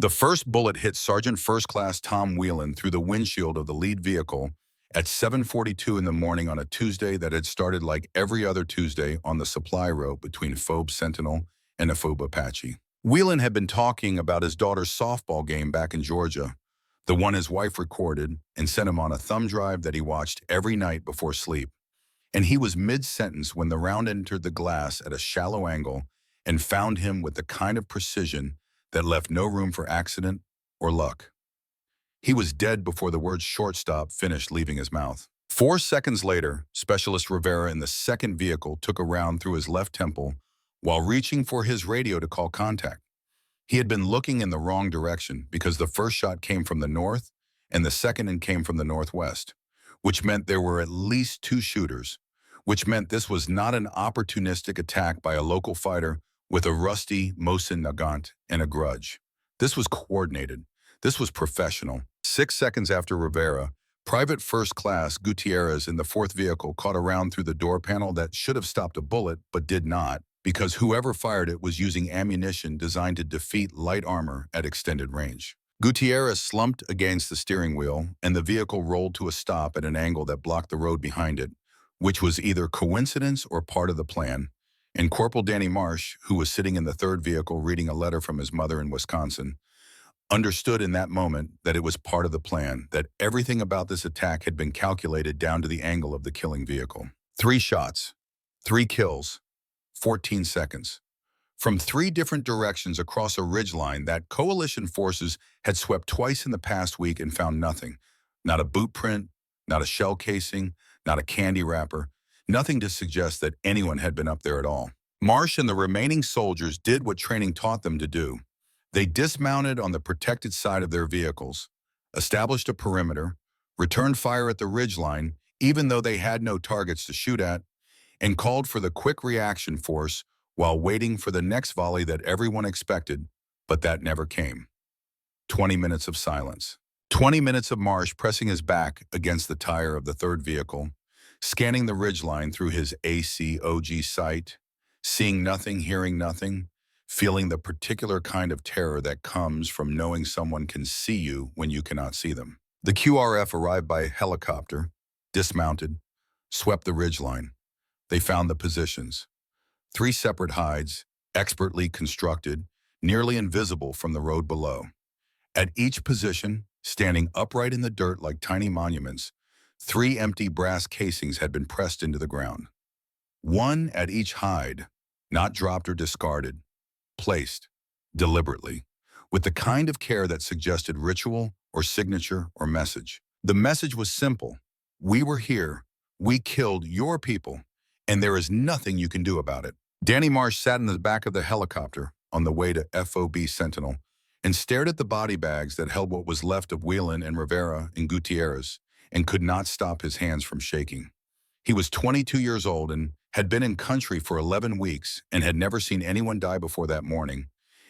The first bullet hit Sergeant First Class Tom Whelan through the windshield of the lead vehicle at 7:42 in the morning on a Tuesday that had started like every other Tuesday on the supply road between Phoebe Sentinel and Phoebe Apache. Whelan had been talking about his daughter's softball game back in Georgia, the one his wife recorded and sent him on a thumb drive that he watched every night before sleep. And he was mid-sentence when the round entered the glass at a shallow angle and found him with the kind of precision that left no room for accident or luck. He was dead before the word shortstop finished leaving his mouth. 4 seconds later, Specialist Rivera in the second vehicle took a round through his left temple while reaching for his radio to call contact. He had been looking in the wrong direction because the first shot came from the north and the second came from the northwest, which meant there were at least two shooters, which meant this was not an opportunistic attack by a local fighter with a rusty Mosin Nagant and a grudge. This was coordinated. This was professional. 6 seconds after Rivera, Private First Class Gutierrez in the fourth vehicle caught a round through the door panel that should have stopped a bullet but did not, because whoever fired it was using ammunition designed to defeat light armor at extended range. Gutierrez slumped against the steering wheel, and the vehicle rolled to a stop at an angle that blocked the road behind it, which was either coincidence or part of the plan. And Corporal Danny Marsh, who was sitting in the third vehicle reading a letter from his mother in Wisconsin, understood in that moment that it was part of the plan, that everything about this attack had been calculated down to the angle of the killing vehicle. 3 shots, 3 kills, 14 seconds. From 3 different directions across a ridgeline that coalition forces had swept twice in the past week and found nothing. Not a boot print, not a shell casing, not a candy wrapper, nothing to suggest that anyone had been up there at all. Marsh and the remaining soldiers did what training taught them to do. They dismounted on the protected side of their vehicles, established a perimeter, returned fire at the ridgeline, even though they had no targets to shoot at, and called for the quick reaction force while waiting for the next volley that everyone expected, but that never came. 20 minutes of silence. 20 minutes of Marsh pressing his back against the tire of the third vehicle, scanning the ridgeline through his ACOG sight, seeing nothing, hearing nothing, feeling the particular kind of terror that comes from knowing someone can see you when you cannot see them. The QRF arrived by helicopter, dismounted, swept the ridgeline. They found the positions. 3 separate hides, expertly constructed, nearly invisible from the road below. At each position, standing upright in the dirt like tiny monuments, 3 empty brass casings had been pressed into the ground. 1 at each hide, not dropped or discarded, placed, deliberately, with the kind of care that suggested ritual or signature or message. The message was simple. We were here, we killed your people, and there is nothing you can do about it. Danny Marsh sat in the back of the helicopter on the way to FOB Sentinel and stared at the body bags that held what was left of Whelan and Rivera and Gutierrez and could not stop his hands from shaking. He was 22 years old and had been in country for 11 weeks and had never seen anyone die before that morning.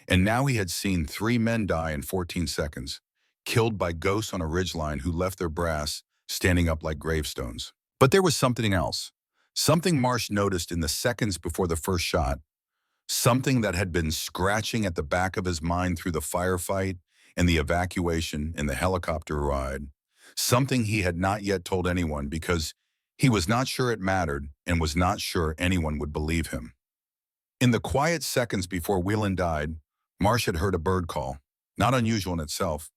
And now he had seen 3 men die in 14 seconds, killed by ghosts on a ridgeline who left their brass standing up like gravestones. But there was something else. Something Marsh noticed in the seconds before the first shot, something that had been scratching at the back of his mind through the firefight and the evacuation and the helicopter ride, something he had not yet told anyone because he was not sure it mattered and was not sure anyone would believe him. In the quiet seconds before Whelan died, Marsh had heard a bird call, not unusual in itself.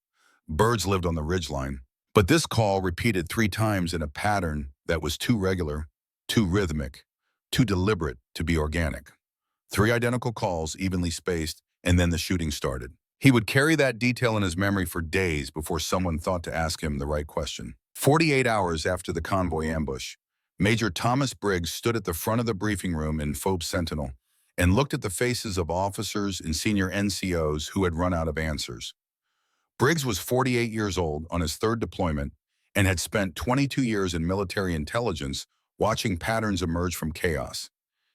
Birds lived on the ridgeline, but this call repeated 3 times in a pattern that was too regular, too rhythmic, too deliberate to be organic. 3 identical calls, evenly spaced, and then the shooting started. He would carry that detail in his memory for days before someone thought to ask him the right question. 48 hours after the convoy ambush, Major Thomas Briggs stood at the front of the briefing room in Phoebe Sentinel and looked at the faces of officers and senior NCOs who had run out of answers. Briggs was 48 years old on his 3rd deployment and had spent 22 years in military intelligence watching patterns emerge from chaos.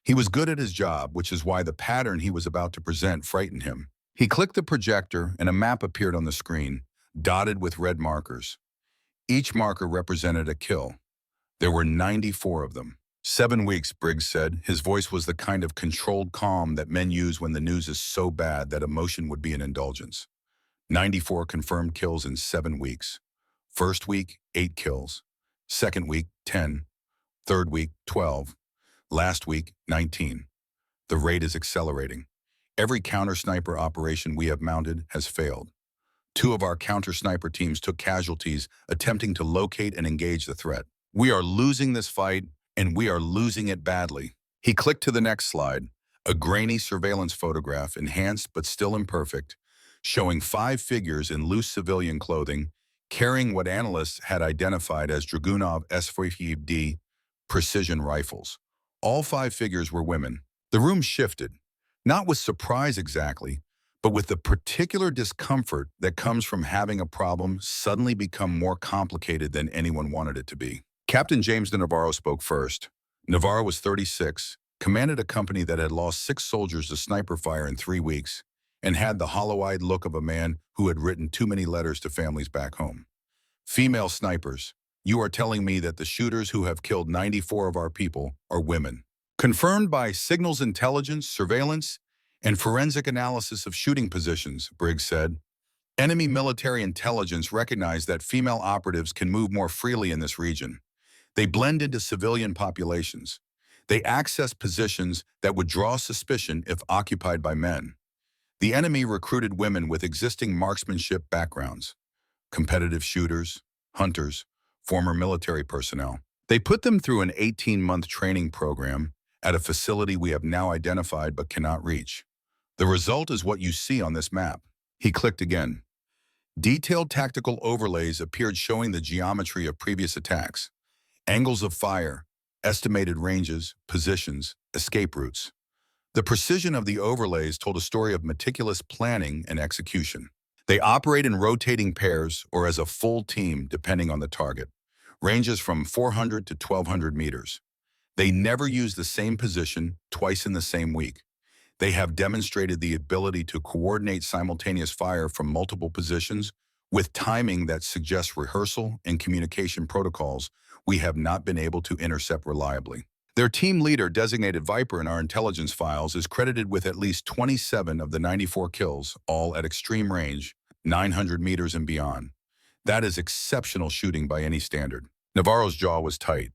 He was good at his job, which is why the pattern he was about to present frightened him. He clicked the projector and a map appeared on the screen, dotted with red markers. Each marker represented a kill. There were 94 of them. 7 weeks, Briggs said. His voice was the kind of controlled calm that men use when the news is so bad that emotion would be an indulgence. 94 confirmed kills in 7 weeks. First week, 8 kills. Second week, 10. Third week, 12. Last week, 19. The rate is accelerating. Every counter-sniper operation we have mounted has failed. 2 of our counter-sniper teams took casualties attempting to locate and engage the threat. We are losing this fight, and we are losing it badly. He clicked to the next slide, a grainy surveillance photograph, enhanced but still imperfect, showing 5 figures in loose civilian clothing, carrying what analysts had identified as Dragunov S-4D precision rifles. All 5 figures were women. The room shifted, not with surprise exactly, but with the particular discomfort that comes from having a problem suddenly become more complicated than anyone wanted it to be. Captain James de Navarro spoke first. Navarro was 36, commanded a company that had lost 6 soldiers to sniper fire in 3 weeks, and had the hollow-eyed look of a man who had written too many letters to families back home. Female snipers, you are telling me that the shooters who have killed 94 of our people are women. Confirmed by signals intelligence, surveillance, and forensic analysis of shooting positions, Briggs said. Enemy military intelligence recognized that female operatives can move more freely in this region. They blend into civilian populations. They access positions that would draw suspicion if occupied by men. The enemy recruited women with existing marksmanship backgrounds, competitive shooters, hunters, former military personnel. They put them through an 18-month training program at a facility we have now identified but cannot reach. The result is what you see on this map. He clicked again. Detailed tactical overlays appeared showing the geometry of previous attacks, angles of fire, estimated ranges, positions, escape routes. The precision of the overlays told a story of meticulous planning and execution. They operate in rotating pairs or as a full team depending on the target, ranges from 400 to 1,200 meters. They never use the same position twice in the same week. They have demonstrated the ability to coordinate simultaneous fire from multiple positions with timing that suggests rehearsal and communication protocols we have not been able to intercept reliably. Their team leader, designated Viper in our intelligence files, is credited with at least 27 of the 94 kills, all at extreme range, 900 meters and beyond. That is exceptional shooting by any standard. Navarro's jaw was tight.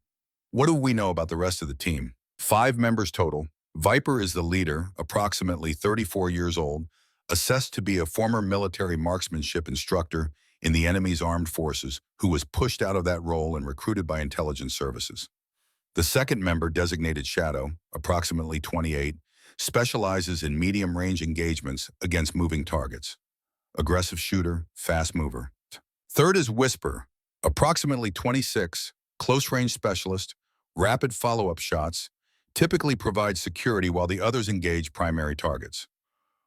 What do we know about the rest of the team? 5 members total. Viper is the leader, approximately 34 years old, assessed to be a former military marksmanship instructor in the enemy's armed forces who was pushed out of that role and recruited by intelligence services. The second member, designated Shadow, approximately 28, specializes in medium-range engagements against moving targets. Aggressive shooter, fast mover. Third is Whisper, approximately 26, close-range specialist, rapid follow-up shots, typically provides security while the others engage primary targets.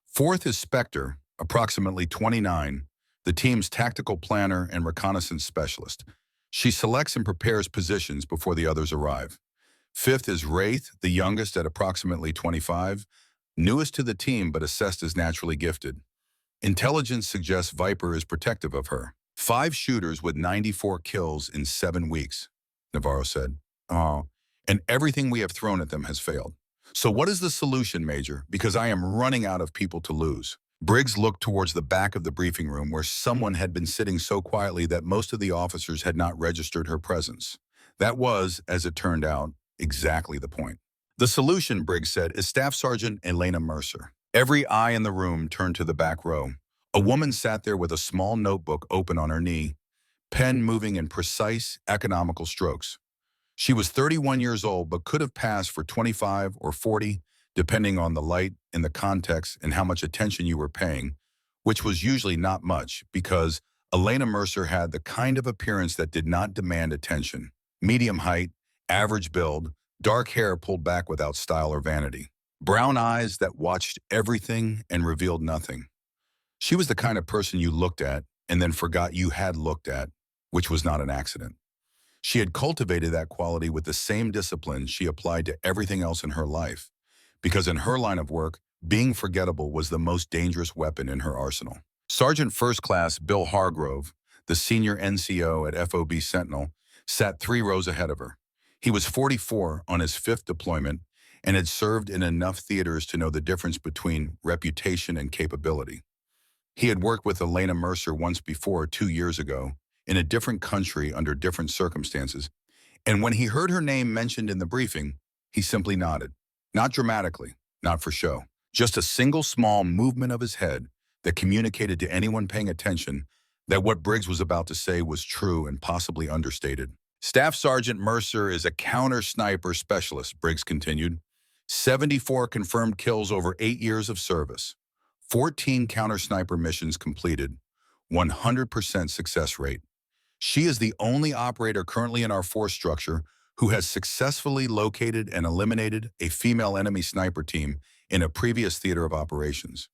Fourth is Spectre, approximately 29, the team's tactical planner and reconnaissance specialist. She selects and prepares positions before the others arrive. Fifth is Wraith, the youngest at approximately 25, newest to the team but assessed as naturally gifted. Intelligence suggests Viper is protective of her. 5 shooters with 94 kills in 7 weeks, Navarro said. Oh, and everything we have thrown at them has failed. So what is the solution, Major? Because I am running out of people to lose. Briggs looked towards the back of the briefing room where someone had been sitting so quietly that most of the officers had not registered her presence. That was, as it turned out, exactly the point. The solution, Briggs said, is Staff Sergeant Elena Mercer. Every eye in the room turned to the back row. A woman sat there with a small notebook open on her knee, pen moving in precise, economical strokes. She was 31 years old, but could have passed for 25 or 40, depending on the light and the context and how much attention you were paying, which was usually not much because Elena Mercer had the kind of appearance that did not demand attention. Medium height, average build, dark hair pulled back without style or vanity. Brown eyes that watched everything and revealed nothing. She was the kind of person you looked at and then forgot you had looked at, which was not an accident. She had cultivated that quality with the same discipline she applied to everything else in her life, because in her line of work, being forgettable was the most dangerous weapon in her arsenal. Sergeant First Class Bill Hargrove, the senior NCO at FOB Sentinel, sat 3 rows ahead of her. He was 44 on his 5th deployment and had served in enough theaters to know the difference between reputation and capability. He had worked with Elena Mercer once before, 2 years ago, in a different country under different circumstances, and when he heard her name mentioned in the briefing, he simply nodded. Not dramatically, not for show. Just a single small movement of his head that communicated to anyone paying attention that what Briggs was about to say was true and possibly understated. Staff Sergeant Mercer is a counter-sniper specialist, Briggs continued. 74 confirmed kills over 8 years of service. 14 counter-sniper missions completed. 100% success rate. She is the only operator currently in our force structure who has successfully located and eliminated a female enemy sniper team in a previous theater of operations.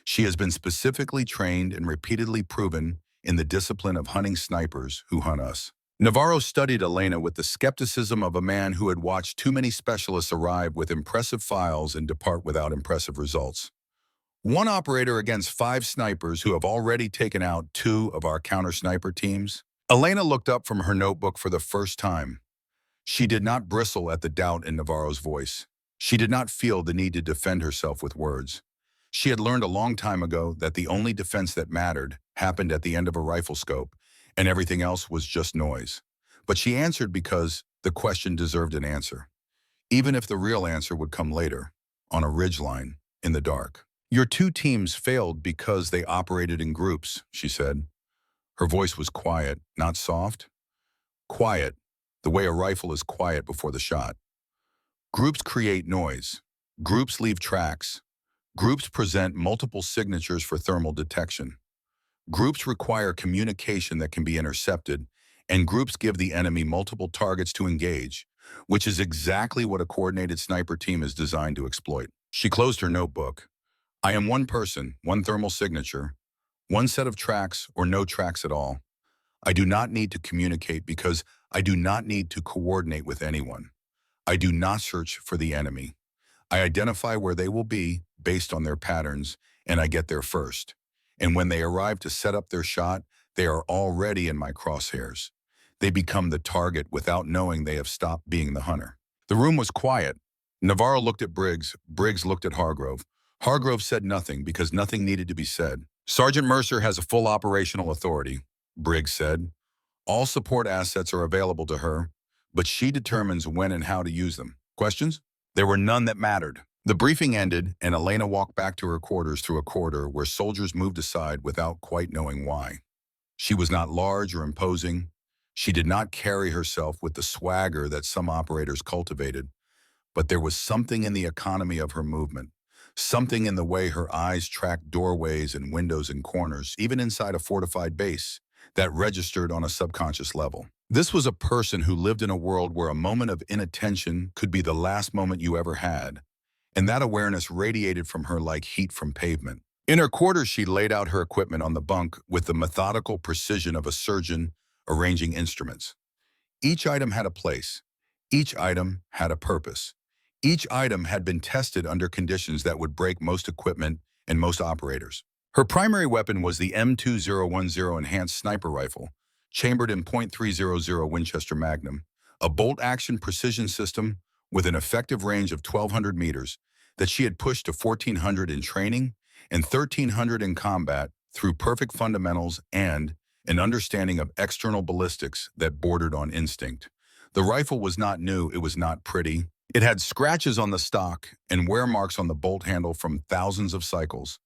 She has been specifically trained and repeatedly proven in the discipline of hunting snipers who hunt us. Navarro studied Elena with the skepticism of a man who had watched too many specialists arrive with impressive files and depart without impressive results. One operator against 5 snipers who have already taken out 2 of our counter-sniper teams? Elena looked up from her notebook for the first time. She did not bristle at the doubt in Navarro's voice. She did not feel the need to defend herself with words. She had learned a long time ago that the only defense that mattered happened at the end of a rifle scope, and everything else was just noise. But she answered because the question deserved an answer, even if the real answer would come later, on a ridgeline, in the dark. Your 2 teams failed because they operated in groups, she said. Her voice was quiet, not soft. Quiet, the way a rifle is quiet before the shot. Groups create noise. Groups leave tracks. Groups present multiple signatures for thermal detection. Groups require communication that can be intercepted, and groups give the enemy multiple targets to engage, which is exactly what a coordinated sniper team is designed to exploit. She closed her notebook. I am one person, one thermal signature, one set of tracks or no tracks at all. I do not need to communicate because I do not need to coordinate with anyone. I do not search for the enemy. I identify where they will be based on their patterns, and I get there first. And when they arrive to set up their shot, they are already in my crosshairs. They become the target without knowing they have stopped being the hunter. The room was quiet. Navarro looked at Briggs. Briggs looked at Hargrove. Hargrove said nothing because nothing needed to be said. Sergeant Mercer has a full operational authority, Briggs said. All support assets are available to her, but she determines when and how to use them. Questions? There were none that mattered. The briefing ended, and Elena walked back to her quarters through a corridor where soldiers moved aside without quite knowing why. She was not large or imposing. She did not carry herself with the swagger that some operators cultivated, but there was something in the economy of her movement, something in the way her eyes tracked doorways and windows and corners, even inside a fortified base, that registered on a subconscious level. This was a person who lived in a world where a moment of inattention could be the last moment you ever had, and that awareness radiated from her like heat from pavement. In her quarters, she laid out her equipment on the bunk with the methodical precision of a surgeon arranging instruments. Each item had a place. Each item had a purpose. Each item had been tested under conditions that would break most equipment and most operators. Her primary weapon was the M2010 enhanced sniper rifle, chambered in .300 Winchester Magnum, a bolt-action precision system with an effective range of 1,200 meters that she had pushed to 1,400 in training and 1,300 in combat through perfect fundamentals and an understanding of external ballistics that bordered on instinct. The rifle was not new, it was not pretty. It had scratches on the stock and wear marks on the bolt handle from thousands of cycles.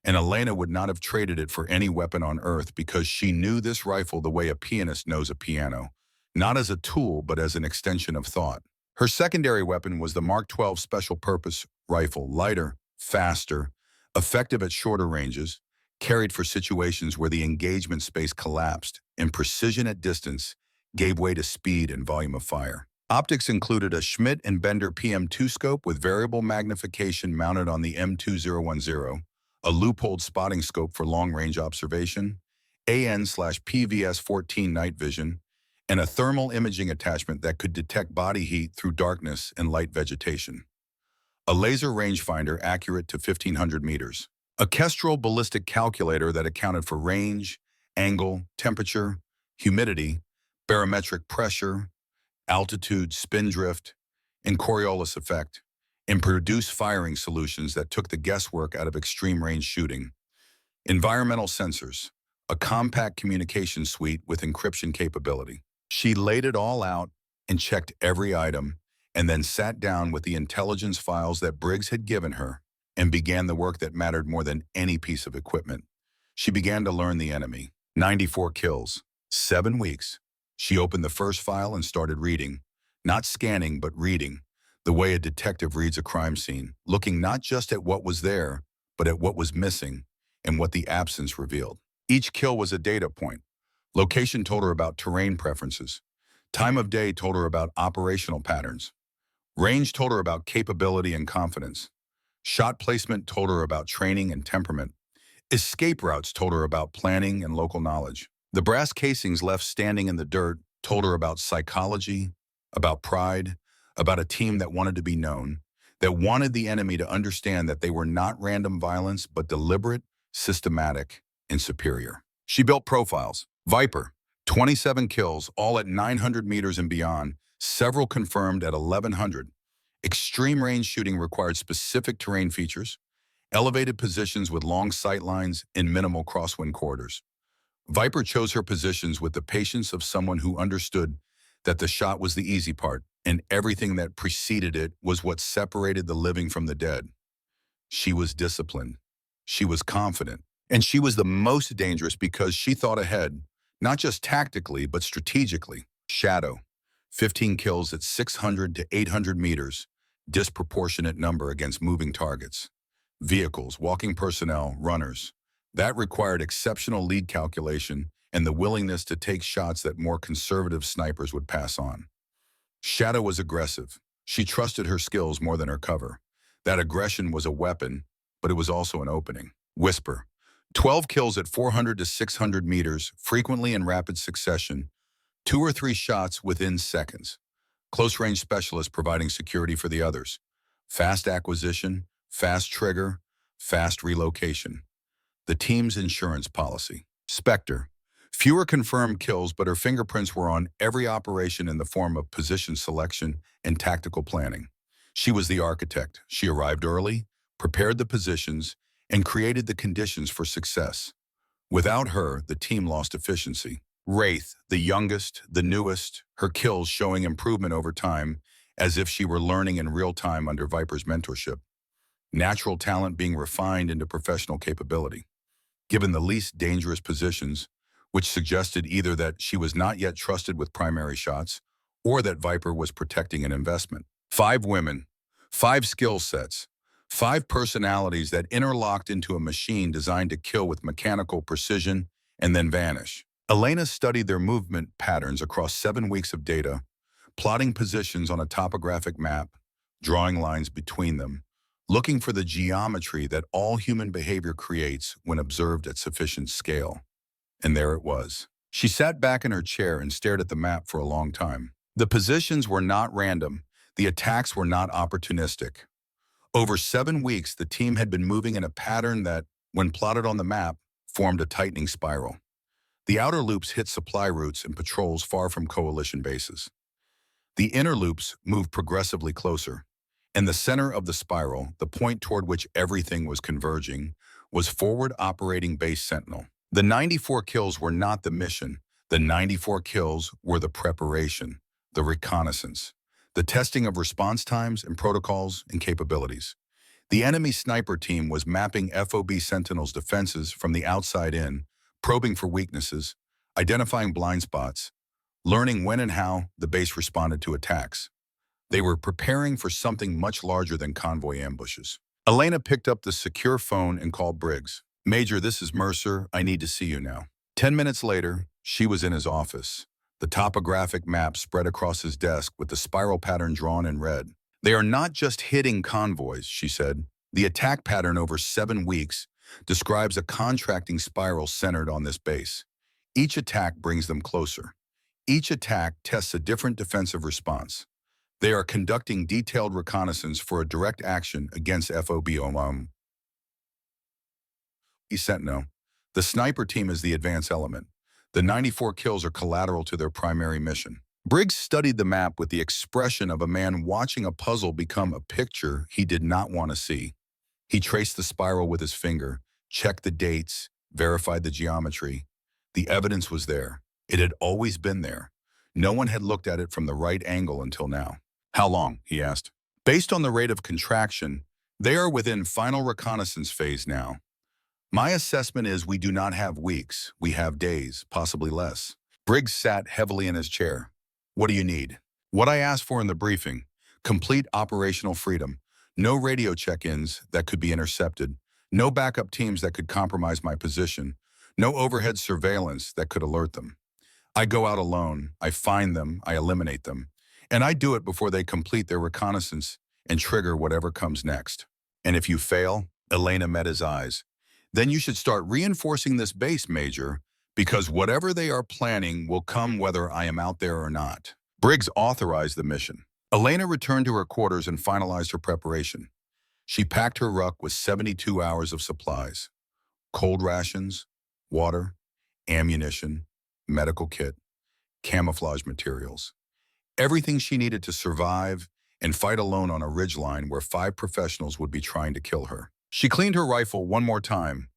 And Elena would not have traded it for any weapon on earth because she knew this rifle the way a pianist knows a piano, not as a tool but as an extension of thought. Her secondary weapon was the Mark 12 special purpose rifle, lighter, faster, effective at shorter ranges, carried for situations where the engagement space collapsed and precision at distance gave way to speed and volume of fire. Optics included a Schmidt and Bender PM2 scope with variable magnification mounted on the M2010, a loopholed spotting scope for long-range observation, AN/PVS-14 night vision, and a thermal imaging attachment that could detect body heat through darkness and light vegetation. A laser rangefinder accurate to 1,500 meters. A Kestrel ballistic calculator that accounted for range, angle, temperature, humidity, barometric pressure, altitude, spin drift, and Coriolis effect, and produced firing solutions that took the guesswork out of extreme range shooting. Environmental sensors, a compact communication suite with encryption capability. She laid it all out and checked every item, and then sat down with the intelligence files that Briggs had given her and began the work that mattered more than any piece of equipment. She began to learn the enemy. 94 kills, 7 weeks. She opened the first file and started reading. Not scanning, but reading. The way a detective reads a crime scene, looking not just at what was there, but at what was missing and what the absence revealed. Each kill was a data point. Location told her about terrain preferences. Time of day told her about operational patterns. Range told her about capability and confidence. Shot placement told her about training and temperament. Escape routes told her about planning and local knowledge. The brass casings left standing in the dirt told her about psychology, about pride, about a team that wanted to be known, that wanted the enemy to understand that they were not random violence, but deliberate, systematic, and superior. She built profiles. Viper, 27 kills, all at 900 meters and beyond, several confirmed at 1100. Extreme range shooting required specific terrain features, elevated positions with long sight lines and minimal crosswind corridors. Viper chose her positions with the patience of someone who understood that the shot was the easy part, and everything that preceded it was what separated the living from the dead. She was disciplined. She was confident. And she was the most dangerous because she thought ahead, not just tactically, but strategically. Shadow, 15 kills at 600 to 800 meters, disproportionate number against moving targets. Vehicles, walking personnel, runners. That required exceptional lead calculation and the willingness to take shots that more conservative snipers would pass on. Shadow was aggressive. She trusted her skills more than her cover. That aggression was a weapon, but it was also an opening. Whisper, 12 kills at 400 to 600 meters, frequently in rapid succession, 2 or 3 shots within seconds. Close-range specialist providing security for the others. Fast acquisition, fast trigger, fast relocation. The team's insurance policy. Spectre, fewer confirmed kills, but her fingerprints were on every operation in the form of position selection and tactical planning. She was the architect. She arrived early, prepared the positions, and created the conditions for success. Without her, the team lost efficiency. Wraith, the youngest, the newest, her kills showing improvement over time, as if she were learning in real time under Viper's mentorship. Natural talent being refined into professional capability. Given the least dangerous positions, which suggested either that she was not yet trusted with primary shots, or that Viper was protecting an investment. 5 women, 5 skill sets, 5 personalities that interlocked into a machine designed to kill with mechanical precision and then vanish. Elena studied their movement patterns across 7 weeks of data, plotting positions on a topographic map, drawing lines between them, looking for the geometry that all human behavior creates when observed at sufficient scale. And there it was. She sat back in her chair and stared at the map for a long time. The positions were not random. The attacks were not opportunistic. Over 7 weeks, the team had been moving in a pattern that, when plotted on the map, formed a tightening spiral. The outer loops hit supply routes and patrols far from coalition bases. The inner loops moved progressively closer. And the center of the spiral, the point toward which everything was converging, was forward operating base Sentinel. The 94 kills were not the mission. The 94 kills were the preparation, the reconnaissance, the testing of response times and protocols and capabilities. The enemy sniper team was mapping FOB Sentinel's defenses from the outside in, probing for weaknesses, identifying blind spots, learning when and how the base responded to attacks. They were preparing for something much larger than convoy ambushes. Elena picked up the secure phone and called Briggs. "Major, this is Mercer. I need to see you now." 10 minutes later, she was in his office. The topographic map spread across his desk with the spiral pattern drawn in red. "They are not just hitting convoys," she said. "The attack pattern over 7 weeks describes a contracting spiral centered on this base. Each attack brings them closer. Each attack tests a different defensive response. They are conducting detailed reconnaissance for a direct action against FOB Sentinel. The sniper team is the advance element. The 94 kills are collateral to their primary mission." Briggs studied the map with the expression of a man watching a puzzle become a picture he did not want to see. He traced the spiral with his finger, checked the dates, verified the geometry. The evidence was there. It had always been there. No one had looked at it from the right angle until now. How long? He asked. Based on the rate of contraction, they are within final reconnaissance phase now. My assessment is we do not have weeks. We have days, possibly less. Briggs sat heavily in his chair. What do you need? What I asked for in the briefing. Complete operational freedom. No radio check-ins that could be intercepted. No backup teams that could compromise my position. No overhead surveillance that could alert them. I go out alone. I find them. I eliminate them. And I do it before they complete their reconnaissance and trigger whatever comes next. And if you fail, Elena met his eyes. Then you should start reinforcing this base, Major, because whatever they are planning will come whether I am out there or not. Briggs authorized the mission. Elena returned to her quarters and finalized her preparation. She packed her ruck with 72 hours of supplies. Cold rations, water, ammunition, medical kit, camouflage materials. Everything she needed to survive and fight alone on a ridgeline where 5 professionals would be trying to kill her. She cleaned her rifle one more time,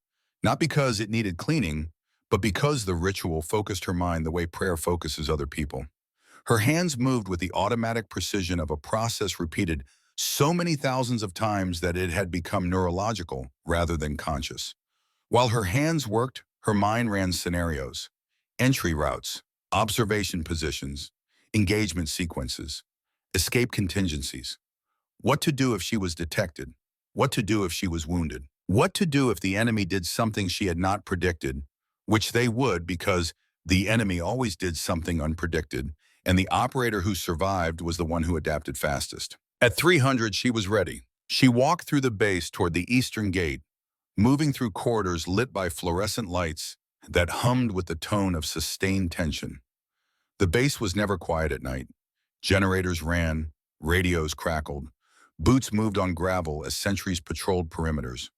not because it needed cleaning, but because the ritual focused her mind the way prayer focuses other people. Her hands moved with the automatic precision of a process repeated so many thousands of times that it had become neurological rather than conscious. While her hands worked, her mind ran scenarios, entry routes, observation positions, engagement sequences, escape contingencies. What to do if she was detected? What to do if she was wounded? What to do if the enemy did something she had not predicted, which they would because the enemy always did something unpredicted, and the operator who survived was the one who adapted fastest. At 300, she was ready. She walked through the base toward the eastern gate, moving through corridors lit by fluorescent lights that hummed with the tone of sustained tension. The base was never quiet at night. Generators ran, radios crackled, boots moved on gravel as sentries patrolled perimeters.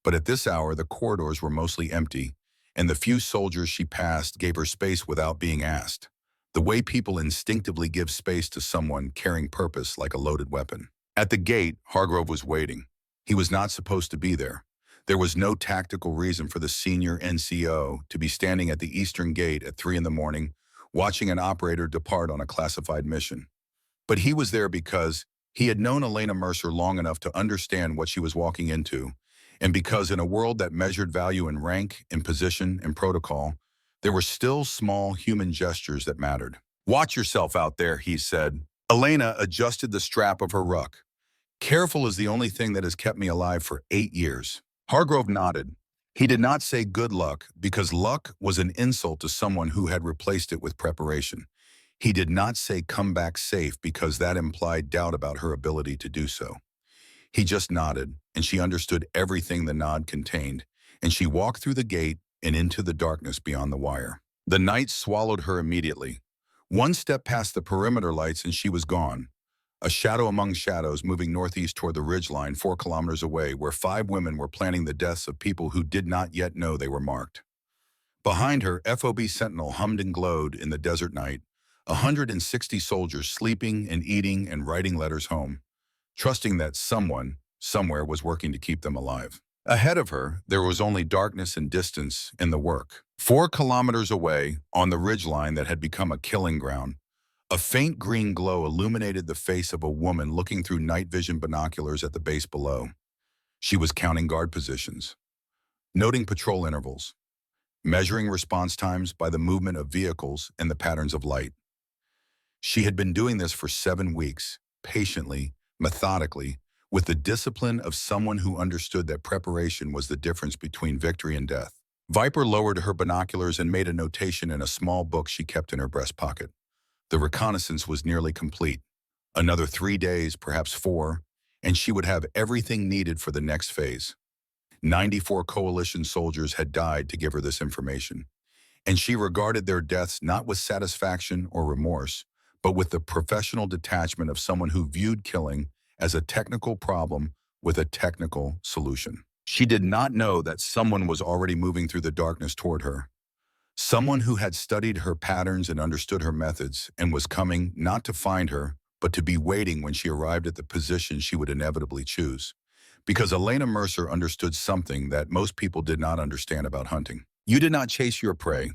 But at this hour, the corridors were mostly empty, and the few soldiers she passed gave her space without being asked. The way people instinctively give space to someone carrying purpose like a loaded weapon. At the gate, Hargrove was waiting. He was not supposed to be there. There was no tactical reason for the senior NCO to be standing at the eastern gate at 3 in the morning, watching an operator depart on a classified mission. But he was there because he had known Elena Mercer long enough to understand what she was walking into, and because in a world that measured value in rank, in position, and protocol, there were still small human gestures that mattered. "Watch yourself out there," he said. Elena adjusted the strap of her ruck. "Careful is the only thing that has kept me alive for 8 years. Hargrove nodded. He did not say good luck because luck was an insult to someone who had replaced it with preparation. He did not say come back safe because that implied doubt about her ability to do so. He just nodded, and she understood everything the nod contained, and she walked through the gate and into the darkness beyond the wire. The night swallowed her immediately. One step past the perimeter lights and she was gone. A shadow among shadows moving northeast toward the ridgeline 4 kilometers away where 5 women were planning the deaths of people who did not yet know they were marked. Behind her, FOB Sentinel hummed and glowed in the desert night, 160 soldiers sleeping and eating and writing letters home, trusting that someone, somewhere was working to keep them alive. Ahead of her, there was only darkness and distance in the work. 4 kilometers away, on the ridgeline that had become a killing ground, a faint green glow illuminated the face of a woman looking through night vision binoculars at the base below. She was counting guard positions, noting patrol intervals, measuring response times by the movement of vehicles and the patterns of light. She had been doing this for 7 weeks, patiently, methodically, with the discipline of someone who understood that preparation was the difference between victory and death. Viper lowered her binoculars and made a notation in a small book she kept in her breast pocket. The reconnaissance was nearly complete. Another 3 days, perhaps 4, and she would have everything needed for the next phase. 94 coalition soldiers had died to give her this information, and she regarded their deaths not with satisfaction or remorse, but with the professional detachment of someone who viewed killing as a technical problem with a technical solution. She did not know that someone was already moving through the darkness toward her. Someone who had studied her patterns and understood her methods and was coming not to find her, but to be waiting when she arrived at the position she would inevitably choose. Because Elena Mercer understood something that most people did not understand about hunting. You did not chase your prey.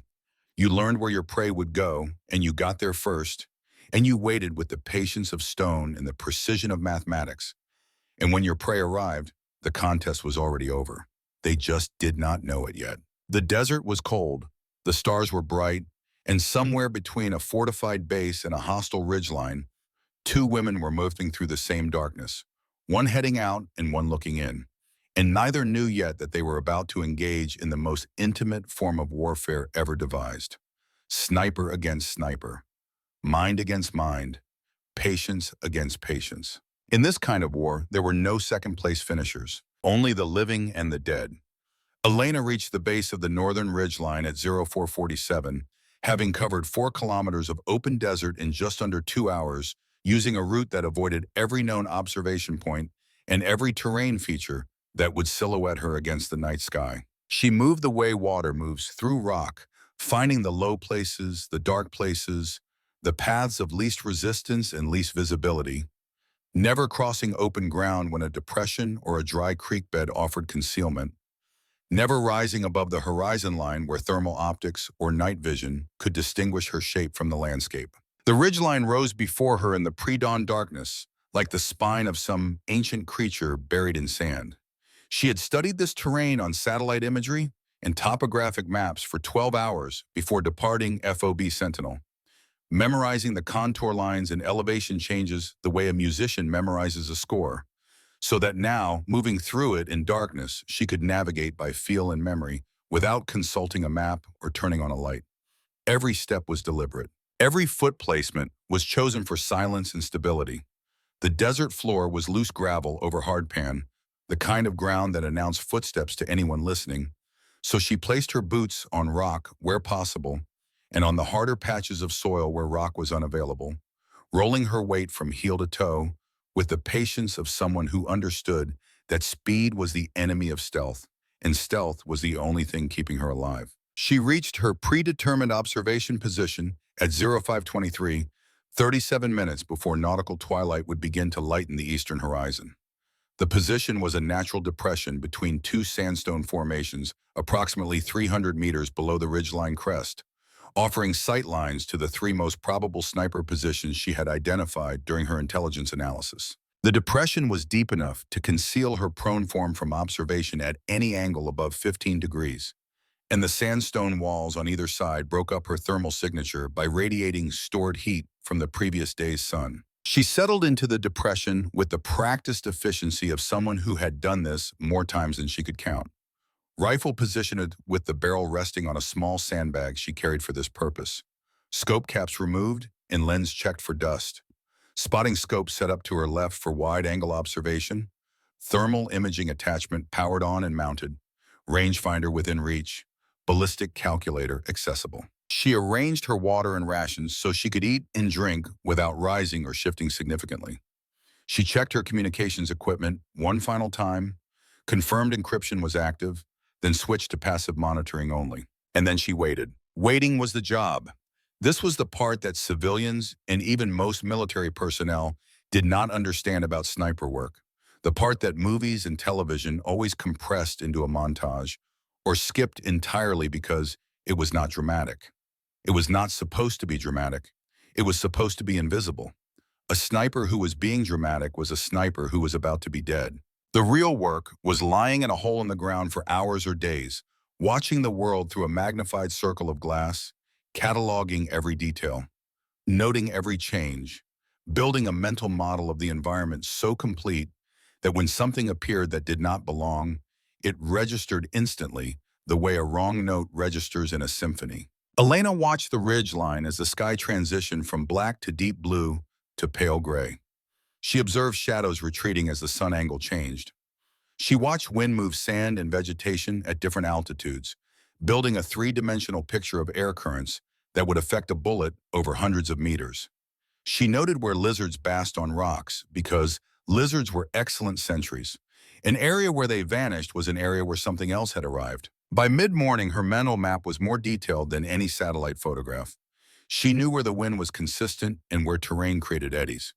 You learned where your prey would go, and you got there first, and you waited with the patience of stone and the precision of mathematics. And when your prey arrived, the contest was already over. They just did not know it yet. The desert was cold, the stars were bright, and somewhere between a fortified base and a hostile ridgeline, two women were moving through the same darkness, one heading out and one looking in. And neither knew yet that they were about to engage in the most intimate form of warfare ever devised. Sniper against sniper, mind against mind, patience against patience. In this kind of war, there were no second-place finishers, only the living and the dead. Elena reached the base of the northern ridgeline at 0447, having covered 4 kilometers of open desert in just under 2 hours, using a route that avoided every known observation point and every terrain feature that would silhouette her against the night sky. She moved the way water moves through rock, finding the low places, the dark places, the paths of least resistance and least visibility, never crossing open ground when a depression or a dry creek bed offered concealment, never rising above the horizon line where thermal optics or night vision could distinguish her shape from the landscape. The ridgeline rose before her in the pre-dawn darkness, like the spine of some ancient creature buried in sand. She had studied this terrain on satellite imagery and topographic maps for 12 hours before departing FOB Sentinel, memorizing the contour lines and elevation changes the way a musician memorizes a score, so that now, moving through it in darkness, she could navigate by feel and memory without consulting a map or turning on a light. Every step was deliberate. Every foot placement was chosen for silence and stability. The desert floor was loose gravel over hardpan, the kind of ground that announced footsteps to anyone listening, so she placed her boots on rock where possible and on the harder patches of soil where rock was unavailable, rolling her weight from heel to toe with the patience of someone who understood that speed was the enemy of stealth, and stealth was the only thing keeping her alive. She reached her predetermined observation position at 0523, 37 minutes before nautical twilight would begin to lighten the eastern horizon. The position was a natural depression between 2 sandstone formations approximately 300 meters below the ridgeline crest, offering sight lines to the 3 most probable sniper positions she had identified during her intelligence analysis. The depression was deep enough to conceal her prone form from observation at any angle above 15 degrees, and the sandstone walls on either side broke up her thermal signature by radiating stored heat from the previous day's sun. She settled into the depression with the practiced efficiency of someone who had done this more times than she could count. Rifle positioned with the barrel resting on a small sandbag she carried for this purpose. Scope caps removed and lens checked for dust. Spotting scope set up to her left for wide-angle observation. Thermal imaging attachment powered on and mounted. Rangefinder within reach. Ballistic calculator accessible. She arranged her water and rations so she could eat and drink without rising or shifting significantly. She checked her communications equipment one final time, confirmed encryption was active, then switched to passive monitoring only. And then she waited. Waiting was the job. This was the part that civilians and even most military personnel did not understand about sniper work. The part that movies and television always compressed into a montage or skipped entirely because it was not dramatic. It was not supposed to be dramatic. It was supposed to be invisible. A sniper who was being dramatic was a sniper who was about to be dead. The real work was lying in a hole in the ground for hours or days, watching the world through a magnified circle of glass, cataloging every detail, noting every change, building a mental model of the environment so complete that when something appeared that did not belong, it registered instantly the way a wrong note registers in a symphony. Elena watched the ridge line as the sky transitioned from black to deep blue to pale gray. She observed shadows retreating as the sun angle changed. She watched wind move sand and vegetation at different altitudes, building a 3-dimensional picture of air currents that would affect a bullet over hundreds of meters. She noted where lizards basked on rocks because lizards were excellent sentries. An area where they vanished was an area where something else had arrived. By mid-morning, her mental map was more detailed than any satellite photograph. She knew where the wind was consistent and where terrain created eddies.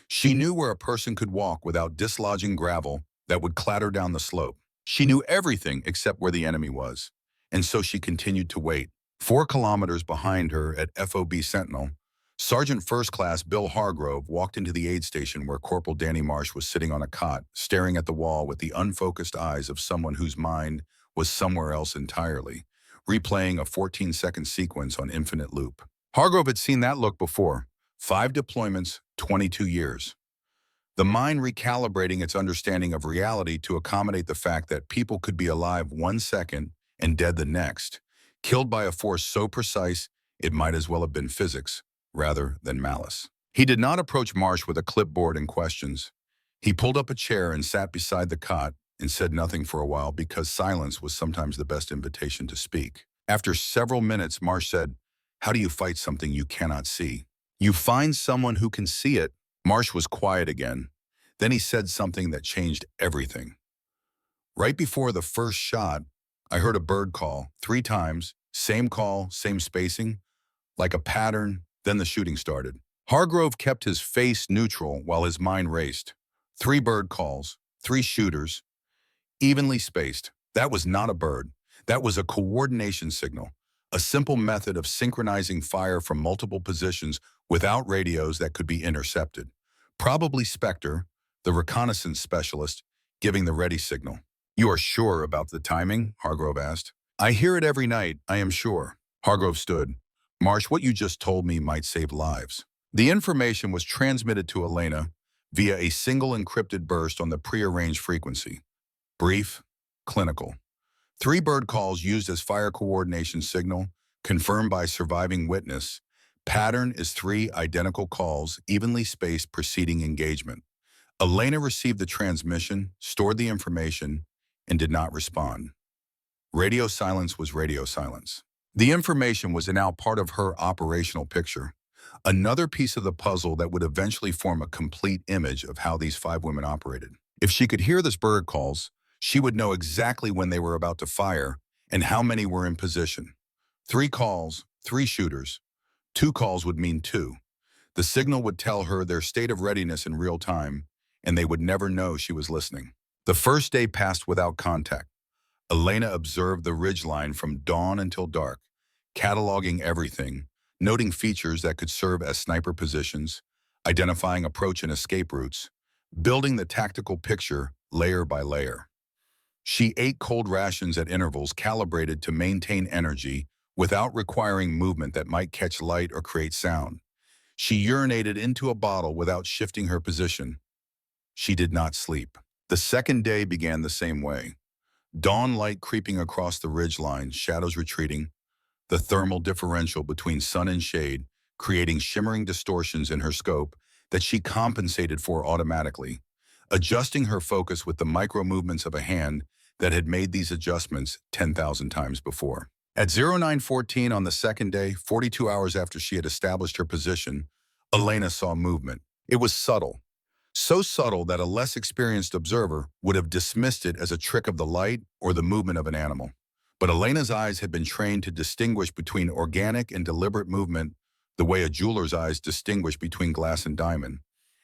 She knew where a person could walk without dislodging gravel that would clatter down the slope. She knew everything except where the enemy was, and so she continued to wait. 4 kilometers behind her at FOB Sentinel, Sergeant First Class Bill Hargrove walked into the aid station where Corporal Danny Marsh was sitting on a cot, staring at the wall with the unfocused eyes of someone whose mind was somewhere else entirely, replaying a 14-second sequence on infinite loop. Hargrove had seen that look before. 5 deployments, 22 years. The mind recalibrating its understanding of reality to accommodate the fact that people could be alive 1 second and dead the next, killed by a force so precise it might as well have been physics rather than malice. He did not approach Marsh with a clipboard and questions. He pulled up a chair and sat beside the cot and said nothing for a while because silence was sometimes the best invitation to speak. After several minutes, Marsh said, "How do you fight something you cannot see?" "You find someone who can see it." Marsh was quiet again. Then he said something that changed everything. "Right before the first shot, I heard a bird call 3 times, same call, same spacing, like a pattern. Then the shooting started." Hargrove kept his face neutral while his mind raced. 3 bird calls, 3 shooters, evenly spaced. That was not a bird. That was a coordination signal, a simple method of synchronizing fire from multiple positions without radios that could be intercepted. Probably Spectre, the reconnaissance specialist, giving the ready signal. "You are sure about the timing?" Hargrove asked. "I hear it every night, I am sure." Hargrove stood. "Marsh, what you just told me might save lives." The information was transmitted to Elena via a single encrypted burst on the prearranged frequency. Brief, clinical. 3 bird calls used as fire coordination signal, confirmed by surviving witness. Pattern is 3 identical calls, evenly spaced preceding engagement. Elena received the transmission, stored the information, and did not respond. Radio silence was radio silence. The information was now part of her operational picture, another piece of the puzzle that would eventually form a complete image of how these 5 women operated. If she could hear this bird calls, she would know exactly when they were about to fire and how many were in position. 3 calls, 3 shooters. 2 calls would mean 2. The signal would tell her their state of readiness in real time, and they would never know she was listening. The first day passed without contact. Elena observed the ridgeline from dawn until dark, cataloging everything, noting features that could serve as sniper positions, identifying approach and escape routes, building the tactical picture layer by layer. She ate cold rations at intervals calibrated to maintain energy without requiring movement that might catch light or create sound. She urinated into a bottle without shifting her position. She did not sleep. The second day began the same way. Dawn light creeping across the ridgeline, shadows retreating, the thermal differential between sun and shade, creating shimmering distortions in her scope that she compensated for automatically, adjusting her focus with the micro movements of a hand that had made these adjustments 10,000 times before. At 0914 on the second day, 42 hours after she had established her position, Elena saw movement. It was subtle. So subtle that a less experienced observer would have dismissed it as a trick of the light or the movement of an animal. But Elena's eyes had been trained to distinguish between organic and deliberate movement the way a jeweler's eyes distinguish between glass and diamond.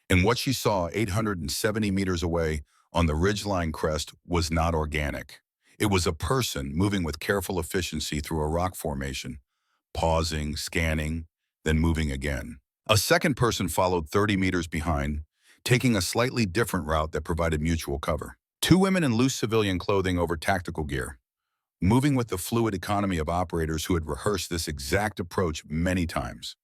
And what she saw 870 meters away on the ridgeline crest was not organic. It was a person moving with careful efficiency through a rock formation, pausing, scanning, then moving again. A second person followed 30 meters behind, taking a slightly different route that provided mutual cover. 2 women in loose civilian clothing over tactical gear, moving with the fluid economy of operators who had rehearsed this exact approach many times.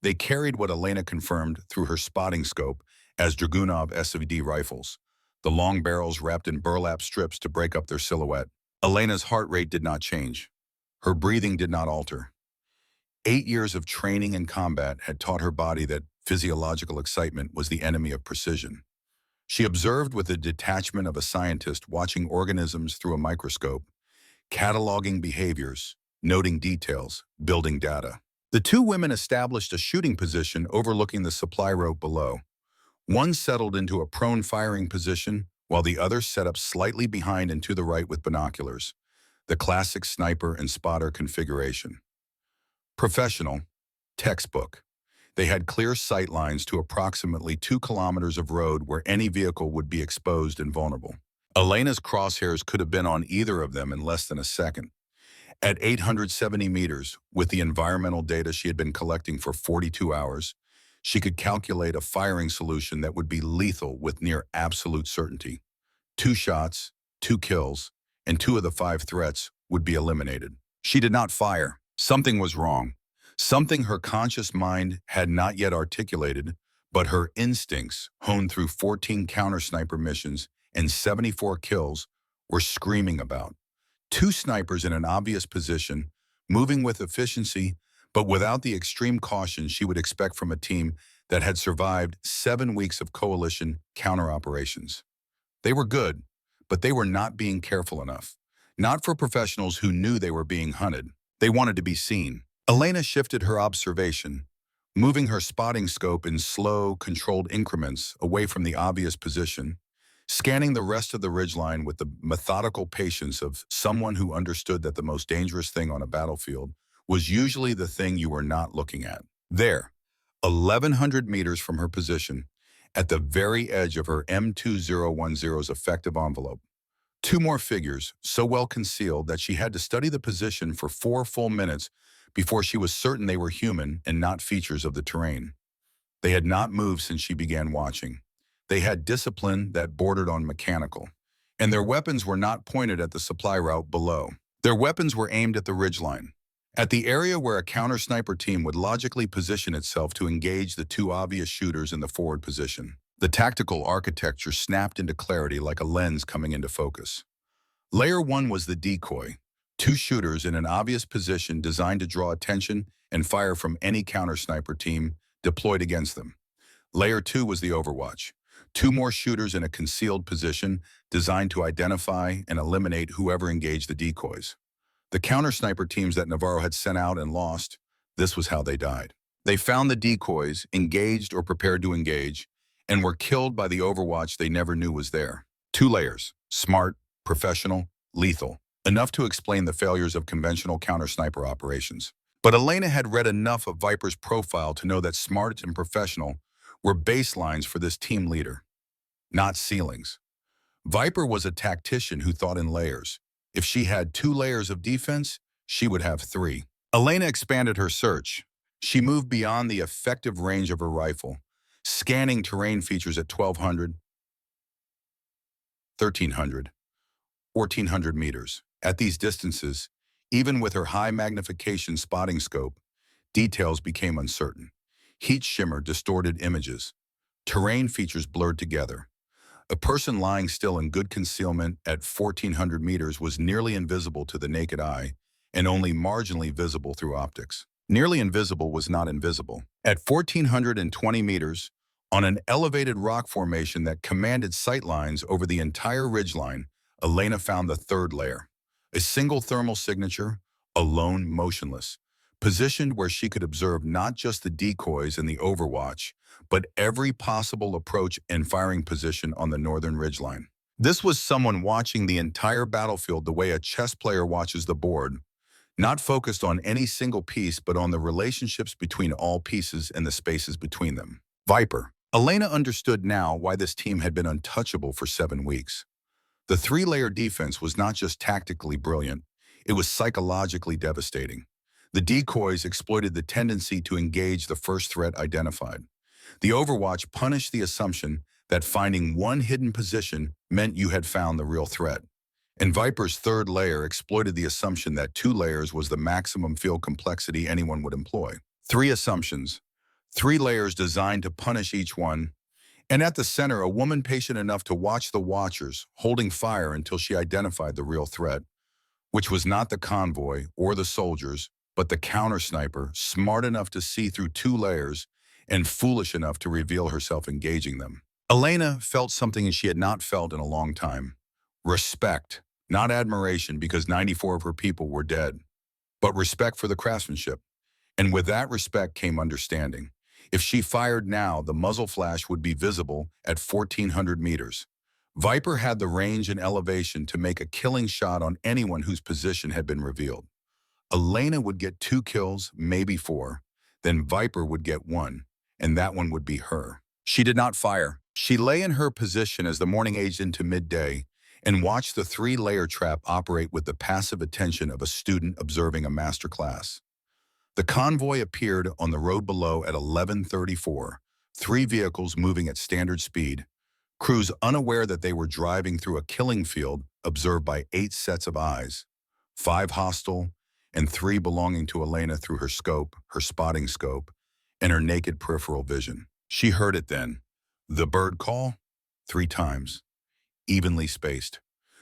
They carried what Elena confirmed through her spotting scope as Dragunov SVD rifles, the long barrels wrapped in burlap strips to break up their silhouette. Elena's heart rate did not change. Her breathing did not alter. 8 years of training and combat had taught her body that physiological excitement was the enemy of precision. She observed with the detachment of a scientist watching organisms through a microscope, cataloging behaviors, noting details, building data. The 2 women established a shooting position overlooking the supply rope below. One settled into a prone firing position, while the other set up slightly behind and to the right with binoculars, the classic sniper and spotter configuration. Professional, textbook. They had clear sight lines to approximately 2 kilometers of road where any vehicle would be exposed and vulnerable. Elena's crosshairs could have been on either of them in less than a second. At 870 meters, with the environmental data she had been collecting for 42 hours, she could calculate a firing solution that would be lethal with near absolute certainty. 2 shots, 2 kills, and 2 of the 5 threats would be eliminated. She did not fire. Something was wrong. Something her conscious mind had not yet articulated, but her instincts, honed through 14 counter-sniper missions and 74 kills, were screaming about. 2 snipers in an obvious position, moving with efficiency, but without the extreme caution she would expect from a team that had survived 7 weeks of coalition counter-operations. They were good, but they were not being careful enough. Not for professionals who knew they were being hunted. They wanted to be seen. Elena shifted her observation, moving her spotting scope in slow, controlled increments away from the obvious position, scanning the rest of the ridgeline with the methodical patience of someone who understood that the most dangerous thing on a battlefield was usually the thing you were not looking at. There, 1,100 meters from her position, at the very edge of her M2010's effective envelope, 2 more figures, so well concealed that she had to study the position for 4 full minutes before she was certain they were human and not features of the terrain. They had not moved since she began watching. They had discipline that bordered on mechanical, and their weapons were not pointed at the supply route below. Their weapons were aimed at the ridgeline, at the area where a counter-sniper team would logically position itself to engage the 2 obvious shooters in the forward position. The tactical architecture snapped into clarity like a lens coming into focus. Layer 1 was the decoy, 2 shooters in an obvious position designed to draw attention and fire from any counter-sniper team deployed against them. Layer 2 was the overwatch, 2 more shooters in a concealed position designed to identify and eliminate whoever engaged the decoys. The counter-sniper teams that Navarro had sent out and lost, this was how they died. They found the decoys, engaged or prepared to engage, and were killed by the overwatch they never knew was there. 2 layers, smart, professional, lethal, enough to explain the failures of conventional counter-sniper operations. But Elena had read enough of Viper's profile to know that smart and professional were baselines for this team leader, not ceilings. Viper was a tactician who thought in layers. If she had 2 layers of defense, she would have 3. Elena expanded her search. She moved beyond the effective range of her rifle, scanning terrain features at 1,200, 1,300, 1,400 meters. At these distances, even with her high magnification spotting scope, details became uncertain. Heat shimmer distorted images. Terrain features blurred together. A person lying still in good concealment at 1,400 meters was nearly invisible to the naked eye and only marginally visible through optics. Nearly invisible was not invisible. At 1,420 meters, on an elevated rock formation that commanded sightlines over the entire ridgeline, Elena found the 3rd layer. A single thermal signature, alone motionless, positioned where she could observe not just the decoys and the overwatch, but every possible approach and firing position on the northern ridgeline. This was someone watching the entire battlefield the way a chess player watches the board, not focused on any single piece but on the relationships between all pieces and the spaces between them. Viper. Elena understood now why this team had been untouchable for 7 weeks. The 3-layer defense was not just tactically brilliant, it was psychologically devastating. The decoys exploited the tendency to engage the first threat identified. The overwatch punished the assumption that finding one hidden position meant you had found the real threat. And Viper's 3rd layer exploited the assumption that 2 layers was the maximum field complexity anyone would employ. 3 assumptions, 3 layers designed to punish each one, and at the center, a woman patient enough to watch the watchers, holding fire until she identified the real threat, which was not the convoy or the soldiers, but the counter-sniper, smart enough to see through 2 layers and foolish enough to reveal herself engaging them. Elena felt something she had not felt in a long time. Respect, not admiration because 94 of her people were dead, but respect for the craftsmanship. And with that respect came understanding. If she fired now, the muzzle flash would be visible at 1,400 meters. Viper had the range and elevation to make a killing shot on anyone whose position had been revealed. Elena would get 2 kills, maybe 4. Then Viper would get 1, and that one would be her. She did not fire. She lay in her position as the morning aged into midday, and watched the three-layer trap operate with the passive attention of a student observing a masterclass. The convoy appeared on the road below at 11:34, three vehicles moving at standard speed, crews unaware that they were driving through a killing field observed by 8 sets of eyes, 5 hostile and 3 belonging to Elena through her scope, her spotting scope, and her naked peripheral vision. She heard it then. The bird call? 3 times, evenly spaced.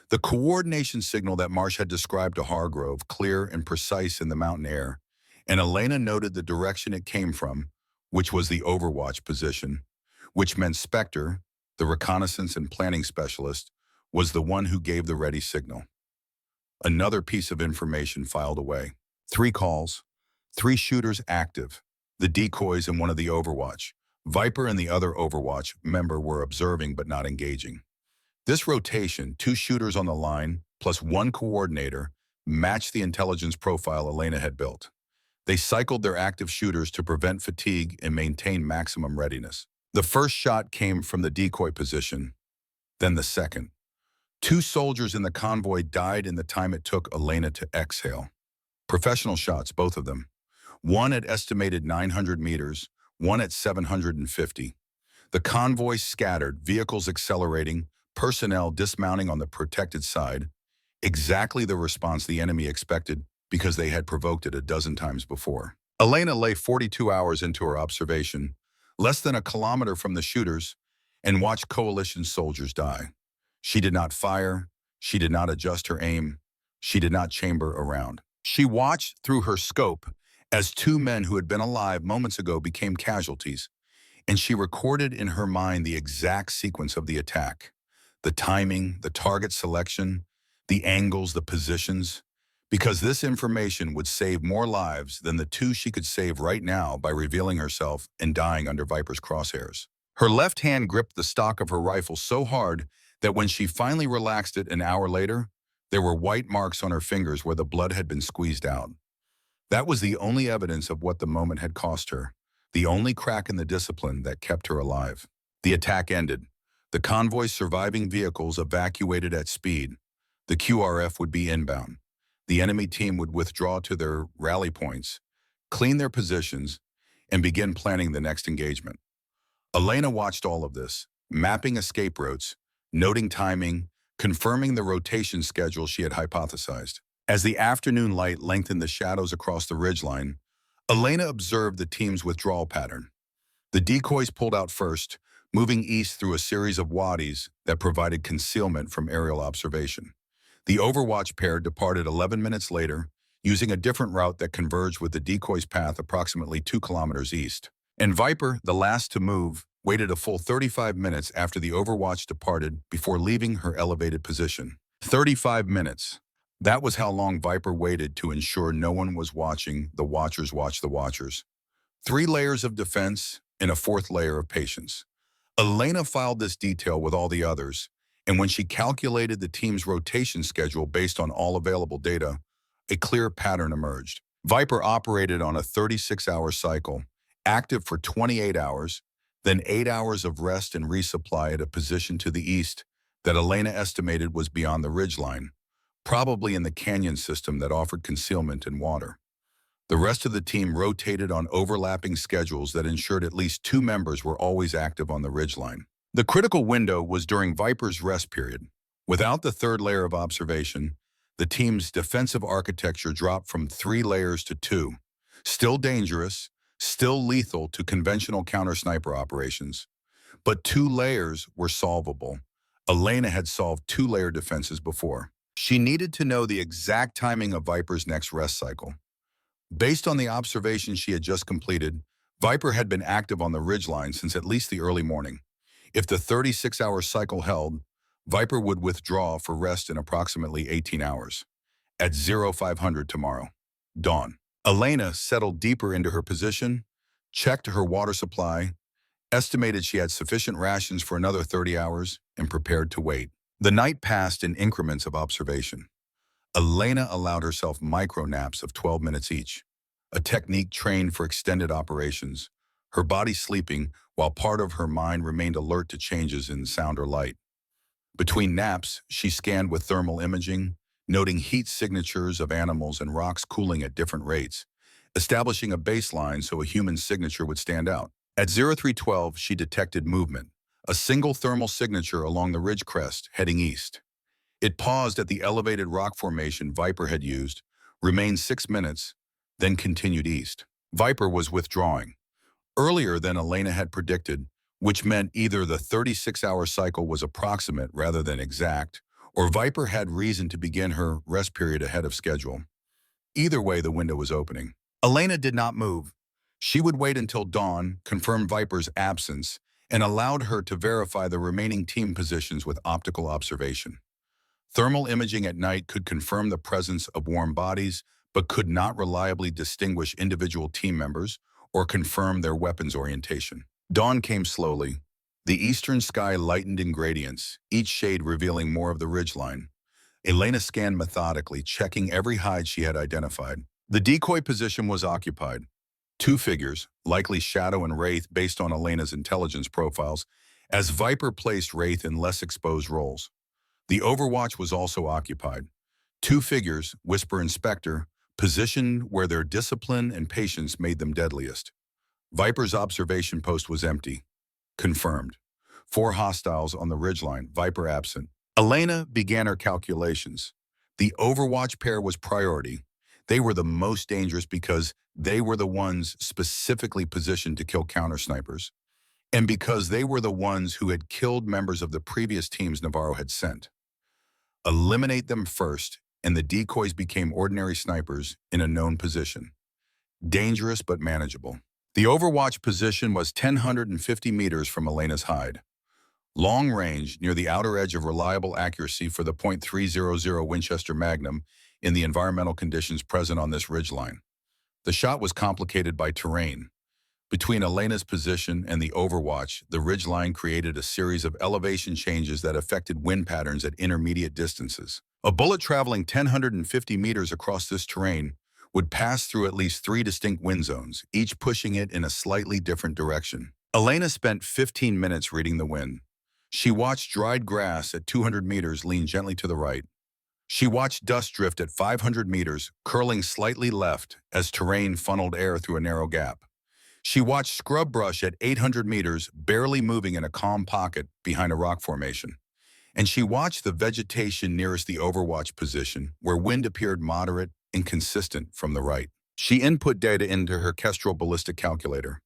The coordination signal that Marsh had described to Hargrove, clear and precise in the mountain air, and Elena noted the direction it came from, which was the overwatch position, which meant Spectre, the reconnaissance and planning specialist, was the one who gave the ready signal. Another piece of information filed away. 3 calls, 3 shooters active, the decoys and one of the overwatch. Viper and the other overwatch member were observing but not engaging. This rotation, 2 shooters on the line, plus 1 coordinator, matched the intelligence profile Elena had built. They cycled their active shooters to prevent fatigue and maintain maximum readiness. The first shot came from the decoy position, then the second. 2 soldiers in the convoy died in the time it took Elena to exhale. Professional shots, both of them. One at estimated 900 meters, one at 750. The convoy scattered, vehicles accelerating, personnel dismounting on the protected side. Exactly the response the enemy expected because they had provoked it a dozen times before. Elena lay 42 hours into her observation, less than a kilometer from the shooters, and watched coalition soldiers die. She did not fire, she did not adjust her aim, she did not chamber around. She watched through her scope as 2 men who had been alive moments ago became casualties, and she recorded in her mind the exact sequence of the attack. The timing, the target selection, the angles, the positions, because this information would save more lives than the 2 she could save right now by revealing herself and dying under Viper's crosshairs. Her left hand gripped the stock of her rifle so hard that when she finally relaxed it an hour later, there were white marks on her fingers where the blood had been squeezed out. That was the only evidence of what the moment had cost her, the only crack in the discipline that kept her alive. The attack ended. The convoy's surviving vehicles evacuated at speed. The QRF would be inbound. The enemy team would withdraw to their rally points, clean their positions, and begin planning the next engagement. Elena watched all of this, mapping escape routes, noting timing, confirming the rotation schedule she had hypothesized. As the afternoon light lengthened the shadows across the ridgeline, Elena observed the team's withdrawal pattern. The decoys pulled out first, moving east through a series of wadis that provided concealment from aerial observation. The Overwatch pair departed 11 minutes later, using a different route that converged with the decoy's path approximately 2 kilometers east. And Viper, the last to move, waited a full 35 minutes after the Overwatch departed before leaving her elevated position. 35 minutes. That was how long Viper waited to ensure no one was watching the watchers watch the watchers. 3 layers of defense and a 4th layer of patience. Elena filed this detail with all the others, and when she calculated the team's rotation schedule based on all available data, a clear pattern emerged. Viper operated on a 36-hour cycle, active for 28 hours, then 8 hours of rest and resupply at a position to the east that Elena estimated was beyond the ridgeline, probably in the canyon system that offered concealment and water. The rest of the team rotated on overlapping schedules that ensured at least 2 members were always active on the ridgeline. The critical window was during Viper's rest period. Without the 3rd layer of observation, the team's defensive architecture dropped from 3 layers to 2. Still dangerous, still lethal to conventional counter-sniper operations. But 2 layers were solvable. Elena had solved 2-layer defenses before. She needed to know the exact timing of Viper's next rest cycle. Based on the observation she had just completed, Viper had been active on the ridgeline since at least the early morning. If the 36-hour cycle held, Viper would withdraw for rest in approximately 18 hours. At 0500 tomorrow. Dawn. Elena settled deeper into her position, checked her water supply, estimated she had sufficient rations for another 30 hours, and prepared to wait. The night passed in increments of observation. Elena allowed herself micro-naps of 12 minutes each, a technique trained for extended operations, her body sleeping while part of her mind remained alert to changes in sound or light. Between naps, she scanned with thermal imaging, noting heat signatures of animals and rocks cooling at different rates, establishing a baseline so a human signature would stand out. At 0312, she detected movement, a single thermal signature along the ridge crest heading east. It paused at the elevated rock formation Viper had used, remained 6 minutes, then continued east. Viper was withdrawing, earlier than Elena had predicted, which meant either the 36-hour cycle was approximate rather than exact, or Viper had reason to begin her rest period ahead of schedule. Either way, the window was opening. Elena did not move. She would wait until dawn, confirm Viper's absence, and allowed her to verify the remaining team positions with optical observation. Thermal imaging at night could confirm the presence of warm bodies, but could not reliably distinguish individual team members or confirm their weapons orientation. Dawn came slowly. The eastern sky lightened in gradients, each shade revealing more of the ridgeline. Elena scanned methodically, checking every hide she had identified. The decoy position was occupied. Two figures, likely Shadow and Wraith based on Elena's intelligence profiles, as Viper placed Wraith in less exposed roles. The Overwatch was also occupied. Two figures, Whisper and Spectre, positioned where their discipline and patience made them deadliest. Viper's observation post was empty. Confirmed. 4 hostiles on the ridgeline, Viper absent. Elena began her calculations. The Overwatch pair was priority. They were the most dangerous because they were the ones specifically positioned to kill counter-snipers, and because they were the ones who had killed members of the previous teams Navarro had sent. Eliminate them first, and the decoys became ordinary snipers in a known position. Dangerous but manageable. The Overwatch position was 1,050 meters from Elena's hide. Long range, near the outer edge of reliable accuracy for the .300 Winchester Magnum in the environmental conditions present on this ridgeline. The shot was complicated by terrain. Between Elena's position and the Overwatch, the ridgeline created a series of elevation changes that affected wind patterns at intermediate distances. A bullet traveling 1,050 meters across this terrain would pass through at least 3 distinct wind zones, each pushing it in a slightly different direction. Elena spent 15 minutes reading the wind. She watched dried grass at 200 meters lean gently to the right. She watched dust drift at 500 meters, curling slightly left as terrain funneled air through a narrow gap. She watched scrub brush at 800 meters, barely moving in a calm pocket behind a rock formation. And she watched the vegetation nearest the Overwatch position, where wind appeared moderate and consistent from the right. She input data into her Kestrel ballistic calculator.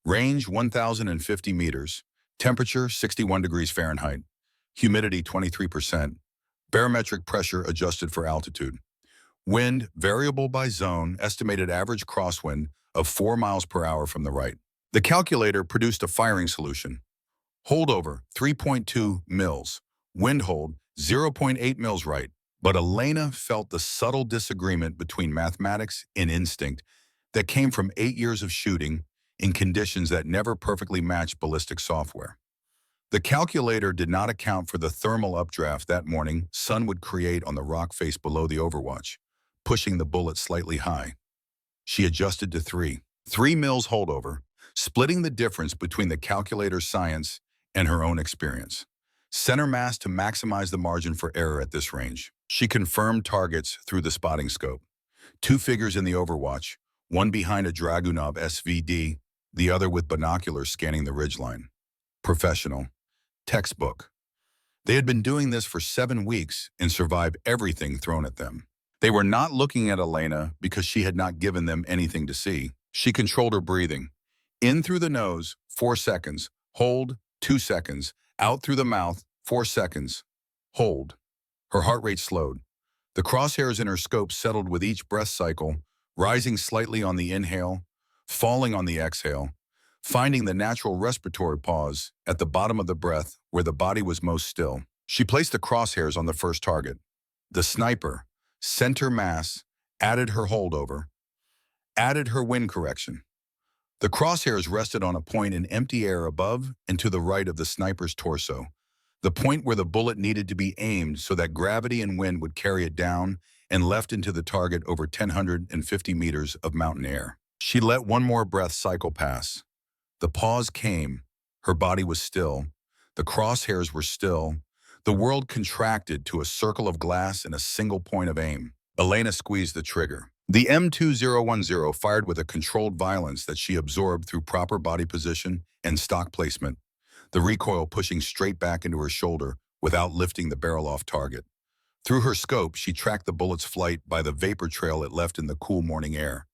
Range 1,050 meters, temperature 61 degrees Fahrenheit, humidity 23%, barometric pressure adjusted for altitude. Wind, variable by zone, estimated average crosswind of 4 miles per hour from the right. The calculator produced a firing solution. Holdover, 3.2 mils. Wind hold, 0.8 mils right. But Elena felt the subtle disagreement between mathematics and instinct that came from 8 years of shooting in conditions that never perfectly matched ballistic software. The calculator did not account for the thermal updraft that morning sun would create on the rock face below the Overwatch, pushing the bullet slightly high. She adjusted to 3 mils holdover, splitting the difference between the calculator's science and her own experience. Center mass to maximize the margin for error at this range. She confirmed targets through the spotting scope. 2 figures in the Overwatch, one behind a Dragunov SVD, the other with binoculars scanning the ridgeline. Professional. Textbook. They had been doing this for 7 weeks and survived everything thrown at them. They were not looking at Elena because she had not given them anything to see. She controlled her breathing. In through the nose, 4 seconds. Hold, 2 seconds. Out through the mouth, 4 seconds. Hold. Her heart rate slowed. The crosshairs in her scope settled with each breath cycle, rising slightly on the inhale, falling on the exhale, finding the natural respiratory pause at the bottom of the breath where the body was most still. She placed the crosshairs on the first target. The sniper, center mass, added her holdover, added her wind correction. The crosshairs rested on a point in empty air above and to the right of the sniper's torso, the point where the bullet needed to be aimed so that gravity and wind would carry it down and left into the target over 1,050 meters of mountain air. She let one more breath cycle pass. The pause came. Her body was still. The crosshairs were still. The world contracted to a circle of glass and a single point of aim. Elena squeezed the trigger. The M2010 fired with a controlled violence that she absorbed through proper body position and stock placement, the recoil pushing straight back into her shoulder without lifting the barrel off target. Through her scope, she tracked the bullet's flight by the vapor trail it left in the cool morning air.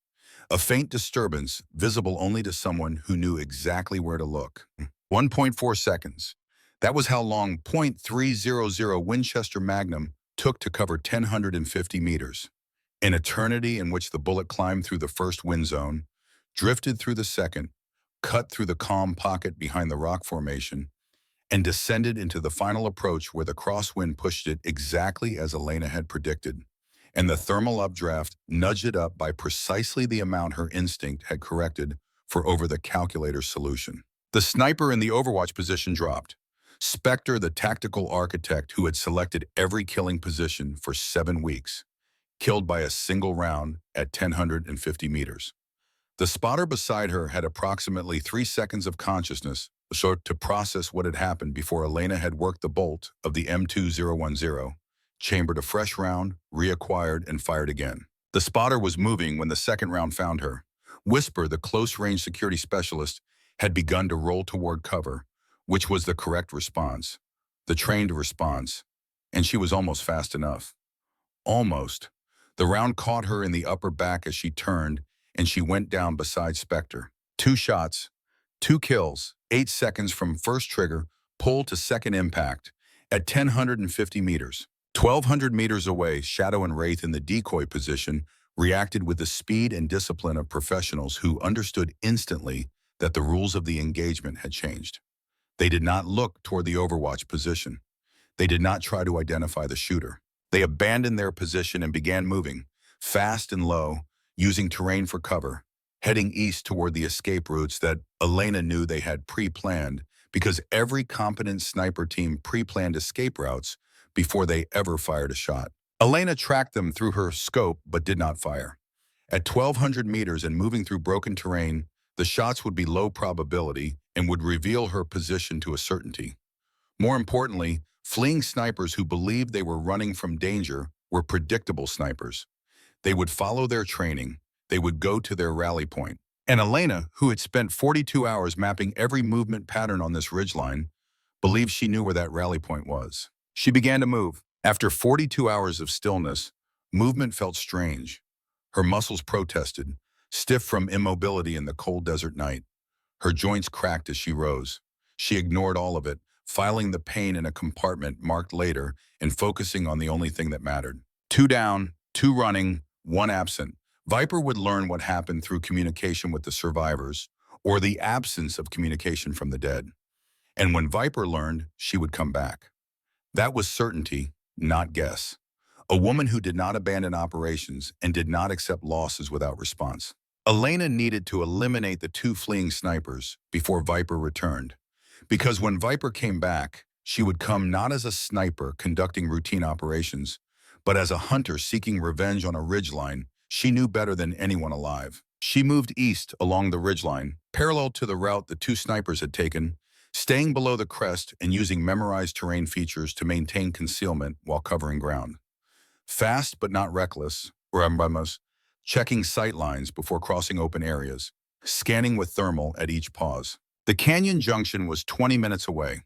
A faint disturbance, visible only to someone who knew exactly where to look. 1.4 seconds. That was how long .300 Winchester Magnum took to cover 1,050 meters. An eternity in which the bullet climbed through the first wind zone, drifted through the second, cut through the calm pocket behind the rock formation, and descended into the final approach where the crosswind pushed it exactly as Elena had predicted, and the thermal updraft nudged it up by precisely the amount her instinct had corrected for over the calculator's solution. The sniper in the overwatch position dropped. Spectre, the tactical architect who had selected every killing position for 7 weeks, killed by a single round at 1,050 meters. The spotter beside her had approximately 3 seconds of consciousness to process what had happened before Elena had worked the bolt of the M2010, chambered a fresh round, reacquired, and fired again. The spotter was moving when the second round found her. Whisper, the close-range security specialist, had begun to roll toward cover, which was the correct response, the trained response, and she was almost fast enough. Almost. The round caught her in the upper back as she turned, and she went down beside Spectre. 2 shots, 2 kills, 8 seconds from first trigger, pull to second impact, at 1,050 meters. 1,200 meters away, Shadow and Wraith in the decoy position reacted with the speed and discipline of professionals who understood instantly that the rules of the engagement had changed. They did not look toward the overwatch position. They did not try to identify the shooter. They abandoned their position and began moving, fast and low, using terrain for cover, heading east toward the escape routes that Elena knew they had pre-planned because every competent sniper team pre-planned escape routes before they ever fired a shot. Elena tracked them through her scope but did not fire. At 1,200 meters and moving through broken terrain, the shots would be low probability and would reveal her position to a certainty. More importantly, fleeing snipers who believed they were running from danger were predictable snipers. They would follow their training. They would go to their rally point. And Elena, who had spent 42 hours mapping every movement pattern on this ridgeline, believed she knew where that rally point was. She began to move. After 42 hours of stillness, movement felt strange. Her muscles protested, stiff from immobility in the cold desert night. Her joints cracked as she rose. She ignored all of it, filing the pain in a compartment marked later and focusing on the only thing that mattered. 2 down, 2 running, 1 absent. Viper would learn what happened through communication with the survivors, or the absence of communication from the dead. And when Viper learned, she would come back. That was certainty, not guess. A woman who did not abandon operations and did not accept losses without response. Elena needed to eliminate the 2 fleeing snipers before Viper returned. Because when Viper came back, she would come not as a sniper conducting routine operations, but as a hunter seeking revenge on a ridgeline she knew better than anyone alive. She moved east along the ridgeline, parallel to the route the 2 snipers had taken, staying below the crest and using memorized terrain features to maintain concealment while covering ground. Fast but not reckless, checking sight lines before crossing open areas, scanning with thermal at each pause. The canyon junction was 20 minutes away.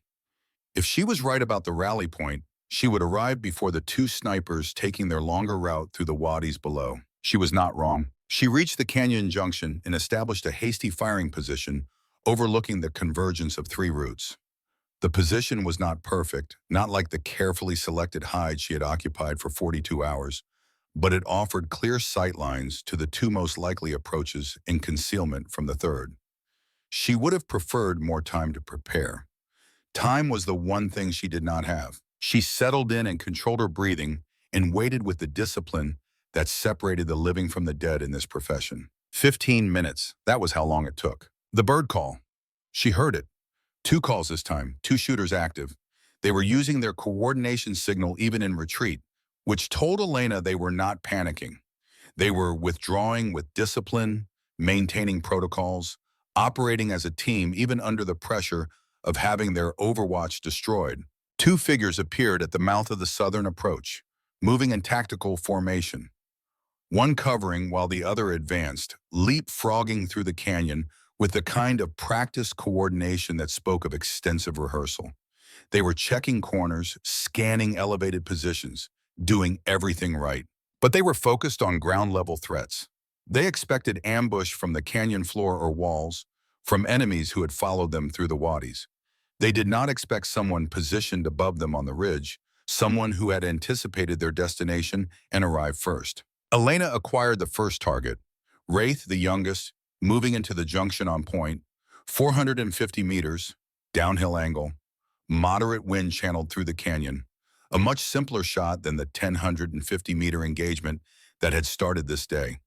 If she was right about the rally point, she would arrive before the 2 snipers taking their longer route through the wadis below. She was not wrong. She reached the canyon junction and established a hasty firing position overlooking the convergence of 3 routes. The position was not perfect, not like the carefully selected hide she had occupied for 42 hours, but it offered clear sight lines to the 2 most likely approaches and concealment from the 3rd. She would have preferred more time to prepare. Time was the one thing she did not have. She settled in and controlled her breathing and waited with the discipline that separated the living from the dead in this profession. 15 minutes, that was how long it took. The bird call. She heard it. 2 calls this time, 2 shooters active. They were using their coordination signal even in retreat, which told Elena they were not panicking. They were withdrawing with discipline, maintaining protocols, operating as a team even under the pressure of having their overwatch destroyed. Two figures appeared at the mouth of the southern approach, moving in tactical formation, one covering while the other advanced, leapfrogging through the canyon with the kind of practiced coordination that spoke of extensive rehearsal. They were checking corners, scanning elevated positions, doing everything right. But they were focused on ground-level threats. They expected ambush from the canyon floor or walls, from enemies who had followed them through the wadis. They did not expect someone positioned above them on the ridge, someone who had anticipated their destination and arrived first. Elena acquired the first target, Wraith, the youngest, moving into the junction on point, 450 meters, downhill angle, moderate wind channeled through the canyon, a much simpler shot than the 1,050-meter engagement that had started this day.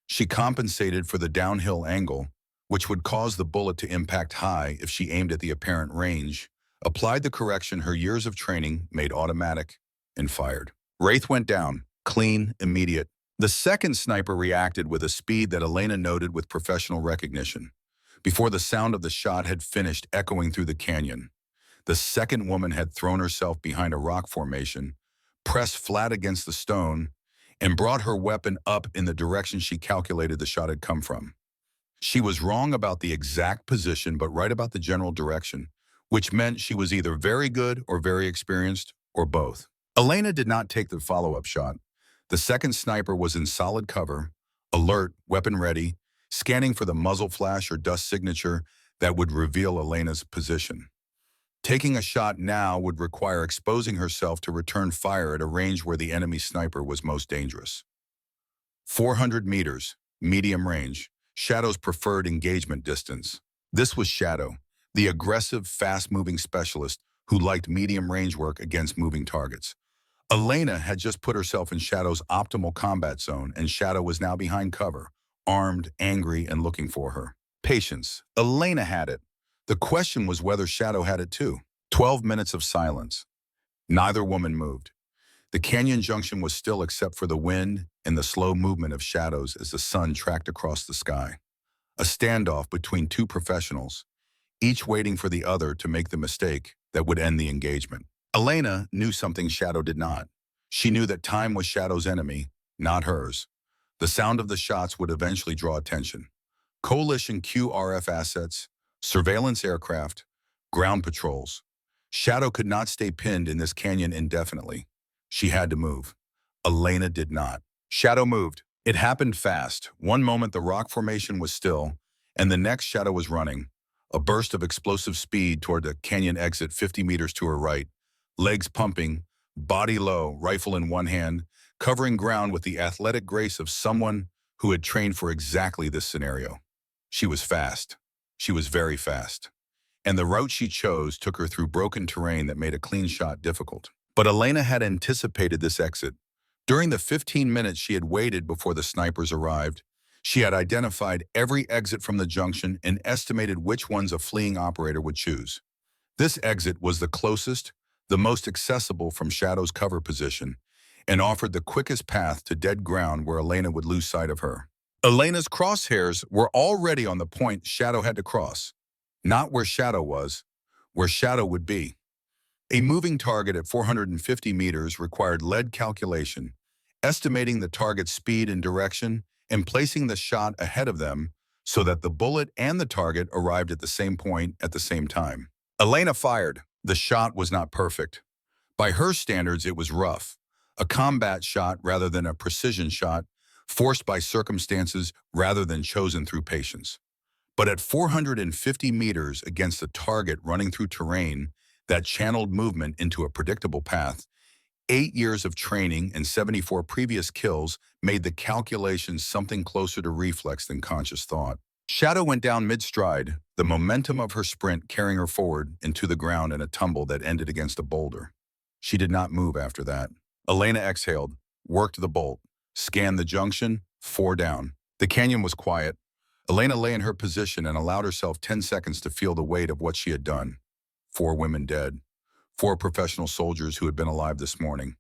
She compensated for the downhill angle, which would cause the bullet to impact high if she aimed at the apparent range, applied the correction her years of training made automatic, and fired. Wraith went down, clean, immediate. The second sniper reacted with a speed that Elena noted with professional recognition. Before the sound of the shot had finished echoing through the canyon, the second woman had thrown herself behind a rock formation, pressed flat against the stone, and brought her weapon up in the direction she calculated the shot had come from. She was wrong about the exact position, but right about the general direction, which meant she was either very good or very experienced, or both. Elena did not take the follow-up shot. The second sniper was in solid cover, alert, weapon ready, scanning for the muzzle flash or dust signature that would reveal Elena's position. Taking a shot now would require exposing herself to return fire at a range where the enemy sniper was most dangerous. 400 meters, medium range, Shadow's preferred engagement distance. This was Shadow, the aggressive, fast-moving specialist who liked medium range work against moving targets. Elena had just put herself in Shadow's optimal combat zone, and Shadow was now behind cover, armed, angry, and looking for her. Patience. Elena had it. The question was whether Shadow had it too. 12 minutes of silence. Neither woman moved. The canyon junction was still except for the wind and the slow movement of shadows as the sun tracked across the sky. A standoff between two professionals, each waiting for the other to make the mistake that would end the engagement. Elena knew something Shadow did not. She knew that time was Shadow's enemy, not hers. The sound of the shots would eventually draw attention. Coalition QRF assets, surveillance aircraft, ground patrols. Shadow could not stay pinned in this canyon indefinitely. She had to move. Elena did not. Shadow moved. It happened fast. One moment the rock formation was still, and the next Shadow was running. A burst of explosive speed toward the canyon exit 50 meters to her right. Legs pumping, body low, rifle in one hand, covering ground with the athletic grace of someone who had trained for exactly this scenario. She was fast. She was very fast. And the route she chose took her through broken terrain that made a clean shot difficult. But Elena had anticipated this exit. During the 15 minutes she had waited before the snipers arrived, she had identified every exit from the junction and estimated which ones a fleeing operator would choose. This exit was the closest, the most accessible from Shadow's cover position, and offered the quickest path to dead ground where Elena would lose sight of her. Elena's crosshairs were already on the point Shadow had to cross. Not where Shadow was, where Shadow would be. A moving target at 450 meters required lead calculation, estimating the target's speed and direction, and placing the shot ahead of them so that the bullet and the target arrived at the same point at the same time. Elena fired. The shot was not perfect. By her standards, it was rough, a combat shot rather than a precision shot, forced by circumstances rather than chosen through patience. But at 450 meters against a target running through terrain that channeled movement into a predictable path, 8 years of training and 74 previous kills made the calculations something closer to reflex than conscious thought. Shadow went down mid-stride, the momentum of her sprint carrying her forward into the ground in a tumble that ended against a boulder. She did not move after that. Elena exhaled, worked the bolt, scanned the junction, 4 down. The canyon was quiet. Elena lay in her position and allowed herself 10 seconds to feel the weight of what she had done. 4 women dead. 4 professional soldiers who had been alive this morning.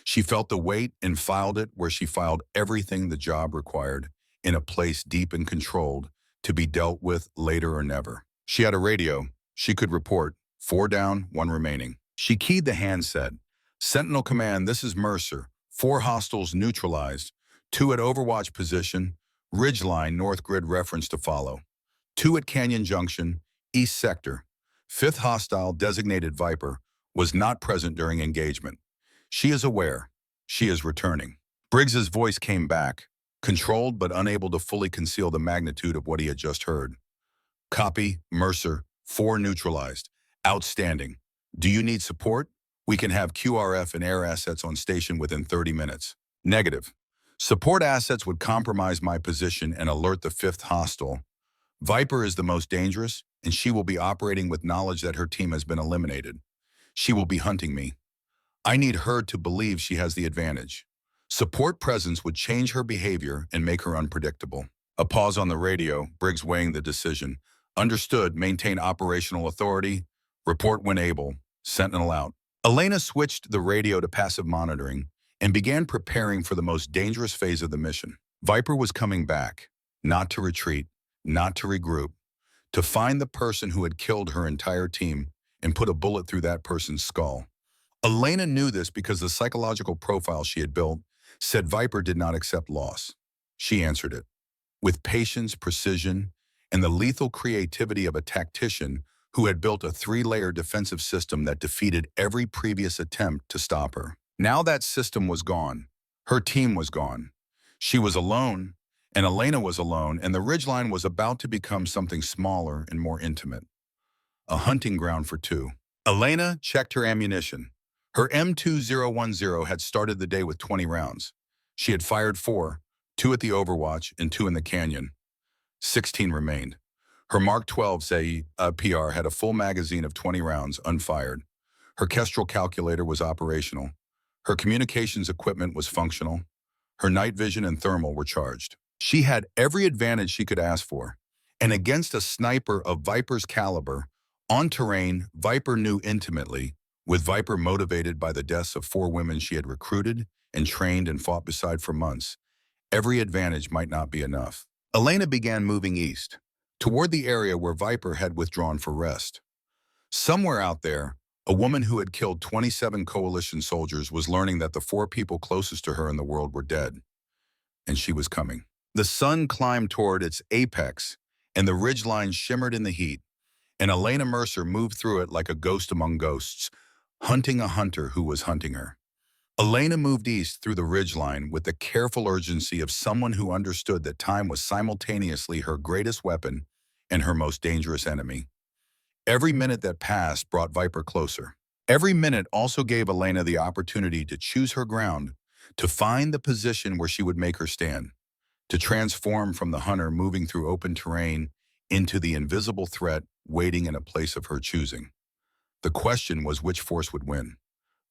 She felt the weight and filed it where she filed everything the job required, in a place deep and controlled, to be dealt with later or never. She had a radio. She could report 4 down, 1 remaining. She keyed the handset. Sentinel Command, this is Mercer. 4 hostiles neutralized. 2 at Overwatch position. Ridgeline, North Grid reference to follow. 2 at Canyon Junction, East Sector. 5th hostile, designated Viper, was not present during engagement. She is aware. She is returning. Briggs's voice came back, controlled but unable to fully conceal the magnitude of what he had just heard. Copy, Mercer, 4 neutralized. Outstanding. Do you need support? We can have QRF and air assets on station within 30 minutes. Negative. Support assets would compromise my position and alert the 5th hostile. Viper is the most dangerous, and she will be operating with knowledge that her team has been eliminated. She will be hunting me. I need her to believe she has the advantage. Support presence would change her behavior and make her unpredictable. A pause on the radio, Briggs weighing the decision. Understood, maintain operational authority. Report when able. Sentinel out. Elena switched the radio to passive monitoring and began preparing for the most dangerous phase of the mission. Viper was coming back, not to retreat, not to regroup, to find the person who had killed her entire team and put a bullet through that person's skull. Elena knew this because the psychological profile she had built said Viper did not accept loss. She answered it with patience, precision, and the lethal creativity of a tactician who had built a 3-layer defensive system that defeated every previous attempt to stop her. Now that system was gone. Her team was gone. She was alone, and Elena was alone, and the ridgeline was about to become something smaller and more intimate. A hunting ground for 2. Elena checked her ammunition. Her M2010 had started the day with 20 rounds. She had fired 4, 2 at the Overwatch and 2 in the Canyon. 16 remained. Her Mark 12 PR had a full magazine of 20 rounds unfired. Her Kestrel calculator was operational. Her communications equipment was functional. Her night vision and thermal were charged. She had every advantage she could ask for. And against a sniper of Viper's caliber, on terrain, Viper knew intimately, with Viper motivated by the deaths of 4 women she had recruited and trained and fought beside for months, every advantage might not be enough. Elena began moving east, toward the area where Viper had withdrawn for rest. Somewhere out there, a woman who had killed 27 coalition soldiers was learning that the 4 people closest to her in the world were dead, and she was coming. The sun climbed toward its apex, and the ridgeline shimmered in the heat, and Elena Mercer moved through it like a ghost among ghosts, hunting a hunter who was hunting her. Elena moved east through the ridgeline with the careful urgency of someone who understood that time was simultaneously her greatest weapon and her most dangerous enemy. Every minute that passed brought Viper closer. Every minute also gave Elena the opportunity to choose her ground, to find the position where she would make her stand, to transform from the hunter moving through open terrain into the invisible threat waiting in a place of her choosing. The question was which force would win,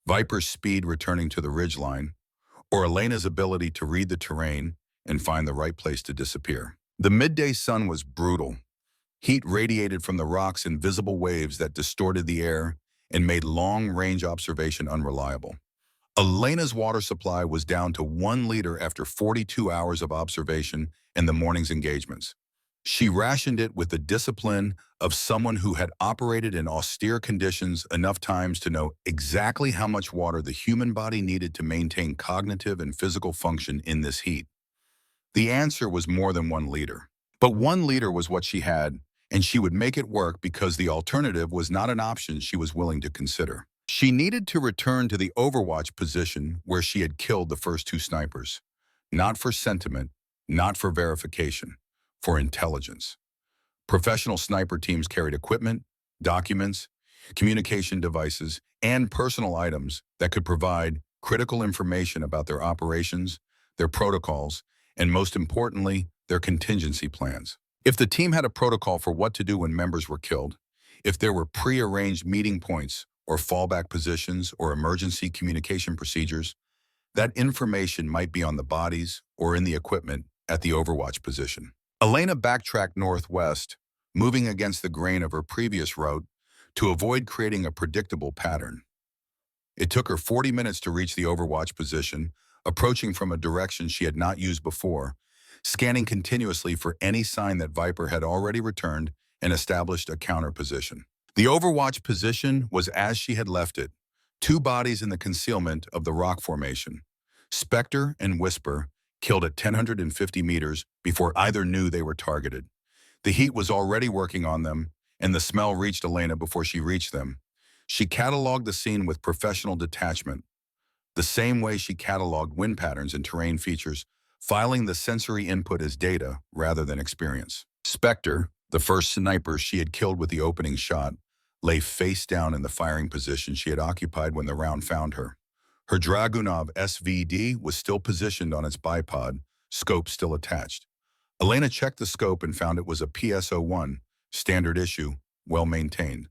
Viper's speed returning to the ridgeline, or Elena's ability to read the terrain and find the right place to disappear. The midday sun was brutal. Heat radiated from the rocks in visible waves that distorted the air and made long-range observation unreliable. Elena's water supply was down to 1 liter after 42 hours of observation and the morning's engagements. She rationed it with the discipline of someone who had operated in austere conditions enough times to know exactly how much water the human body needed to maintain cognitive and physical function in this heat. The answer was more than 1 liter. But 1 liter was what she had, and she would make it work because the alternative was not an option she was willing to consider. She needed to return to the Overwatch position where she had killed the first 2 snipers. Not for sentiment, not for verification, for intelligence. Professional sniper teams carried equipment, documents, communication devices, and personal items that could provide critical information about their operations, their protocols, and most importantly, their contingency plans. If the team had a protocol for what to do when members were killed, if there were pre-arranged meeting points or fallback positions or emergency communication procedures, that information might be on the bodies or in the equipment at the Overwatch position. Elena backtracked northwest, moving against the grain of her previous route to avoid creating a predictable pattern. It took her 40 minutes to reach the Overwatch position, approaching from a direction she had not used before, scanning continuously for any sign that Viper had already returned and established a counter position. The Overwatch position was as she had left it, two bodies in the concealment of the rock formation. Spectre and Whisper killed at 1050 meters before either knew they were targeted. The heat was already working on them, and the smell reached Elena before she reached them. She cataloged the scene with professional detachment, the same way she cataloged wind patterns and terrain features, filing the sensory input as data rather than experience. Spectre, the first sniper she had killed with the opening shot, lay face down in the firing position she had occupied when the round found her. Her Dragunov SVD was still positioned on its bipod, scope still attached. Elena checked the scope and found it was a PSO-1, standard issue, well maintained.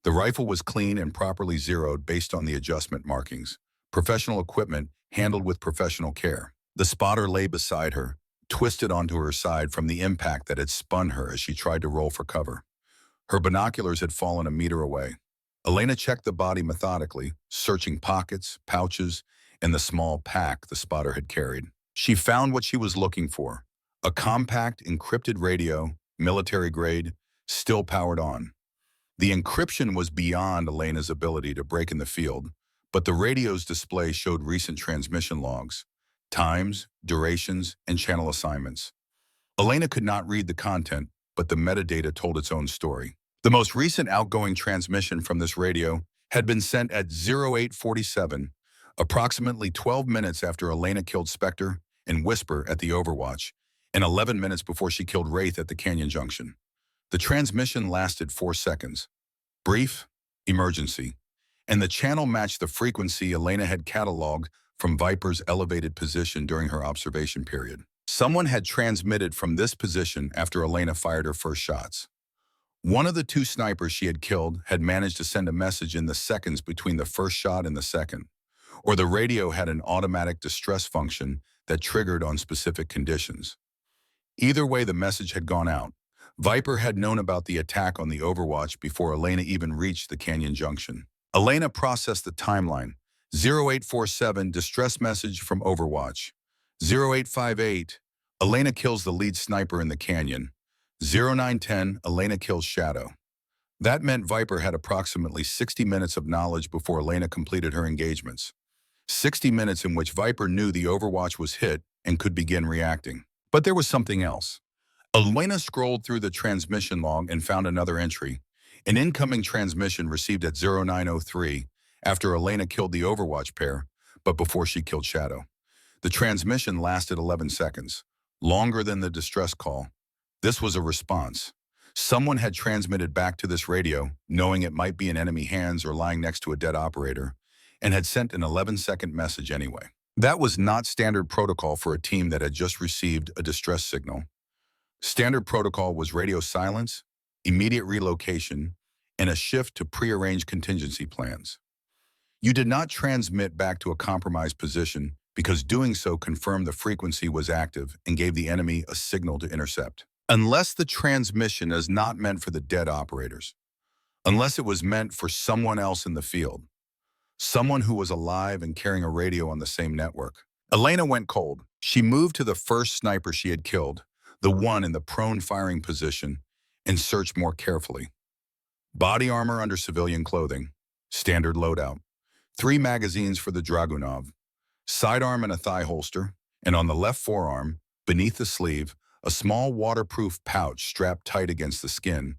The rifle was clean and properly zeroed based on the adjustment markings. Professional equipment handled with professional care. The spotter lay beside her, twisted onto her side from the impact that had spun her as she tried to roll for cover. Her binoculars had fallen a meter away. Elena checked the body methodically, searching pockets, pouches, and the small pack the spotter had carried. She found what she was looking for: a compact, encrypted radio, military grade, still powered on. The encryption was beyond Elena's ability to break in the field, but the radio's display showed recent transmission logs, times, durations, and channel assignments. Elena could not read the content, but the metadata told its own story. The most recent outgoing transmission from this radio had been sent at 0847, approximately 12 minutes after Elena killed Spectre and Whisper at the Overwatch, and 11 minutes before she killed Wraith at the Canyon Junction. The transmission lasted 4 seconds. Brief, emergency, and the channel matched the frequency Elena had cataloged from Viper's elevated position during her observation period. Someone had transmitted from this position after Elena fired her first shots. One of the two snipers she had killed had managed to send a message in the seconds between the first shot and the second, or the radio had an automatic distress function that triggered on specific conditions. Either way, the message had gone out. Viper had known about the attack on the Overwatch before Elena even reached the Canyon Junction. Elena processed the timeline. 0847, distress message from Overwatch. 0858, Elena kills the lead sniper in the canyon. 0910, Elena kills Shadow. That meant Viper had approximately 60 minutes of knowledge before Elena completed her engagements. 60 minutes in which Viper knew the Overwatch was hit and could begin reacting. But there was something else. Elena scrolled through the transmission log and found another entry, an incoming transmission received at 0903 after Elena killed the Overwatch pair, but before she killed Shadow. The transmission lasted 11 seconds, longer than the distress call. This was a response. Someone had transmitted back to this radio, knowing it might be in enemy hands or lying next to a dead operator, and had sent an 11-second message anyway. That was not standard protocol for a team that had just received a distress signal. Standard protocol was radio silence, immediate relocation, and a shift to prearranged contingency plans. You did not transmit back to a compromised position because doing so confirmed the frequency was active and gave the enemy a signal to intercept. Unless the transmission is not meant for the dead operators. Unless it was meant for someone else in the field. Someone who was alive and carrying a radio on the same network. Elena went cold. She moved to the first sniper she had killed, the one in the prone firing position, and searched more carefully. Body armor under civilian clothing, standard loadout. 3 magazines for the Dragunov, sidearm and a thigh holster, and on the left forearm, beneath the sleeve, a small waterproof pouch strapped tight against the skin,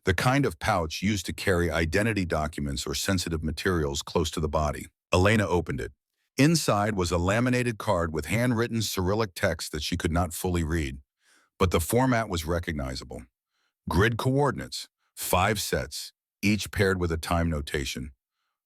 the kind of pouch used to carry identity documents or sensitive materials close to the body. Elena opened it. Inside was a laminated card with handwritten Cyrillic text that she could not fully read, but the format was recognizable. Grid coordinates, 5 sets, each paired with a time notation.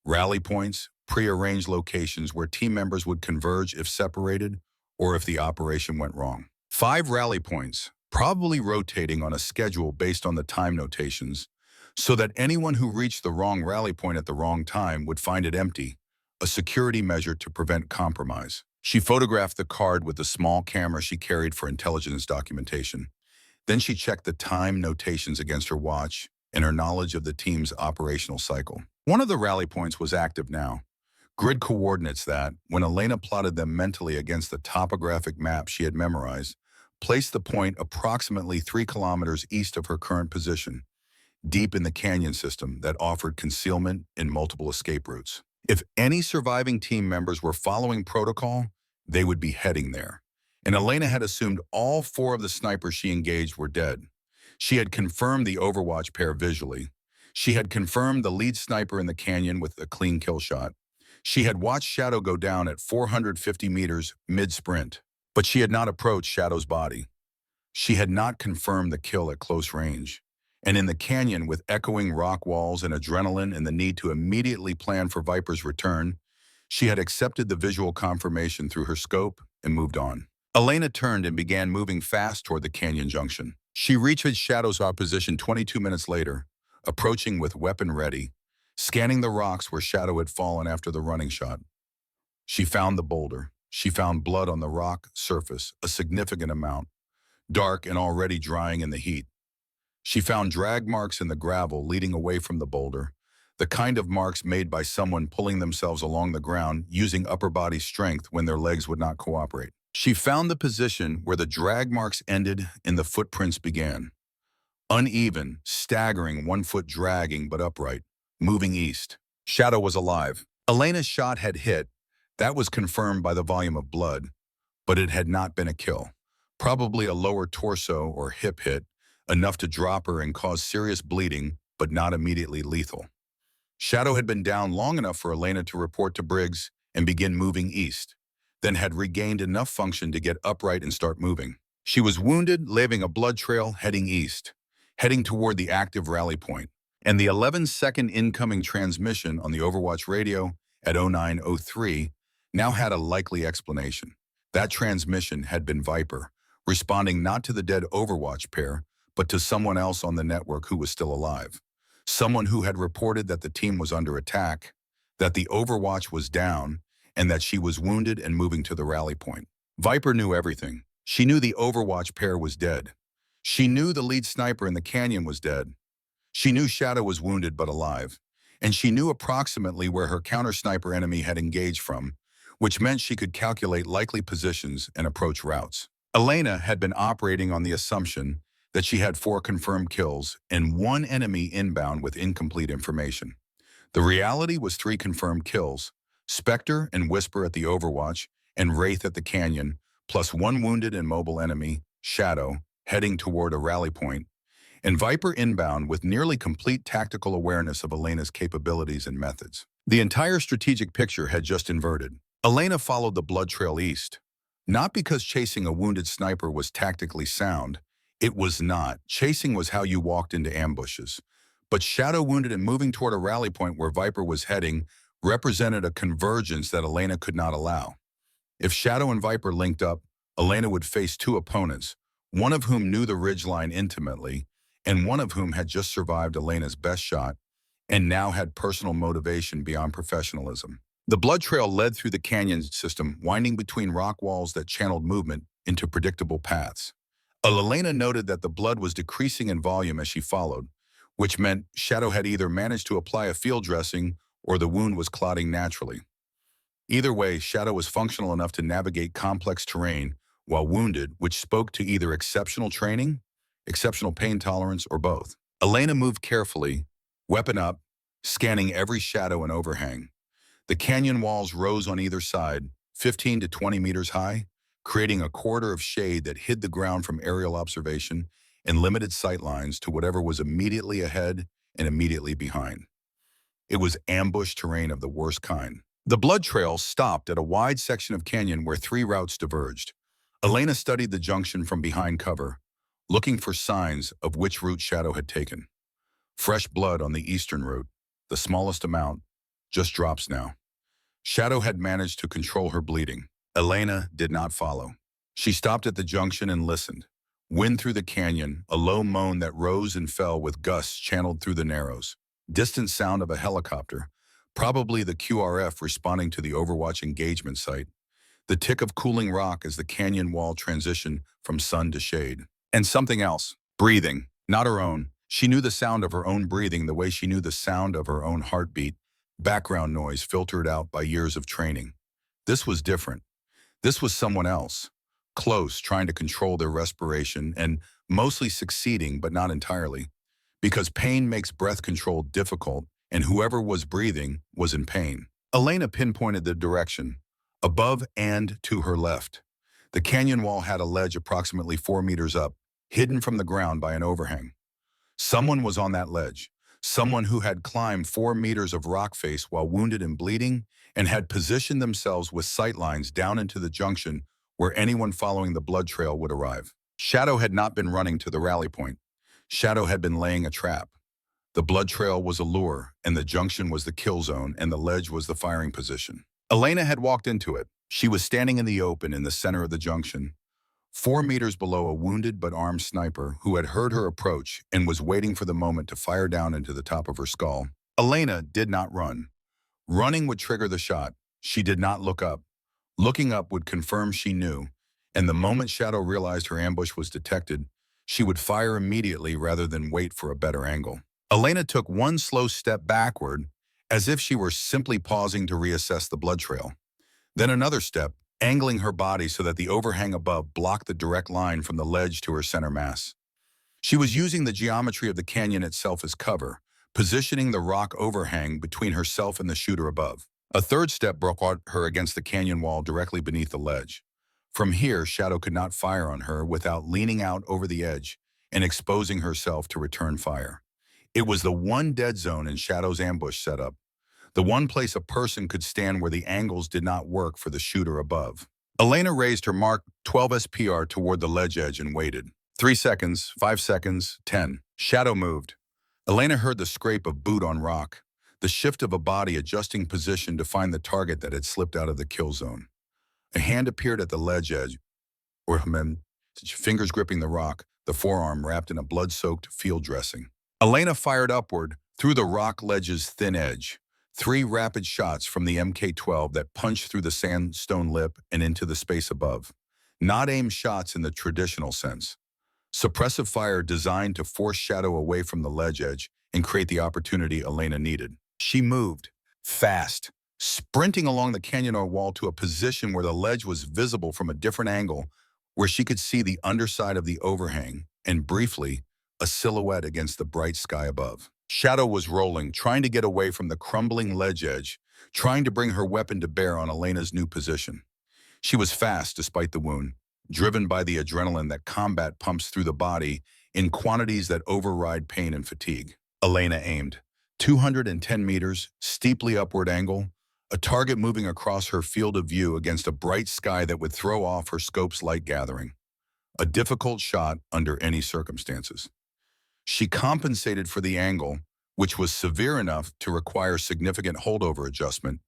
Rally points, prearranged locations where team members would converge if separated or if the operation went wrong. 5 rally points, probably rotating on a schedule based on the time notations, so that anyone who reached the wrong rally point at the wrong time would find it empty, a security measure to prevent compromise. She photographed the card with the small camera she carried for intelligence documentation. Then she checked the time notations against her watch and her knowledge of the team's operational cycle. One of the rally points was active now. Grid coordinates that, when Elena plotted them mentally against the topographic map she had memorized, placed the point approximately 3 kilometers east of her current position. deep in the canyon system that offered concealment and multiple escape routes. If any surviving team members were following protocol, they would be heading there. And Elena had assumed all four of the snipers she engaged were dead. She had confirmed the Overwatch pair visually. She had confirmed the lead sniper in the canyon with a clean kill shot. She had watched Shadow go down at 450 meters mid-sprint, but she had not approached Shadow's body. She had not confirmed the kill at close range. And in the canyon, with echoing rock walls and adrenaline and the need to immediately plan for Viper's return, she had accepted the visual confirmation through her scope and moved on. Elena turned and began moving fast toward the canyon junction. She reached Shadow's position 22 minutes later, approaching with weapon ready, scanning the rocks where Shadow had fallen after the running shot. She found the boulder. She found blood on the rock surface, a significant amount, dark and already drying in the heat. She found drag marks in the gravel leading away from the boulder, the kind of marks made by someone pulling themselves along the ground using upper body strength when their legs would not cooperate. She found the position where the drag marks ended and the footprints began. Uneven, staggering, 1 foot dragging but upright, moving east. Shadow was alive. Elena's shot had hit. That was confirmed by the volume of blood, but it had not been a kill. Probably a lower torso or hip hit, enough to drop her and cause serious bleeding, but not immediately lethal. Shadow had been down long enough for Elena to report to Briggs and begin moving east, then had regained enough function to get upright and start moving. She was wounded, leaving a blood trail heading east, heading toward the active rally point, and the 11-second incoming transmission on the Overwatch radio at 09:03 now had a likely explanation. That transmission had been Viper, responding not to the dead Overwatch pair, but to someone else on the network who was still alive. Someone who had reported that the team was under attack, that the Overwatch was down, and that she was wounded and moving to the rally point. Viper knew everything. She knew the Overwatch pair was dead. She knew the lead sniper in the canyon was dead. She knew Shadow was wounded but alive. And she knew approximately where her counter-sniper enemy had engaged from, which meant she could calculate likely positions and approach routes. Elena had been operating on the assumption that she had 4 confirmed kills and 1 enemy inbound with incomplete information. The reality was 3 confirmed kills, Spectre and Whisper at the Overwatch and Wraith at the Canyon, plus 1 wounded and mobile enemy, Shadow, heading toward a rally point, and Viper inbound with nearly complete tactical awareness of Elena's capabilities and methods. The entire strategic picture had just inverted. Elena followed the blood trail east, not because chasing a wounded sniper was tactically sound. It was not. Chasing was how you walked into ambushes. But Shadow wounded and moving toward a rally point where Viper was heading represented a convergence that Elena could not allow. If Shadow and Viper linked up, Elena would face 2 opponents, one of whom knew the ridgeline intimately, and one of whom had just survived Elena's best shot and now had personal motivation beyond professionalism. The blood trail led through the canyon system, winding between rock walls that channeled movement into predictable paths. Elena noted that the blood was decreasing in volume as she followed, which meant Shadow had either managed to apply a field dressing or the wound was clotting naturally. Either way, Shadow was functional enough to navigate complex terrain while wounded, which spoke to either exceptional training, exceptional pain tolerance, or both. Elena moved carefully, weapon up, scanning every shadow and overhang. The canyon walls rose on either side, 15 to 20 meters high, creating a corridor of shade that hid the ground from aerial observation and limited sight lines to whatever was immediately ahead and immediately behind. It was ambush terrain of the worst kind. The blood trail stopped at a wide section of canyon where 3 routes diverged. Elena studied the junction from behind cover, looking for signs of which route Shadow had taken. Fresh blood on the eastern route, the smallest amount, just drops now. Shadow had managed to control her bleeding. Elena did not follow. She stopped at the junction and listened. Wind through the canyon, a low moan that rose and fell with gusts channeled through the narrows. Distant sound of a helicopter, probably the QRF responding to the Overwatch engagement site. The tick of cooling rock as the canyon wall transitioned from sun to shade. And something else, breathing, not her own. She knew the sound of her own breathing the way she knew the sound of her own heartbeat, background noise filtered out by years of training. This was different. This was someone else, close, trying to control their respiration and mostly succeeding, but not entirely. because pain makes breath control difficult, and whoever was breathing was in pain. Elena pinpointed the direction, above and to her left. The canyon wall had a ledge approximately 4 meters up, hidden from the ground by an overhang. Someone was on that ledge, someone who had climbed 4 meters of rock face while wounded and bleeding, and had positioned themselves with sightlines down into the junction where anyone following the blood trail would arrive. Shadow had not been running to the rally point. Shadow had been laying a trap. The blood trail was a lure, and the junction was the kill zone, and the ledge was the firing position. Elena had walked into it. She was standing in the open in the center of the junction, 4 meters below a wounded but armed sniper who had heard her approach and was waiting for the moment to fire down into the top of her skull. Elena did not run. Running would trigger the shot. She did not look up. Looking up would confirm she knew, and the moment Shadow realized her ambush was detected, she would fire immediately rather than wait for a better angle. Elena took one slow step backward, as if she were simply pausing to reassess the blood trail. Then another step, angling her body so that the overhang above blocked the direct line from the ledge to her center mass. She was using the geometry of the canyon itself as cover, positioning the rock overhang between herself and the shooter above. A third step brought her against the canyon wall directly beneath the ledge. From here, Shadow could not fire on her without leaning out over the edge and exposing herself to return fire. It was the one dead zone in Shadow's ambush setup, the one place a person could stand where the angles did not work for the shooter above. Elena raised her Mark 12 SPR toward the ledge edge and waited. 3 seconds, 5 seconds, 10. Shadow moved. Elena heard the scrape of boot on rock, the shift of a body adjusting position to find the target that had slipped out of the kill zone. A hand appeared at the ledge edge, fingers gripping the rock, the forearm wrapped in a blood-soaked field dressing. Elena fired upward through the rock ledge's thin edge. 3 rapid shots from the MK-12 that punched through the sandstone lip and into the space above. Not aim shots in the traditional sense. Suppressive fire designed to force Shadow away from the ledge edge and create the opportunity Elena needed. She moved, fast, sprinting along the canyon wall to a position where the ledge was visible from a different angle, where she could see the underside of the overhang and, briefly, a silhouette against the bright sky above. Shadow was rolling, trying to get away from the crumbling ledge edge, trying to bring her weapon to bear on Elena's new position. She was fast despite the wound, driven by the adrenaline that combat pumps through the body in quantities that override pain and fatigue. Elena aimed. 210 meters, steeply upward angle, a target moving across her field of view against a bright sky that would throw off her scope's light gathering. A difficult shot under any circumstances. She compensated for the angle, which was severe enough to require significant holdover adjustment,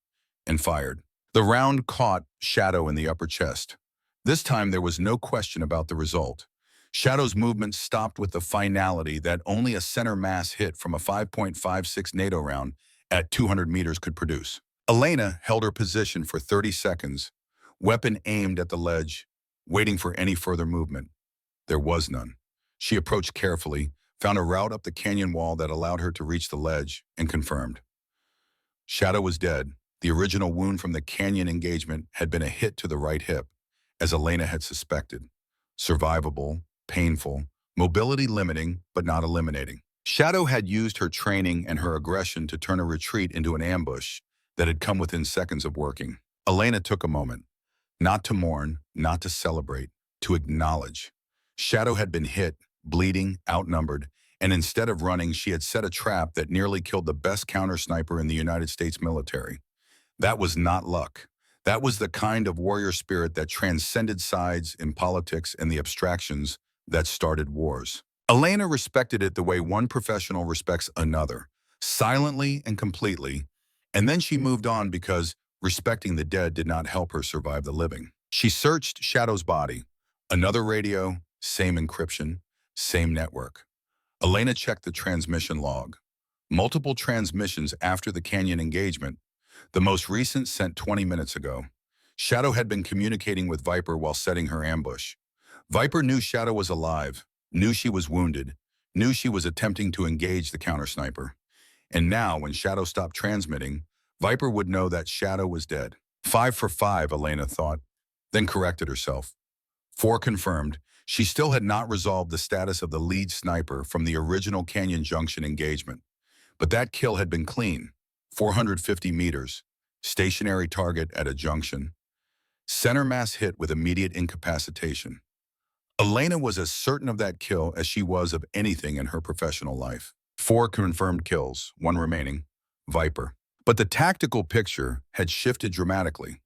and fired. The round caught Shadow in the upper chest. This time there was no question about the result. Shadow's movement stopped with the finality that only a center mass hit from a 5.56 NATO round at 200 meters could produce. Elena held her position for 30 seconds, weapon aimed at the ledge, waiting for any further movement. There was none. She approached carefully, found a route up the canyon wall that allowed her to reach the ledge, and confirmed. Shadow was dead. The original wound from the canyon engagement had been a hit to the right hip, as Elena had suspected. Survivable, painful, mobility limiting, but not eliminating. Shadow had used her training and her aggression to turn a retreat into an ambush that had come within seconds of working. Elena took a moment, not to mourn, not to celebrate, to acknowledge. Shadow had been hit, bleeding, outnumbered, and instead of running, she had set a trap that nearly killed the best counter sniper in the United States military. That was not luck. That was the kind of warrior spirit that transcended sides in politics and the abstractions that started wars. Elena respected it the way one professional respects another, silently and completely, and then she moved on because respecting the dead did not help her survive the living. She searched Shadow's body. Another radio, same encryption, same network. Elena checked the transmission log. Multiple transmissions after the canyon engagement, the most recent sent 20 minutes ago. Shadow had been communicating with Viper while setting her ambush. Viper knew Shadow was alive, knew she was wounded, knew she was attempting to engage the counter-sniper. And now, when Shadow stopped transmitting, Viper would know that Shadow was dead. 5 for 5, Elena thought, then corrected herself. 4 confirmed. She still had not resolved the status of the lead sniper from the original Canyon Junction engagement. But that kill had been clean, 450 meters, stationary target at a junction, center mass hit with immediate incapacitation. Elena was as certain of that kill as she was of anything in her professional life. 4 confirmed kills, 1 remaining, Viper. But the tactical picture had shifted dramatically.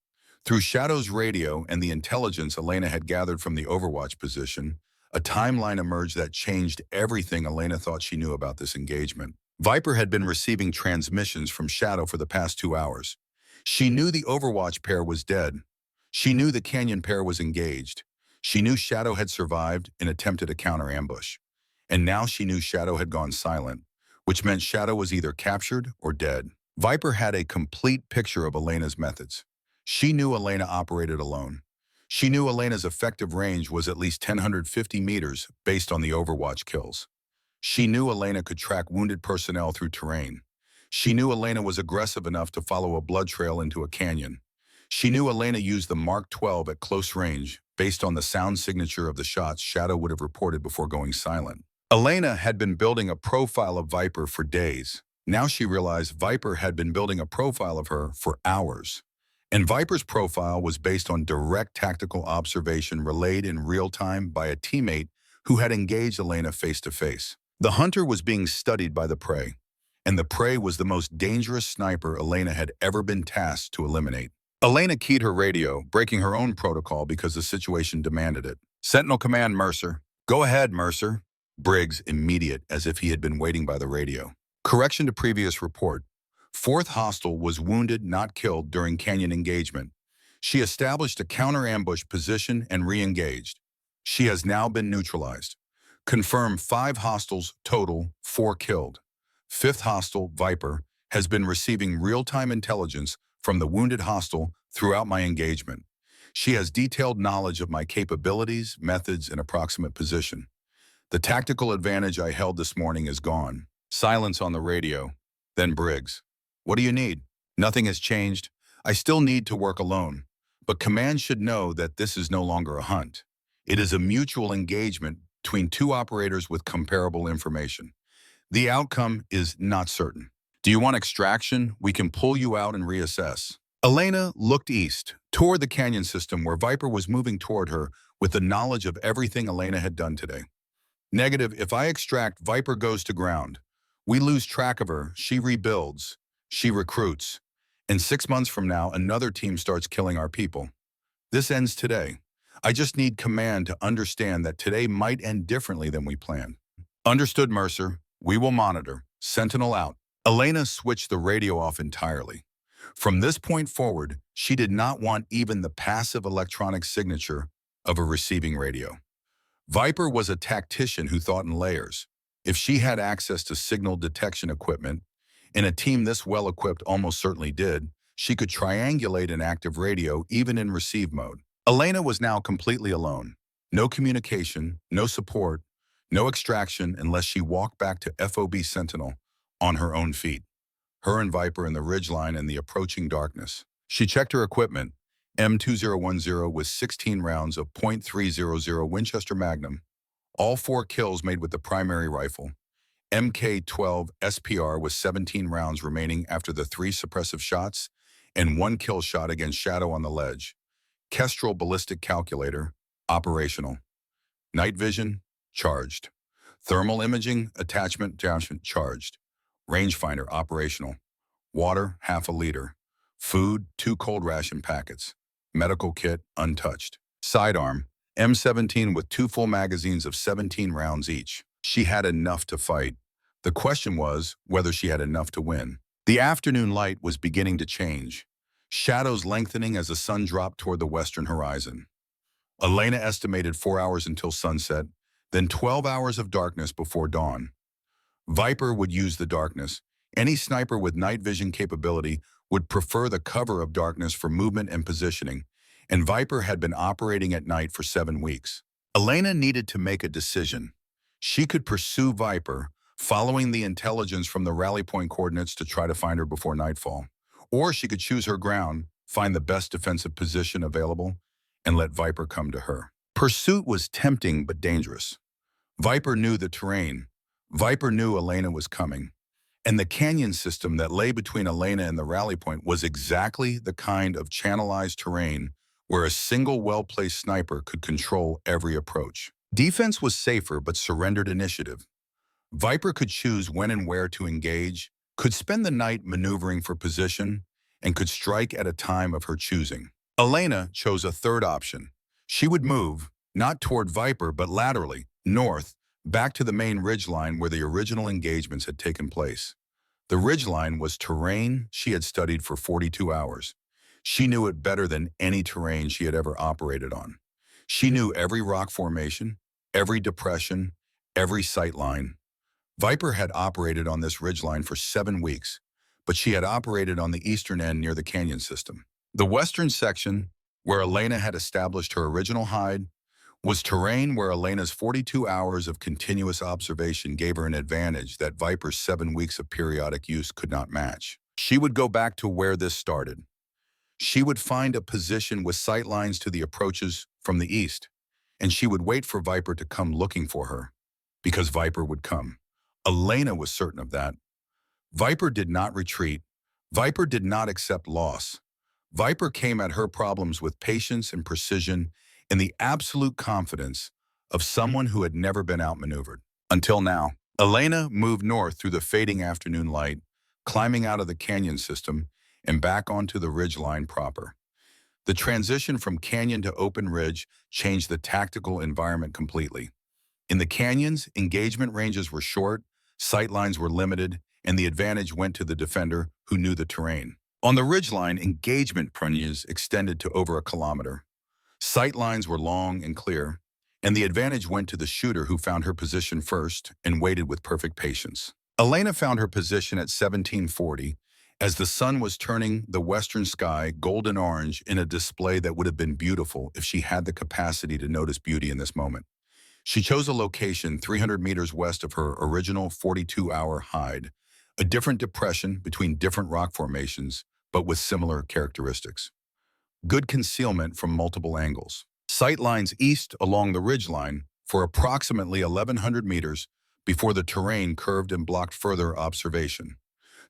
Through Shadow's radio and the intelligence Elena had gathered from the Overwatch position, a timeline emerged that changed everything Elena thought she knew about this engagement. Viper had been receiving transmissions from Shadow for the past 2 hours. She knew the Overwatch pair was dead. She knew the Canyon pair was engaged. She knew Shadow had survived and attempted a counter-ambush. And now she knew Shadow had gone silent, which meant Shadow was either captured or dead. Viper had a complete picture of Elena's methods. She knew Elena operated alone. She knew Elena's effective range was at least 1,050 meters based on the Overwatch kills. She knew Elena could track wounded personnel through terrain. She knew Elena was aggressive enough to follow a blood trail into a canyon. She knew Elena used the Mark 12 at close range based on the sound signature of the shots Shadow would have reported before going silent. Elena had been building a profile of Viper for days. Now she realized Viper had been building a profile of her for hours. And Viper's profile was based on direct tactical observation relayed in real time by a teammate who had engaged Elena face-to-face. The hunter was being studied by the prey, and the prey was the most dangerous sniper Elena had ever been tasked to eliminate. Elena keyed her radio, breaking her own protocol because the situation demanded it. Sentinel Command, Mercer. Go ahead, Mercer. Briggs, immediate, as if he had been waiting by the radio. Correction to previous report. 4th hostile was wounded, not killed, during Canyon engagement. She established a counter-ambush position and re-engaged. She has now been neutralized. Confirm 5 hostiles total, 4 killed. 5th hostile, Viper, has been receiving real-time intelligence from the wounded hostile throughout my engagement. She has detailed knowledge of my capabilities, methods, and approximate position. The tactical advantage I held this morning is gone. Silence on the radio. Then Briggs. What do you need? Nothing has changed. I still need to work alone. But command should know that this is no longer a hunt. It is a mutual engagement between 2 operators with comparable information. The outcome is not certain. Do you want extraction? We can pull you out and reassess. Elena looked east, toward the canyon system where Viper was moving toward her with the knowledge of everything Elena had done today. Negative, if I extract, Viper goes to ground. We lose track of her, she rebuilds, she recruits. And 6 months from now, another team starts killing our people. This ends today. I just need command to understand that today might end differently than we planned. Understood, Mercer. We will monitor. Sentinel out. Elena switched the radio off entirely. From this point forward, she did not want even the passive electronic signature of a receiving radio. Viper was a tactician who thought in layers. If she had access to signal detection equipment, and a team this well-equipped almost certainly did, she could triangulate an active radio even in receive mode. Elena was now completely alone. No communication, no support, no extraction unless she walked back to FOB Sentinel on her own feet. Her and Viper in the ridgeline and the approaching darkness. She checked her equipment, M2010 with 16 rounds of .300 Winchester Magnum, all 4 kills made with the primary rifle, MK12 SPR with 17 rounds remaining after the 3 suppressive shots, and 1 kill shot against Shadow on the ledge. Kestrel ballistic calculator, operational. Night vision, charged. Thermal imaging, attachment, charged. Rangefinder, operational. Water, half a liter. Food, 2 cold ration packets. Medical kit, untouched. Sidearm, M17 with 2 full magazines of 17 rounds each. She had enough to fight. The question was whether she had enough to win. The afternoon light was beginning to change. Shadows lengthening as the sun dropped toward the western horizon. Elena estimated 4 hours until sunset, then 12 hours of darkness before dawn. Viper would use the darkness. Any sniper with night vision capability would prefer the cover of darkness for movement and positioning, and Viper had been operating at night for 7 weeks. Elena needed to make a decision. She could pursue Viper, following the intelligence from the rally point coordinates to try to find her before nightfall. Or she could choose her ground, find the best defensive position available, and let Viper come to her. Pursuit was tempting but dangerous. Viper knew the terrain. Viper knew Elena was coming. And the canyon system that lay between Elena and the rally point was exactly the kind of channelized terrain where a single well-placed sniper could control every approach. Defense was safer but surrendered initiative. Viper could choose when and where to engage, could spend the night maneuvering for position, and could strike at a time of her choosing. Elena chose a third option. She would move, not toward Viper, but laterally, north, back to the main ridgeline where the original engagements had taken place. The ridgeline was terrain she had studied for 42 hours. She knew it better than any terrain she had ever operated on. She knew every rock formation, every depression, every sight line. Viper had operated on this ridgeline for 7 weeks, but she had operated on the eastern end near the canyon system. The western section, where Elena had established her original hide, was terrain where Elena's 42 hours of continuous observation gave her an advantage that Viper's 7 weeks of periodic use could not match. She would go back to where this started. She would find a position with sight lines to the approaches from the east, and she would wait for Viper to come looking for her, because Viper would come. Elena was certain of that. Viper did not retreat. Viper did not accept loss. Viper came at her problems with patience and precision and the absolute confidence of someone who had never been outmaneuvered. Until now, Elena moved north through the fading afternoon light, climbing out of the canyon system and back onto the ridgeline proper. The transition from canyon to open ridge changed the tactical environment completely. In the canyons, engagement ranges were short, sight lines were limited, and the advantage went to the defender who knew the terrain. On the ridgeline, engagement ranges extended to over 1 kilometer. Sight lines were long and clear, and the advantage went to the shooter who found her position first and waited with perfect patience. Elena found her position at 1740 as the sun was turning the western sky golden-orange in a display that would have been beautiful if she had the capacity to notice beauty in this moment. She chose a location 300 meters west of her original 42-hour hide, a different depression between different rock formations, but with similar characteristics. Good concealment from multiple angles. Sight lines east along the ridgeline for approximately 1,100 meters before the terrain curved and blocked further observation.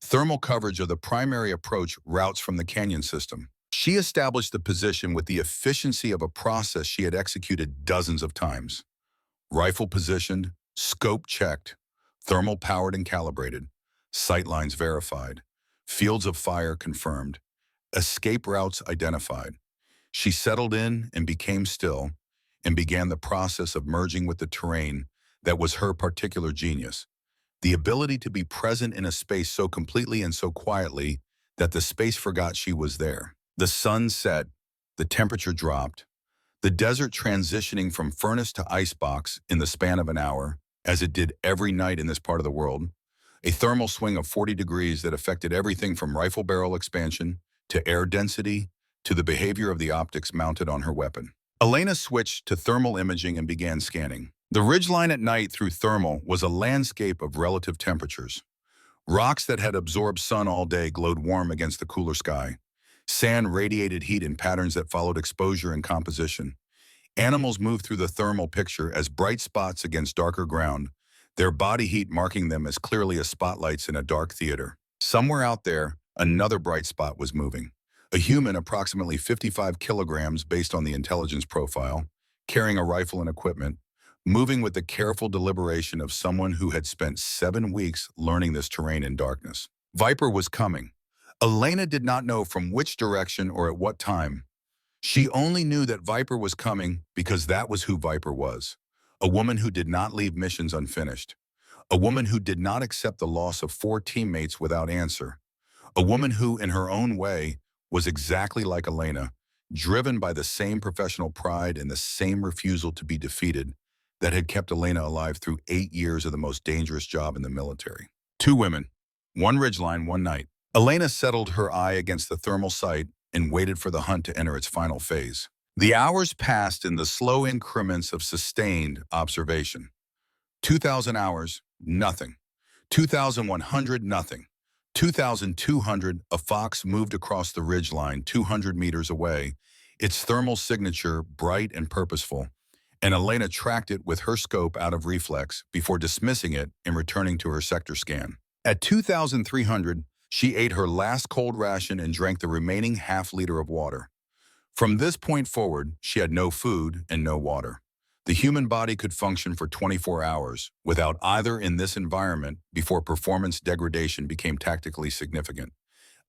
Thermal coverage of the primary approach routes from the canyon system. She established the position with the efficiency of a process she had executed dozens of times. Rifle positioned, scope checked, thermal powered and calibrated, sight lines verified, fields of fire confirmed, escape routes identified. She settled in and became still and began the process of merging with the terrain that was her particular genius. The ability to be present in a space so completely and so quietly that the space forgot she was there. The sun set, the temperature dropped, the desert transitioning from furnace to icebox in the span of an hour, as it did every night in this part of the world, a thermal swing of 40 degrees that affected everything from rifle barrel expansion to air density to the behavior of the optics mounted on her weapon. Elena switched to thermal imaging and began scanning. The ridgeline at night through thermal was a landscape of relative temperatures. Rocks that had absorbed sun all day glowed warm against the cooler sky. Sand radiated heat in patterns that followed exposure and composition. Animals moved through the thermal picture as bright spots against darker ground, their body heat marking them as clearly as spotlights in a dark theater. Somewhere out there, another bright spot was moving. A human approximately 55 kilograms based on the intelligence profile, carrying a rifle and equipment, moving with the careful deliberation of someone who had spent 7 weeks learning this terrain in darkness. Viper was coming. Elena did not know from which direction or at what time. She only knew that Viper was coming because that was who Viper was. A woman who did not leave missions unfinished. A woman who did not accept the loss of 4 teammates without answer. A woman who, in her own way, was exactly like Elena, driven by the same professional pride and the same refusal to be defeated that had kept Elena alive through 8 years of the most dangerous job in the military. 2 women, 1 ridgeline, 1 night. Elena settled her eye against the thermal sight and waited for the hunt to enter its final phase. The hours passed in the slow increments of sustained observation. 2,000 hours, nothing. 2,100, nothing. 2,200, a fox moved across the ridgeline 200 meters away, its thermal signature bright and purposeful, and Elena tracked it with her scope out of reflex before dismissing it and returning to her sector scan. At 2,300, she ate her last cold ration and drank the remaining half-liter of water. From this point forward, she had no food and no water. The human body could function for 24 hours without either in this environment before performance degradation became tactically significant.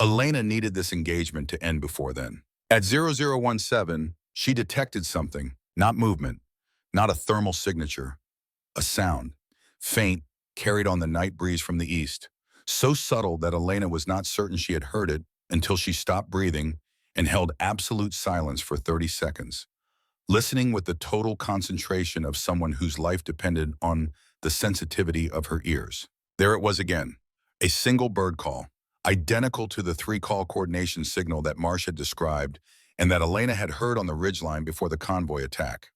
Elena needed this engagement to end before then. At 0017, she detected something, not movement, not a thermal signature, a sound, faint, carried on the night breeze from the east, so subtle that Elena was not certain she had heard it until she stopped breathing and held absolute silence for 30 seconds, listening with the total concentration of someone whose life depended on the sensitivity of her ears. There it was again, a single bird call, identical to the three-call coordination signal that Marsh had described and that Elena had heard on the ridgeline before the convoy attack.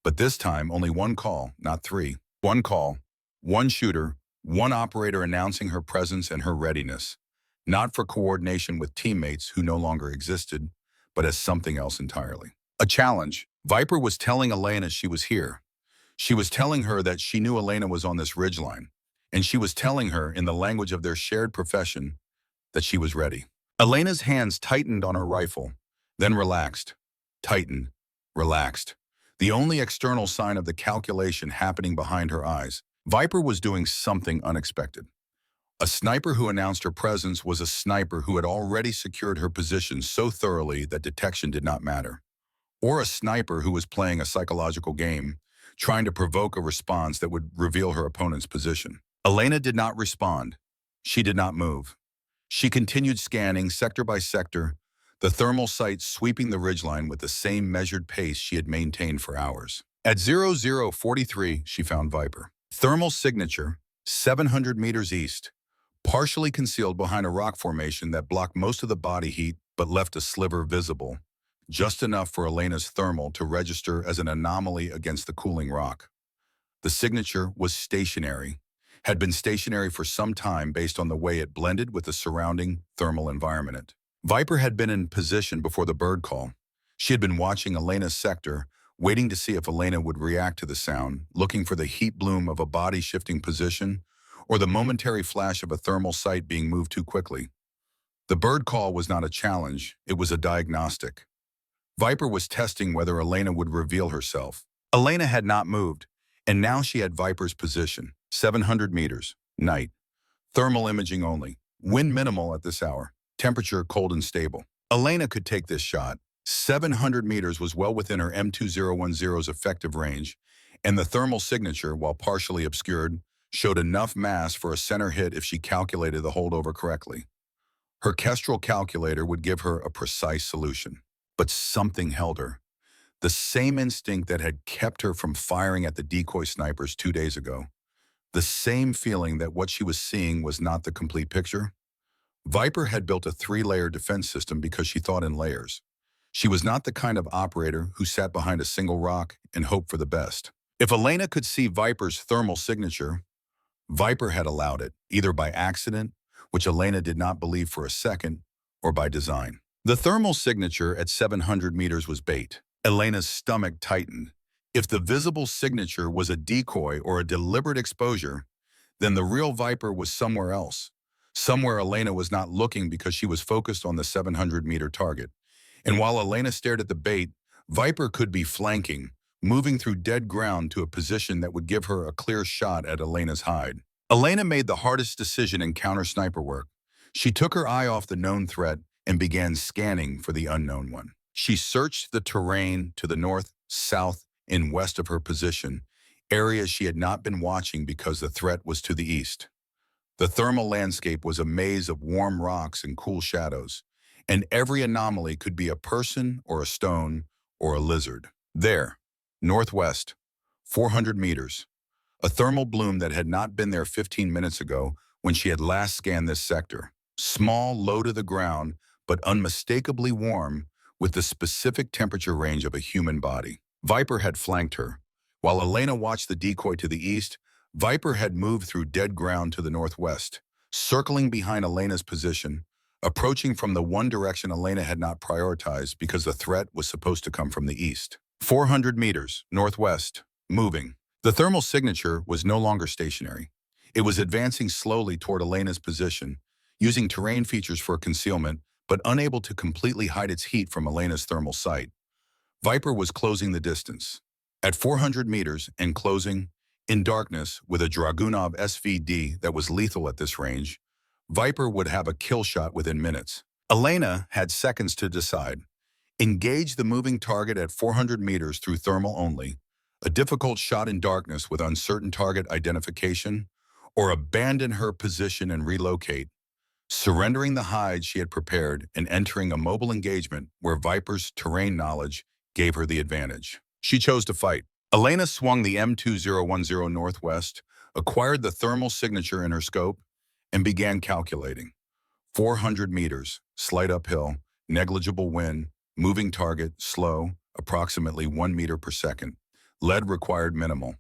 But this time, only one call, not three. One call, one shooter, one operator announcing her presence and her readiness, not for coordination with teammates who no longer existed, but as something else entirely. A challenge. Viper was telling Elena she was here. She was telling her that she knew Elena was on this ridgeline, and she was telling her, in the language of their shared profession, that she was ready. Elena's hands tightened on her rifle, then relaxed, tightened, relaxed. The only external sign of the calculation happening behind her eyes. Viper was doing something unexpected. A sniper who announced her presence was a sniper who had already secured her position so thoroughly that detection did not matter. Or a sniper who was playing a psychological game, trying to provoke a response that would reveal her opponent's position. Elena did not respond. She did not move. She continued scanning sector by sector, the thermal sight sweeping the ridgeline with the same measured pace she had maintained for hours. At 0043, she found Viper. Thermal signature, 700 meters east, partially concealed behind a rock formation that blocked most of the body heat but left a sliver visible, just enough for Elena's thermal to register as an anomaly against the cooling rock. The signature was stationary, had been stationary for some time based on the way it blended with the surrounding thermal environment. Viper had been in position before the bird call. She had been watching Elena's sector, waiting to see if Elena would react to the sound, looking for the heat bloom of a body shifting position or the momentary flash of a thermal sight being moved too quickly. The bird call was not a challenge, it was a diagnostic. Viper was testing whether Elena would reveal herself. Elena had not moved, and now she had Viper's position, 700 meters, night. Thermal imaging only, wind minimal at this hour, temperature cold and stable. Elena could take this shot. 700 meters was well within her M2010's effective range, and the thermal signature, while partially obscured, showed enough mass for a center hit if she calculated the holdover correctly. Her Kestrel calculator would give her a precise solution. But something held her. The same instinct that had kept her from firing at the decoy snipers 2 days ago. The same feeling that what she was seeing was not the complete picture. Viper had built a 3-layer defense system because she thought in layers. She was not the kind of operator who sat behind a single rock and hoped for the best. If Elena could see Viper's thermal signature, Viper had allowed it, either by accident, which Elena did not believe for a second, or by design. The thermal signature at 700 meters was bait. Elena's stomach tightened. If the visible signature was a decoy or a deliberate exposure, then the real Viper was somewhere else. Somewhere Elena was not looking because she was focused on the 700-meter target. And while Elena stared at the bait, Viper could be flanking, moving through dead ground to a position that would give her a clear shot at Elena's hide. Elena made the hardest decision in counter-sniper work. She took her eye off the known threat and began scanning for the unknown one. She searched the terrain to the north, south, and west of her position, areas she had not been watching because the threat was to the east. The thermal landscape was a maze of warm rocks and cool shadows, and every anomaly could be a person or a stone or a lizard. There, northwest, 400 meters, a thermal bloom that had not been there 15 minutes ago when she had last scanned this sector. Small, low to the ground, but unmistakably warm, with the specific temperature range of a human body. Viper had flanked her. While Elena watched the decoy to the east, Viper had moved through dead ground to the northwest, circling behind Elena's position, approaching from the one direction Elena had not prioritized because the threat was supposed to come from the east. 400 meters, northwest, moving. The thermal signature was no longer stationary. It was advancing slowly toward Elena's position, using terrain features for concealment, but unable to completely hide its heat from Elena's thermal sight. Viper was closing the distance. At 400 meters and closing, in darkness, with a Dragunov SVD that was lethal at this range, Viper would have a kill shot within minutes. Elena had seconds to decide. Engage the moving target at 400 meters through thermal only, a difficult shot in darkness with uncertain target identification, or abandon her position and relocate, surrendering the hide she had prepared and entering a mobile engagement where Viper's terrain knowledge gave her the advantage. She chose to fight. Elena swung the M2010 northwest, acquired the thermal signature in her scope, and began calculating. 400 meters, slight uphill, negligible wind, moving target, slow, approximately 1 meter per second. Lead required minimal.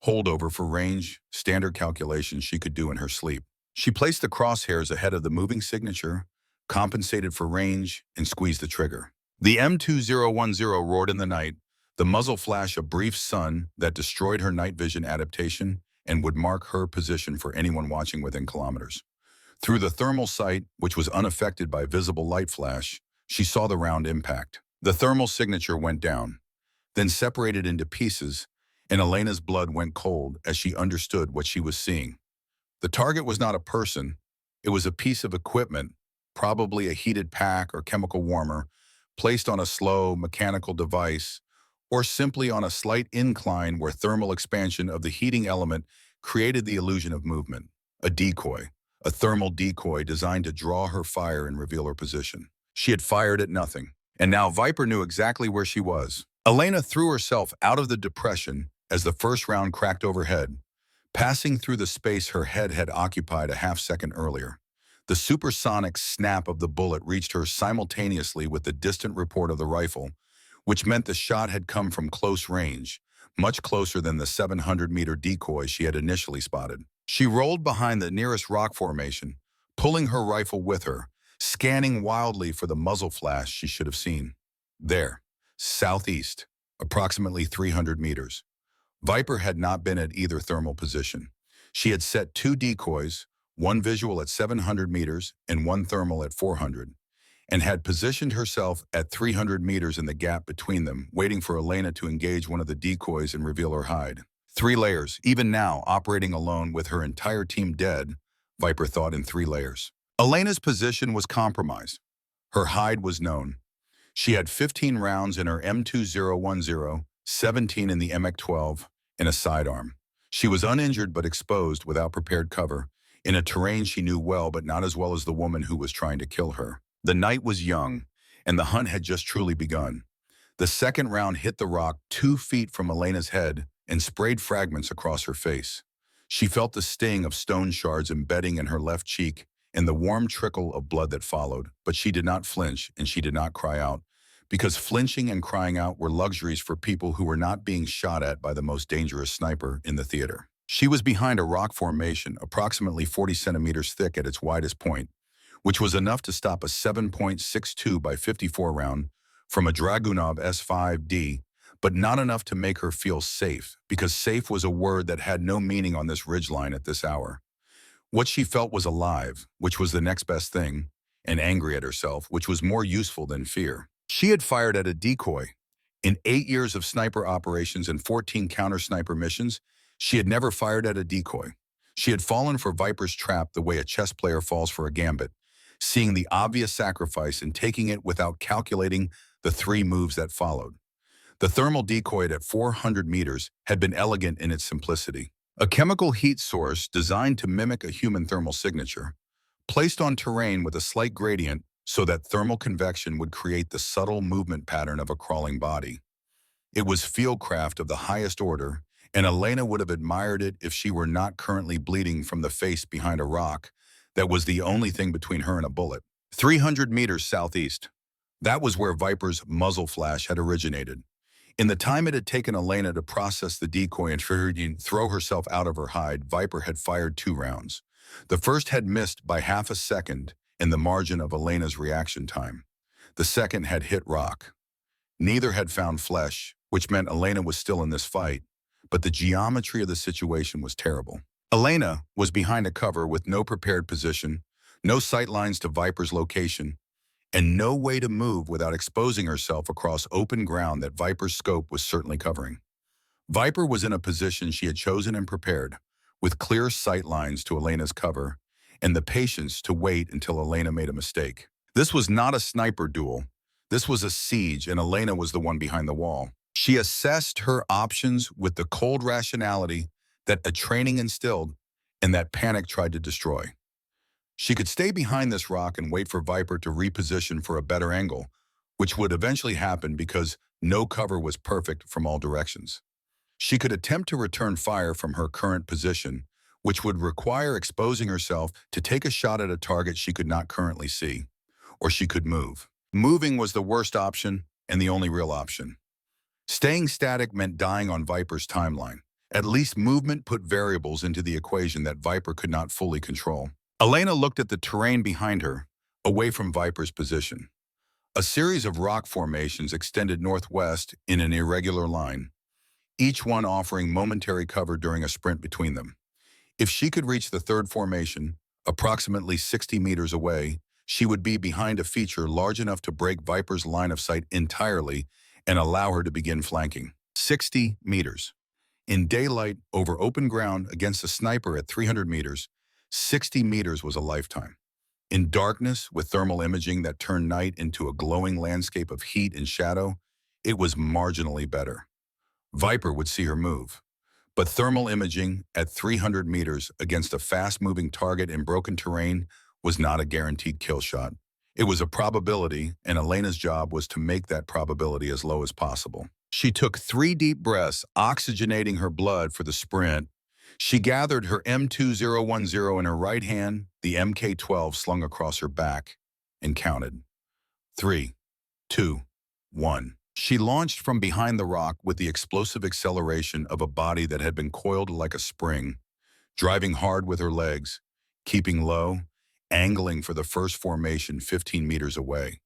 Holdover for range, standard calculations she could do in her sleep. She placed the crosshairs ahead of the moving signature, compensated for range, and squeezed the trigger. The M2010 roared in the night, the muzzle flash a brief sun that destroyed her night vision adaptation and would mark her position for anyone watching within kilometers. Through the thermal sight, which was unaffected by visible light flash, she saw the round impact. The thermal signature went down, then separated into pieces, and Elena's blood went cold as she understood what she was seeing. The target was not a person, it was a piece of equipment, probably a heated pack or chemical warmer, placed on a slow, mechanical device, or simply on a slight incline where thermal expansion of the heating element created the illusion of movement. A decoy, a thermal decoy designed to draw her fire and reveal her position. She had fired at nothing, and now Viper knew exactly where she was. Elena threw herself out of the depression as the first round cracked overhead, passing through the space her head had occupied a half-second earlier. The supersonic snap of the bullet reached her simultaneously with the distant report of the rifle, which meant the shot had come from close range, much closer than the 700-meter decoy she had initially spotted. She rolled behind the nearest rock formation, pulling her rifle with her, scanning wildly for the muzzle flash she should have seen. There, southeast, approximately 300 meters. Viper had not been at either thermal position. She had set 2 decoys, one visual at 700 meters and one thermal at 400, and had positioned herself at 300 meters in the gap between them, waiting for Elena to engage one of the decoys and reveal her hide. 3 layers, even now operating alone with her entire team dead, Viper thought in 3 layers. Elena's position was compromised. Her hide was known. She had 15 rounds in her M2010, 17 in the MX-12, and a sidearm. She was uninjured but exposed without prepared cover, in a terrain she knew well but not as well as the woman who was trying to kill her. The night was young, and the hunt had just truly begun. The second round hit the rock 2 feet from Elena's head and sprayed fragments across her face. She felt the sting of stone shards embedding in her left cheek and the warm trickle of blood that followed, but she did not flinch and she did not cry out, because flinching and crying out were luxuries for people who were not being shot at by the most dangerous sniper in the theater. She was behind a rock formation approximately 40 centimeters thick at its widest point, which was enough to stop a 7.62 by 54 round from a Dragunov S5D, but not enough to make her feel safe, because safe was a word that had no meaning on this ridgeline at this hour. What she felt was alive, which was the next best thing, and angry at herself, which was more useful than fear. She had fired at a decoy. In 8 years of sniper operations and 14 counter-sniper missions, she had never fired at a decoy. She had fallen for Viper's trap the way a chess player falls for a gambit, seeing the obvious sacrifice and taking it without calculating the 3 moves that followed. The thermal decoy at 400 meters had been elegant in its simplicity. A chemical heat source designed to mimic a human thermal signature, placed on terrain with a slight gradient so that thermal convection would create the subtle movement pattern of a crawling body. It was fieldcraft of the highest order, and Elena would have admired it if she were not currently bleeding from the face behind a rock that was the only thing between her and a bullet. 300 meters southeast. That was where Viper's muzzle flash had originated. In the time it had taken Elena to process the decoy and throw herself out of her hide, Viper had fired 2 rounds. The first had missed by half a second in the margin of Elena's reaction time. The second had hit rock. Neither had found flesh, which meant Elena was still in this fight, but the geometry of the situation was terrible. Elena was behind a cover with no prepared position, no sight lines to Viper's location, and no way to move without exposing herself across open ground that Viper's scope was certainly covering. Viper was in a position she had chosen and prepared, with clear sight lines to Elena's cover and the patience to wait until Elena made a mistake. This was not a sniper duel. This was a siege, and Elena was the one behind the wall. She assessed her options with the cold rationality that a training instilled and that panic tried to destroy. She could stay behind this rock and wait for Viper to reposition for a better angle, which would eventually happen because no cover was perfect from all directions. She could attempt to return fire from her current position, which would require exposing herself to take a shot at a target she could not currently see, or she could move. Moving was the worst option and the only real option. Staying static meant dying on Viper's timeline. At least movement put variables into the equation that Viper could not fully control. Elena looked at the terrain behind her, away from Viper's position. A series of rock formations extended northwest in an irregular line, each one offering momentary cover during a sprint between them. If she could reach the third formation, approximately 60 meters away, she would be behind a feature large enough to break Viper's line of sight entirely and allow her to begin flanking. 60 meters. In daylight, over open ground, against a sniper at 300 meters, 60 meters was a lifetime. In darkness, with thermal imaging that turned night into a glowing landscape of heat and shadow, it was marginally better. Viper would see her move. But thermal imaging at 300 meters against a fast-moving target in broken terrain was not a guaranteed kill shot. It was a probability, and Elena's job was to make that probability as low as possible. She took 3 deep breaths, oxygenating her blood for the sprint. She gathered her M2010 in her right hand, the MK12 slung across her back, and counted. 3, 2, 1. She launched from behind the rock with the explosive acceleration of a body that had been coiled like a spring, driving hard with her legs, keeping low, angling for the first formation 15 meters away.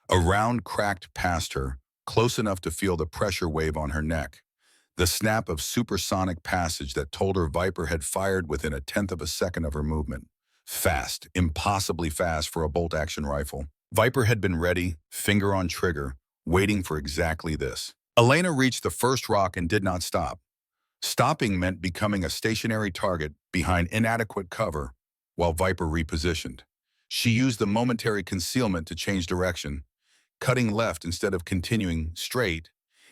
A round cracked past her, close enough to feel the pressure wave on her neck, the snap of supersonic passage that told her Viper had fired within a tenth of a second of her movement. Fast, impossibly fast for a bolt-action rifle. Viper had been ready, finger on trigger, waiting for exactly this. Elena reached the first rock and did not stop. Stopping meant becoming a stationary target behind inadequate cover while Viper repositioned. She used the momentary concealment to change direction, cutting left instead of continuing straight,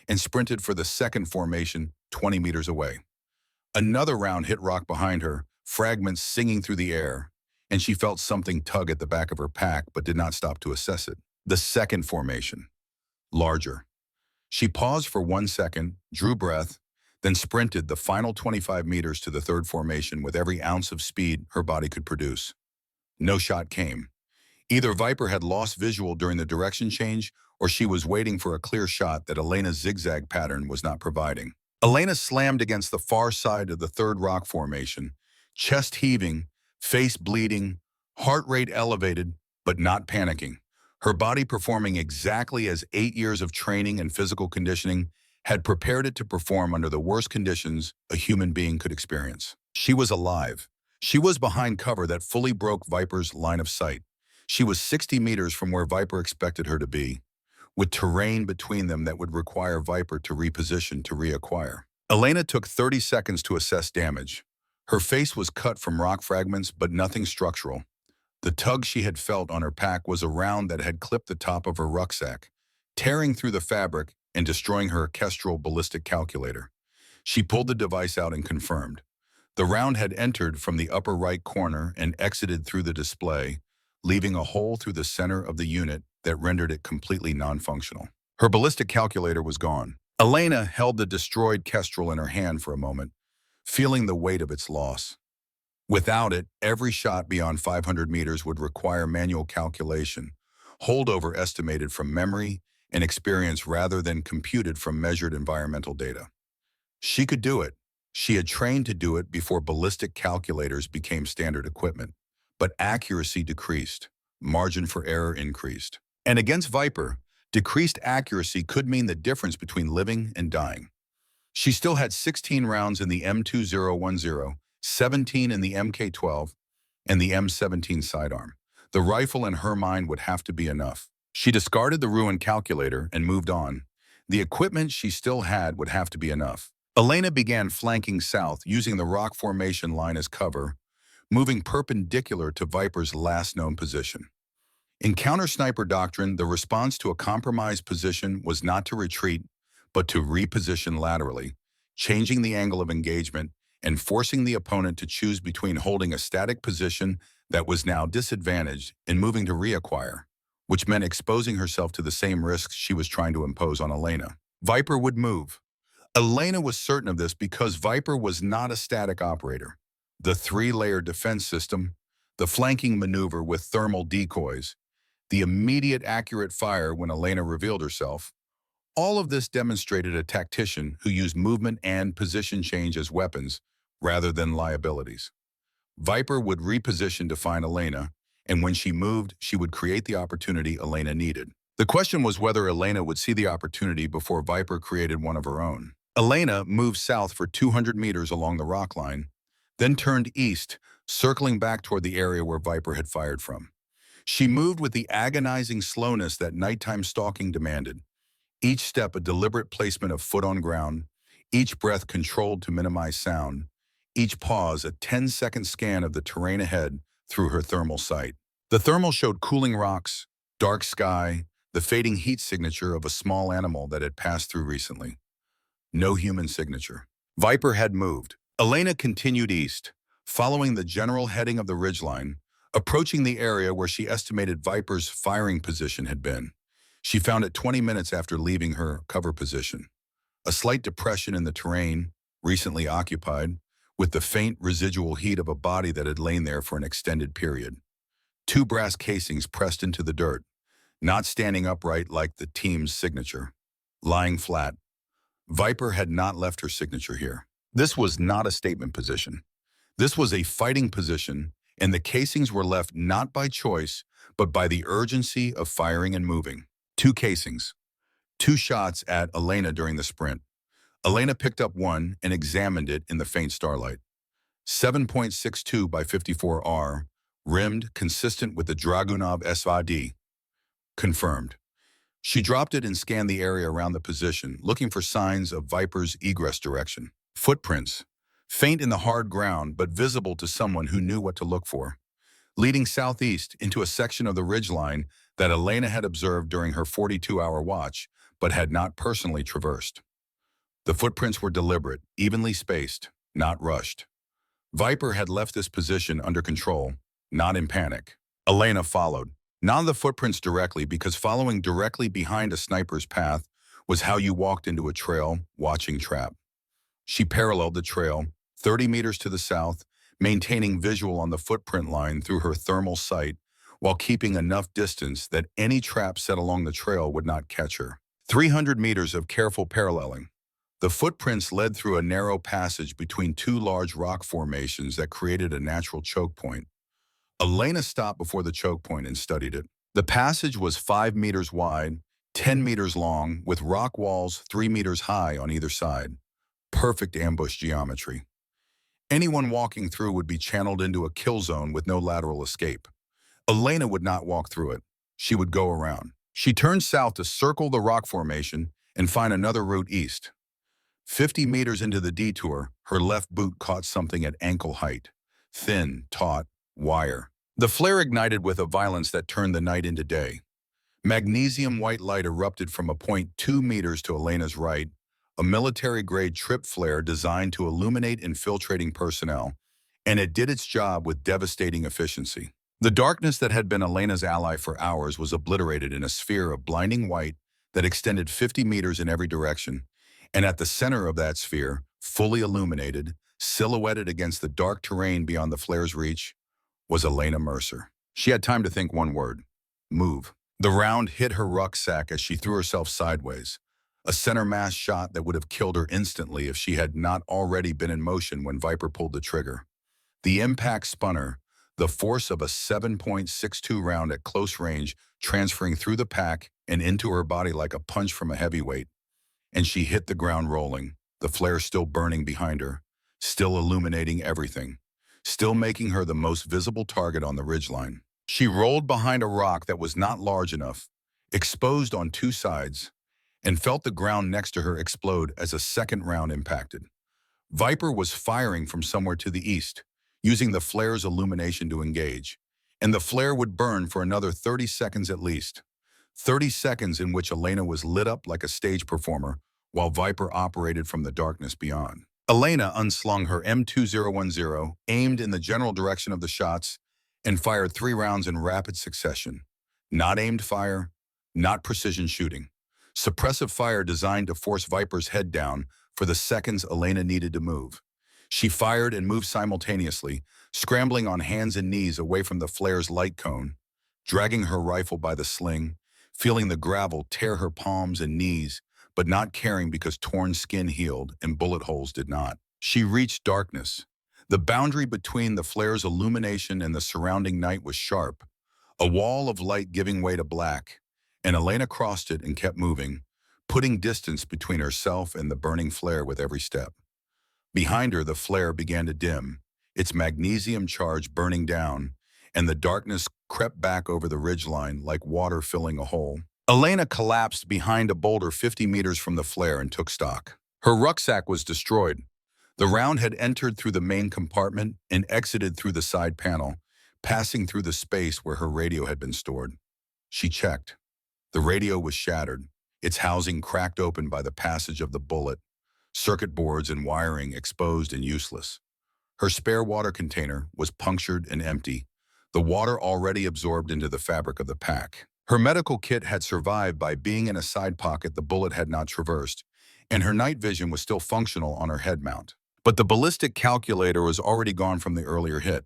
and sprinted for the second formation 20 meters away. Another round hit rock behind her, fragments singing through the air, and she felt something tug at the back of her pack but did not stop to assess it. The second formation. Larger. She paused for 1 second, drew breath, then sprinted the final 25 meters to the third formation with every ounce of speed her body could produce. No shot came. Either Viper had lost visual during the direction change, or she was waiting for a clear shot that Elena's zigzag pattern was not providing. Elena slammed against the far side of the third rock formation, chest heaving, face bleeding, heart rate elevated, but not panicking. Her body performing exactly as 8 years of training and physical conditioning had prepared it to perform under the worst conditions a human being could experience. She was alive. She was behind cover that fully broke Viper's line of sight. She was 60 meters from where Viper expected her to be, with terrain between them that would require Viper to reposition to reacquire. Elena took 30 seconds to assess damage. Her face was cut from rock fragments, but nothing structural. The tug she had felt on her pack was a round that had clipped the top of her rucksack, tearing through the fabric and destroying her orchestral ballistic calculator. She pulled the device out and confirmed. The round had entered from the upper right corner and exited through the display, leaving a hole through the center of the unit that rendered it completely non-functional. Her ballistic calculator was gone. Elena held the destroyed kestrel in her hand for a moment, feeling the weight of its loss. Without it, every shot beyond 500 meters would require manual calculation, holdover estimated from memory and experience rather than computed from measured environmental data. She could do it. She had trained to do it before ballistic calculators became standard equipment. But accuracy decreased, margin for error increased. And against Viper, Decreased accuracy could mean the difference between living and dying. She still had 16 rounds in the M2010, 17 in the MK12, and the M17 sidearm. The rifle in her mind would have to be enough. She discarded the ruined calculator and moved on. The equipment she still had would have to be enough. Elena began flanking south, using the rock formation line as cover, moving perpendicular to Viper's last known position. In counter-sniper doctrine, the response to a compromised position was not to retreat, but to reposition laterally, changing the angle of engagement and forcing the opponent to choose between holding a static position that was now disadvantaged and moving to reacquire, which meant exposing herself to the same risks she was trying to impose on Elena. Viper would move. Elena was certain of this because Viper was not a static operator. The three-layer defense system, the flanking maneuver with thermal decoys, the immediate accurate fire when Elena revealed herself, all of this demonstrated a tactician who used movement and position change as weapons rather than liabilities. Viper would reposition to find Elena, and when she moved, she would create the opportunity Elena needed. The question was whether Elena would see the opportunity before Viper created one of her own. Elena moved south for 200 meters along the rock line, then turned east, circling back toward the area where Viper had fired from. She moved with the agonizing slowness that nighttime stalking demanded. Each step a deliberate placement of foot on ground, each breath controlled to minimize sound, each pause a 10-second scan of the terrain ahead through her thermal sight. The thermal showed cooling rocks, dark sky, the fading heat signature of a small animal that had passed through recently. No human signature. Viper had moved. Elena continued east, following the general heading of the ridgeline, approaching the area where she estimated Viper's firing position had been. She found it 20 minutes after leaving her cover position. A slight depression in the terrain, recently occupied, with the faint residual heat of a body that had lain there for an extended period. 2 brass casings pressed into the dirt, not standing upright like the team's signature. Lying flat. Viper had not left her signature here. This was not a statement position. This was a fighting position, and the casings were left not by choice, but by the urgency of firing and moving. 2 casings. 2 shots at Elena during the sprint. Elena picked up one and examined it in the faint starlight. 7.62 by 54R, rimmed, consistent with the Dragunov SVD. Confirmed. She dropped it and scanned the area around the position, looking for signs of Viper's egress direction. Footprints, faint in the hard ground but visible to someone who knew what to look for, leading southeast into a section of the ridgeline that Elena had observed during her 42-hour watch, but had not personally traversed. The footprints were deliberate, evenly spaced, not rushed. Viper had left this position under control, not in panic. Elena followed. Not the footprints directly, because following directly behind a sniper's path was how you walked into a trail, watching trap. She paralleled the trail, 30 meters to the south, maintaining visual on the footprint line through her thermal sight, while keeping enough distance that any trap set along the trail would not catch her. 300 meters of careful paralleling. The footprints led through a narrow passage between 2 large rock formations that created a natural choke point. Elena stopped before the choke point and studied it. The passage was 5 meters wide, 10 meters long, with rock walls 3 meters high on either side. Perfect ambush geometry. Anyone walking through would be channeled into a kill zone with no lateral escape. Elena would not walk through it. She would go around. She turned south to circle the rock formation and find another route east. 50 meters into the detour, her left boot caught something at ankle height. Thin, taut, wire. The flare ignited with a violence that turned the night into day. Magnesium white light erupted from a point 2 meters to Elena's right, a military-grade trip flare designed to illuminate infiltrating personnel, and it did its job with devastating efficiency. The darkness that had been Elena's ally for hours was obliterated in a sphere of blinding white that extended 50 meters in every direction, and at the center of that sphere, fully illuminated, silhouetted against the dark terrain beyond the flare's reach, was Elena Mercer. She had time to think one word: move. The round hit her rucksack as she threw herself sideways, a center mass shot that would have killed her instantly if she had not already been in motion when Viper pulled the trigger. The impact spun her, the force of a 7.62 round at close range transferring through the pack and into her body like a punch from a heavyweight. And she hit the ground rolling, the flare still burning behind her, still illuminating everything, still making her the most visible target on the ridgeline. She rolled behind a rock that was not large enough, exposed on two sides, and felt the ground next to her explode as a second round impacted. Viper was firing from somewhere to the east, using the flare's illumination to engage, and the flare would burn for another 30 seconds at least. 30 seconds in which Elena was lit up like a stage performer, while Viper operated from the darkness beyond. Elena unslung her M2010, aimed in the general direction of the shots, and fired 3 rounds in rapid succession. Not aimed fire, not precision shooting. Suppressive fire designed to force Viper's head down for the seconds Elena needed to move. She fired and moved simultaneously, scrambling on hands and knees away from the flare's light cone, dragging her rifle by the sling, feeling the gravel tear her palms and knees, but not caring because torn skin healed and bullet holes did not. She reached darkness. The boundary between the flare's illumination and the surrounding night was sharp, a wall of light giving way to black, and Elena crossed it and kept moving, putting distance between herself and the burning flare with every step. Behind her, the flare began to dim, its magnesium charge burning down, and the darkness crept back over the ridgeline like water filling a hole. Elena collapsed behind a boulder 50 meters from the flare and took stock. Her rucksack was destroyed. The round had entered through the main compartment and exited through the side panel, passing through the space where her radio had been stored. She checked. The radio was shattered, its housing cracked open by the passage of the bullet, circuit boards and wiring exposed and useless. Her spare water container was punctured and empty, the water already absorbed into the fabric of the pack. Her medical kit had survived by being in a side pocket the bullet had not traversed, and her night vision was still functional on her head mount. But the ballistic calculator was already gone from the earlier hit.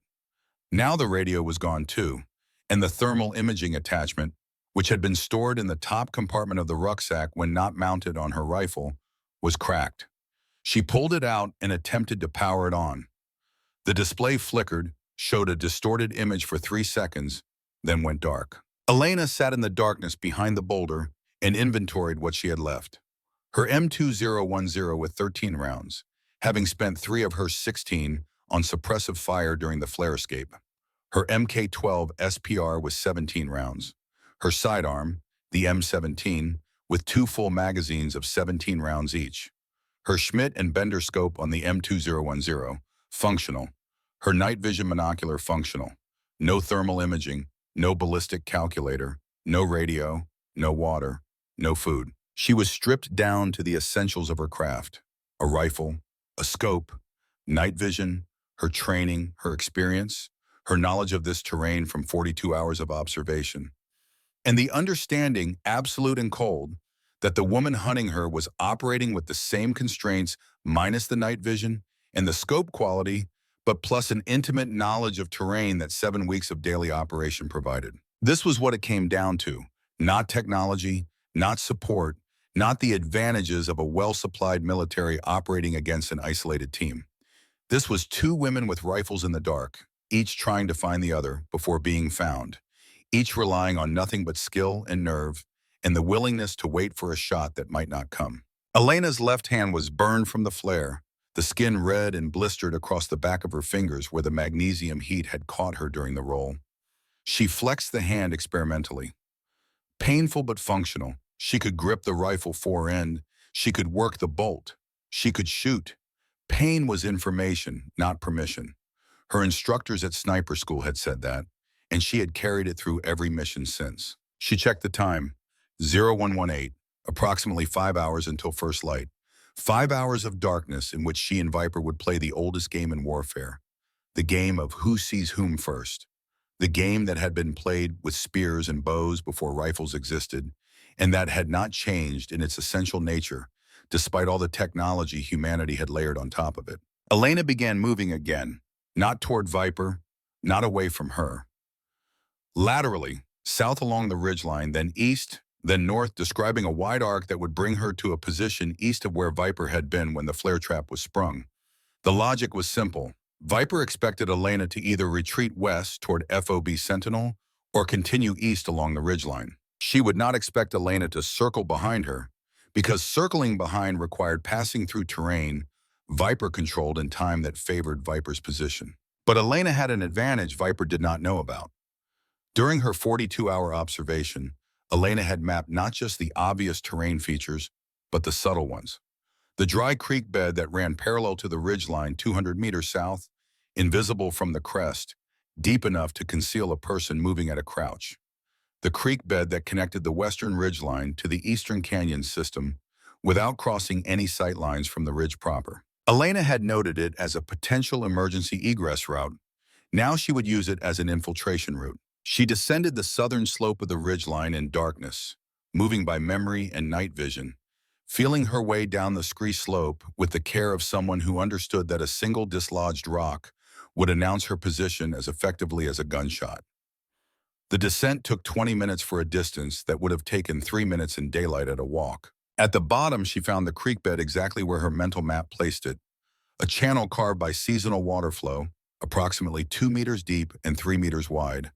Now the radio was gone too, and the thermal imaging attachment, which had been stored in the top compartment of the rucksack when not mounted on her rifle, was cracked. She pulled it out and attempted to power it on. The display flickered, showed a distorted image for 3 seconds, then went dark. Elena sat in the darkness behind the boulder and inventoried what she had left. Her M2010 with 13 rounds, having spent 3 of her 16 on suppressive fire during the flare escape. Her Mk12 SPR with 17 rounds. Her sidearm, the M17, with 2 full magazines of 17 rounds each. Her Schmidt and Bender scope on the M2010, functional. Her night vision monocular, functional. No thermal imaging, no ballistic calculator, no radio, no water, no food. She was stripped down to the essentials of her craft: a rifle, a scope, night vision, her training, her experience, her knowledge of this terrain from 42 hours of observation, and the understanding, absolute and cold, that the woman hunting her was operating with the same constraints minus the night vision and the scope quality, but plus an intimate knowledge of terrain that 7 weeks of daily operation provided. This was what it came down to: not technology, not support, not the advantages of a well-supplied military operating against an isolated team. This was 2 women with rifles in the dark, each trying to find the other before being found, each relying on nothing but skill and nerve, and the willingness to wait for a shot that might not come. Elena's left hand was burned from the flare, the skin red and blistered across the back of her fingers where the magnesium heat had caught her during the roll. She flexed the hand experimentally. Painful but functional, she could grip the rifle fore-end, she could work the bolt, she could shoot. Pain was information, not permission. Her instructors at sniper school had said that, and she had carried it through every mission since. She checked the time: 0118, approximately 5 hours until first light. 5 hours of darkness in which she and Viper would play the oldest game in warfare, the game of who sees whom first, the game that had been played with spears and bows before rifles existed, and that had not changed in its essential nature, despite all the technology humanity had layered on top of it. Elena began moving again, not toward Viper, not away from her. Laterally, south along the ridgeline, then east, then north, describing a wide arc that would bring her to a position east of where Viper had been when the flare trap was sprung. The logic was simple: Viper expected Elena to either retreat west toward FOB Sentinel or continue east along the ridgeline. She would not expect Elena to circle behind her, because circling behind required passing through terrain Viper controlled in time that favored Viper's position. But Elena had an advantage Viper did not know about. During her 42-hour observation, Elena had mapped not just the obvious terrain features, but the subtle ones. The dry creek bed that ran parallel to the ridgeline 200 meters south, invisible from the crest, deep enough to conceal a person moving at a crouch. The creek bed that connected the western ridgeline to the eastern canyon system without crossing any sight lines from the ridge proper. Elena had noted it as a potential emergency egress route. Now she would use it as an infiltration route. She descended the southern slope of the ridgeline in darkness, moving by memory and night vision, feeling her way down the scree slope with the care of someone who understood that a single dislodged rock would announce her position as effectively as a gunshot. The descent took 20 minutes for a distance that would have taken 3 minutes in daylight at a walk. At the bottom, she found the creek bed exactly where her mental map placed it, a channel carved by seasonal water flow, approximately 2 meters deep and 3 meters wide,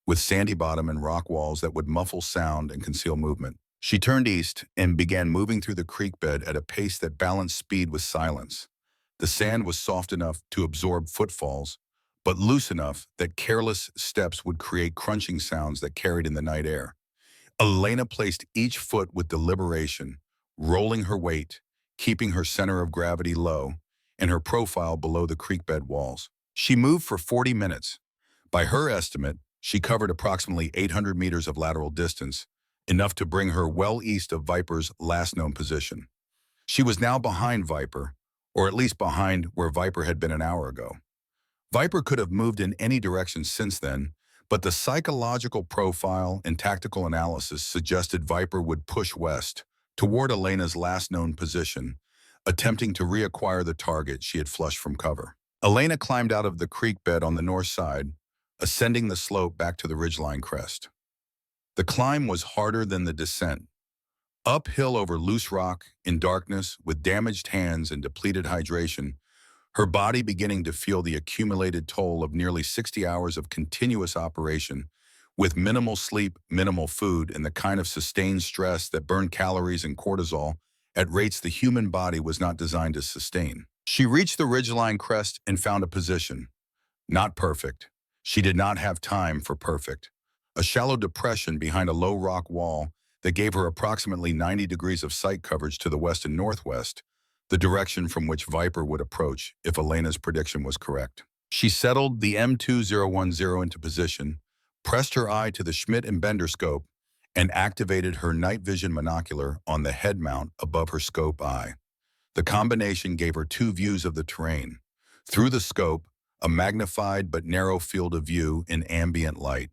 with sandy bottom and rock walls that would muffle sound and conceal movement. She turned east and began moving through the creek bed at a pace that balanced speed with silence. The sand was soft enough to absorb footfalls, but loose enough that careless steps would create crunching sounds that carried in the night air. Elena placed each foot with deliberation, rolling her weight, keeping her center of gravity low, and her profile below the creek bed walls. She moved for 40 minutes. By her estimate, she covered approximately 800 meters of lateral distance, enough to bring her well east of Viper's last known position. She was now behind Viper, or at least behind where Viper had been an hour ago. Viper could have moved in any direction since then, but the psychological profile and tactical analysis suggested Viper would push west, toward Elena's last known position, attempting to reacquire the target she had flushed from cover. Elena climbed out of the creek bed on the north side, ascending the slope back to the ridgeline crest. The climb was harder than the descent. Uphill over loose rock, in darkness, with damaged hands and depleted hydration, her body beginning to feel the accumulated toll of nearly 60 hours of continuous operation, with minimal sleep, minimal food, and the kind of sustained stress that burned calories and cortisol at rates the human body was not designed to sustain. She reached the ridgeline crest and found a position. Not perfect. She did not have time for perfect. A shallow depression behind a low rock wall that gave her approximately 90 degrees of sight coverage to the west and northwest, the direction from which Viper would approach if Elena's prediction was correct. She settled the M2010 into position, pressed her eye to the Schmidt and Bender scope, and activated her night vision monocular on the head mount above her scope eye. The combination gave her two views of the terrain. Through the scope, a magnified but narrow field of view in ambient light.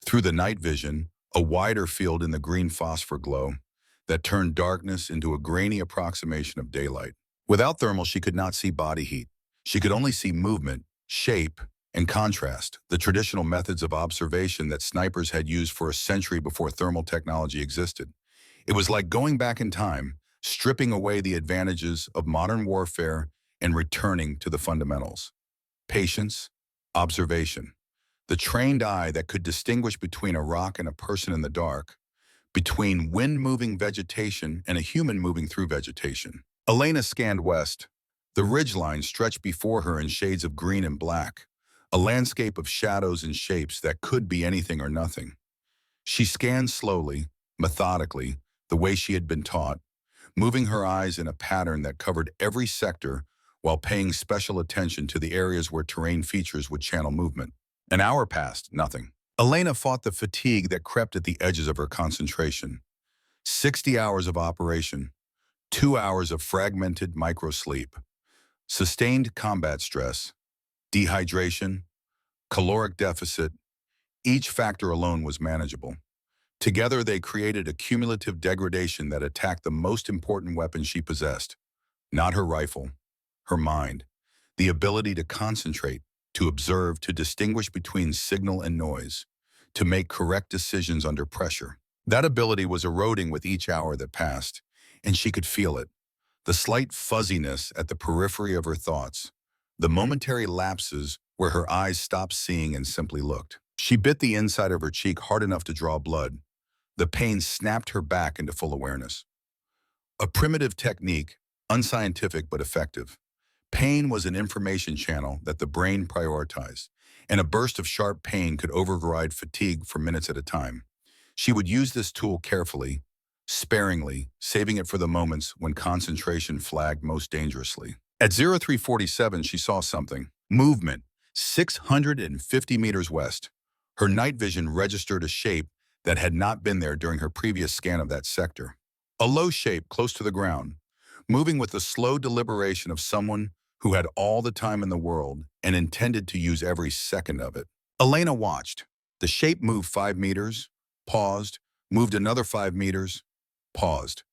Through the night vision, a wider field in the green phosphor glow that turned darkness into a grainy approximation of daylight. Without thermal, she could not see body heat. She could only see movement, shape, and contrast, the traditional methods of observation that snipers had used for a century before thermal technology existed. It was like going back in time, stripping away the advantages of modern warfare and returning to the fundamentals. Patience, observation. The trained eye that could distinguish between a rock and a person in the dark, between wind-moving vegetation and a human moving through vegetation. Elena scanned west. The ridgeline stretched before her in shades of green and black, a landscape of shadows and shapes that could be anything or nothing. She scanned slowly, methodically, the way she had been taught, moving her eyes in a pattern that covered every sector while paying special attention to the areas where terrain features would channel movement. An hour passed, nothing. Elena fought the fatigue that crept at the edges of her concentration. 60 hours of operation, 2 hours of fragmented micro-sleep, sustained combat stress, dehydration, caloric deficit. Each factor alone was manageable. Together, they created a cumulative degradation that attacked the most important weapon she possessed. Not her rifle, her mind. The ability to concentrate, to observe, to distinguish between signal and noise, to make correct decisions under pressure. That ability was eroding with each hour that passed, and she could feel it. The slight fuzziness at the periphery of her thoughts, The momentary lapses where her eyes stopped seeing and simply looked. She bit the inside of her cheek hard enough to draw blood. The pain snapped her back into full awareness. A primitive technique, unscientific but effective. Pain was an information channel that the brain prioritized, and a burst of sharp pain could override fatigue for minutes at a time. She would use this tool carefully, sparingly, saving it for the moments when concentration flagged most dangerously. At 0347, she saw something. Movement, 650 meters west. Her night vision registered a shape that had not been there during her previous scan of that sector. A low shape close to the ground, moving with the slow deliberation of someone who had all the time in the world and intended to use every second of it. Elena watched. The shape moved 5 meters, paused, moved another 5 meters, paused.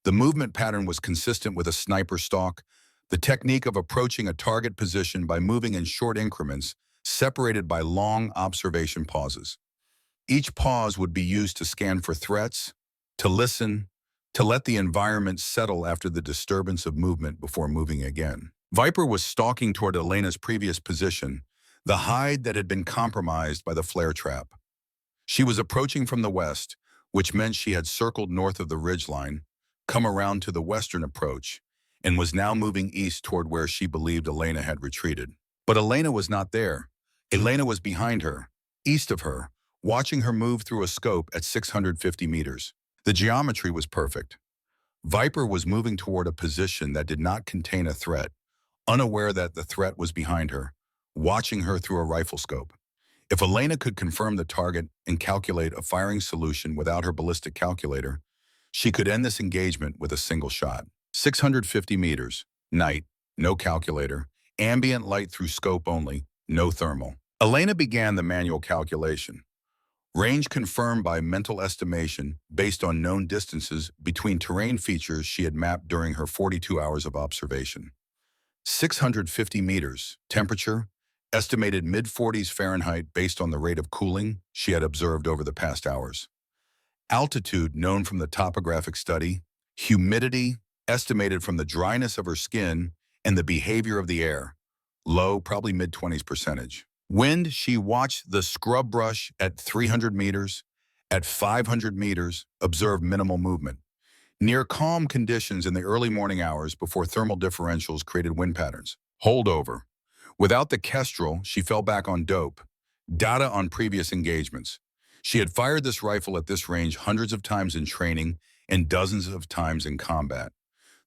The movement pattern was consistent with a sniper stalk, the technique of approaching a target position by moving in short increments, separated by long observation pauses. Each pause would be used to scan for threats, to listen, to let the environment settle after the disturbance of movement before moving again. Viper was stalking toward Elena's previous position, the hide that had been compromised by the flare trap. She was approaching from the west, which meant she had circled north of the ridgeline, come around to the western approach, and was now moving east toward where she believed Elena had retreated. But Elena was not there. Elena was behind her, east of her, watching her move through a scope at 650 meters. The geometry was perfect. Viper was moving toward a position that did not contain a threat, unaware that the threat was behind her, watching her through a rifle scope. If Elena could confirm the target and calculate a firing solution without her ballistic calculator, she could end this engagement with a single shot. 650 meters, night, no calculator, ambient light through scope only, no thermal. Elena began the manual calculation. Range confirmed by mental estimation based on known distances between terrain features she had mapped during her 42 hours of observation. 650 meters, temperature, estimated mid-40s Fahrenheit based on the rate of cooling she had observed over the past hours. Altitude known from the topographic study, humidity estimated from the dryness of her skin and the behavior of the air, low, probably mid-20s%. Wind, she watched the scrub brush at 300 meters, at 500 meters, observed minimal movement. Near calm conditions in the early morning hours before thermal differentials created wind patterns. Holdover. Without the Kestrel, she fell back on dope, data on previous engagements. She had fired this rifle at this range hundreds of times in training and dozens of times in combat.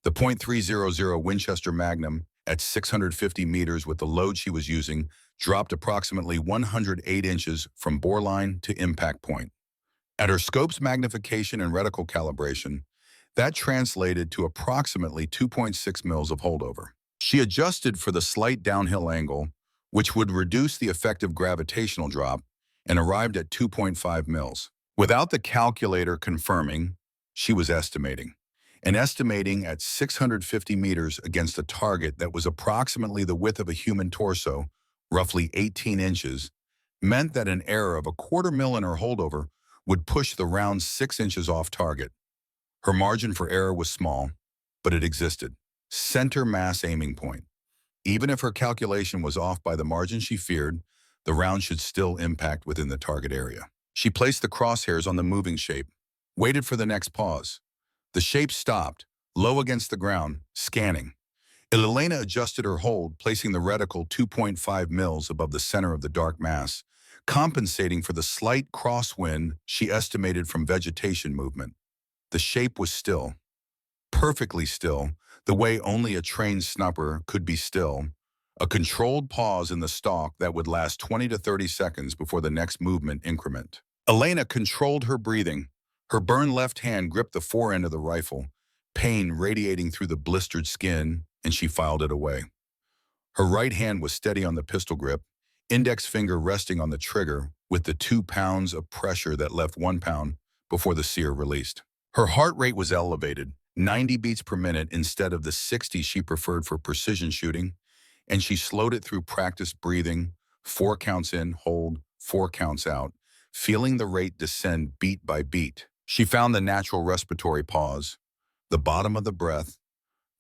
The .300 Winchester Magnum at 650 meters with the load she was using dropped approximately 108 inches from boreline to impact point. At her scope's magnification and reticle calibration, that translated to approximately 2.6 mils of holdover. She adjusted for the slight downhill angle, which would reduce the effective gravitational drop, and arrived at 2.5 mils. Without the calculator confirming, she was estimating. And estimating at 650 meters against a target that was approximately the width of a human torso, roughly 18 inches, meant that an error of a quarter mil in her holdover would push the round 6 inches off target. Her margin for error was small, but it existed. Center mass aiming point. Even if her calculation was off by the margin she feared, the round should still impact within the target area. She placed the crosshairs on the moving shape, waited for the next pause. The shape stopped, low against the ground, scanning. Elena adjusted her hold, placing the reticle 2.5 mils above the center of the dark mass, compensating for the slight crosswind she estimated from vegetation movement. The shape was still, perfectly still, the way only a trained sniper could be still, a controlled pause in the stalk that would last 20 to 30 seconds before the next movement increment. Elena controlled her breathing. Her burned left hand gripped the forend of the rifle, pain radiating through the blistered skin, and she filed it away. Her right hand was steady on the pistol grip, index finger resting on the trigger with the 2 pounds of pressure that left 1 pound before the sear released. Her heart rate was elevated, 90 beats per minute instead of the 60 she preferred for precision shooting, and she slowed it through practiced breathing, 4 counts in, hold, 4 counts out, feeling the rate descend beat by beat. She found the natural respiratory pause, the bottom of the breath,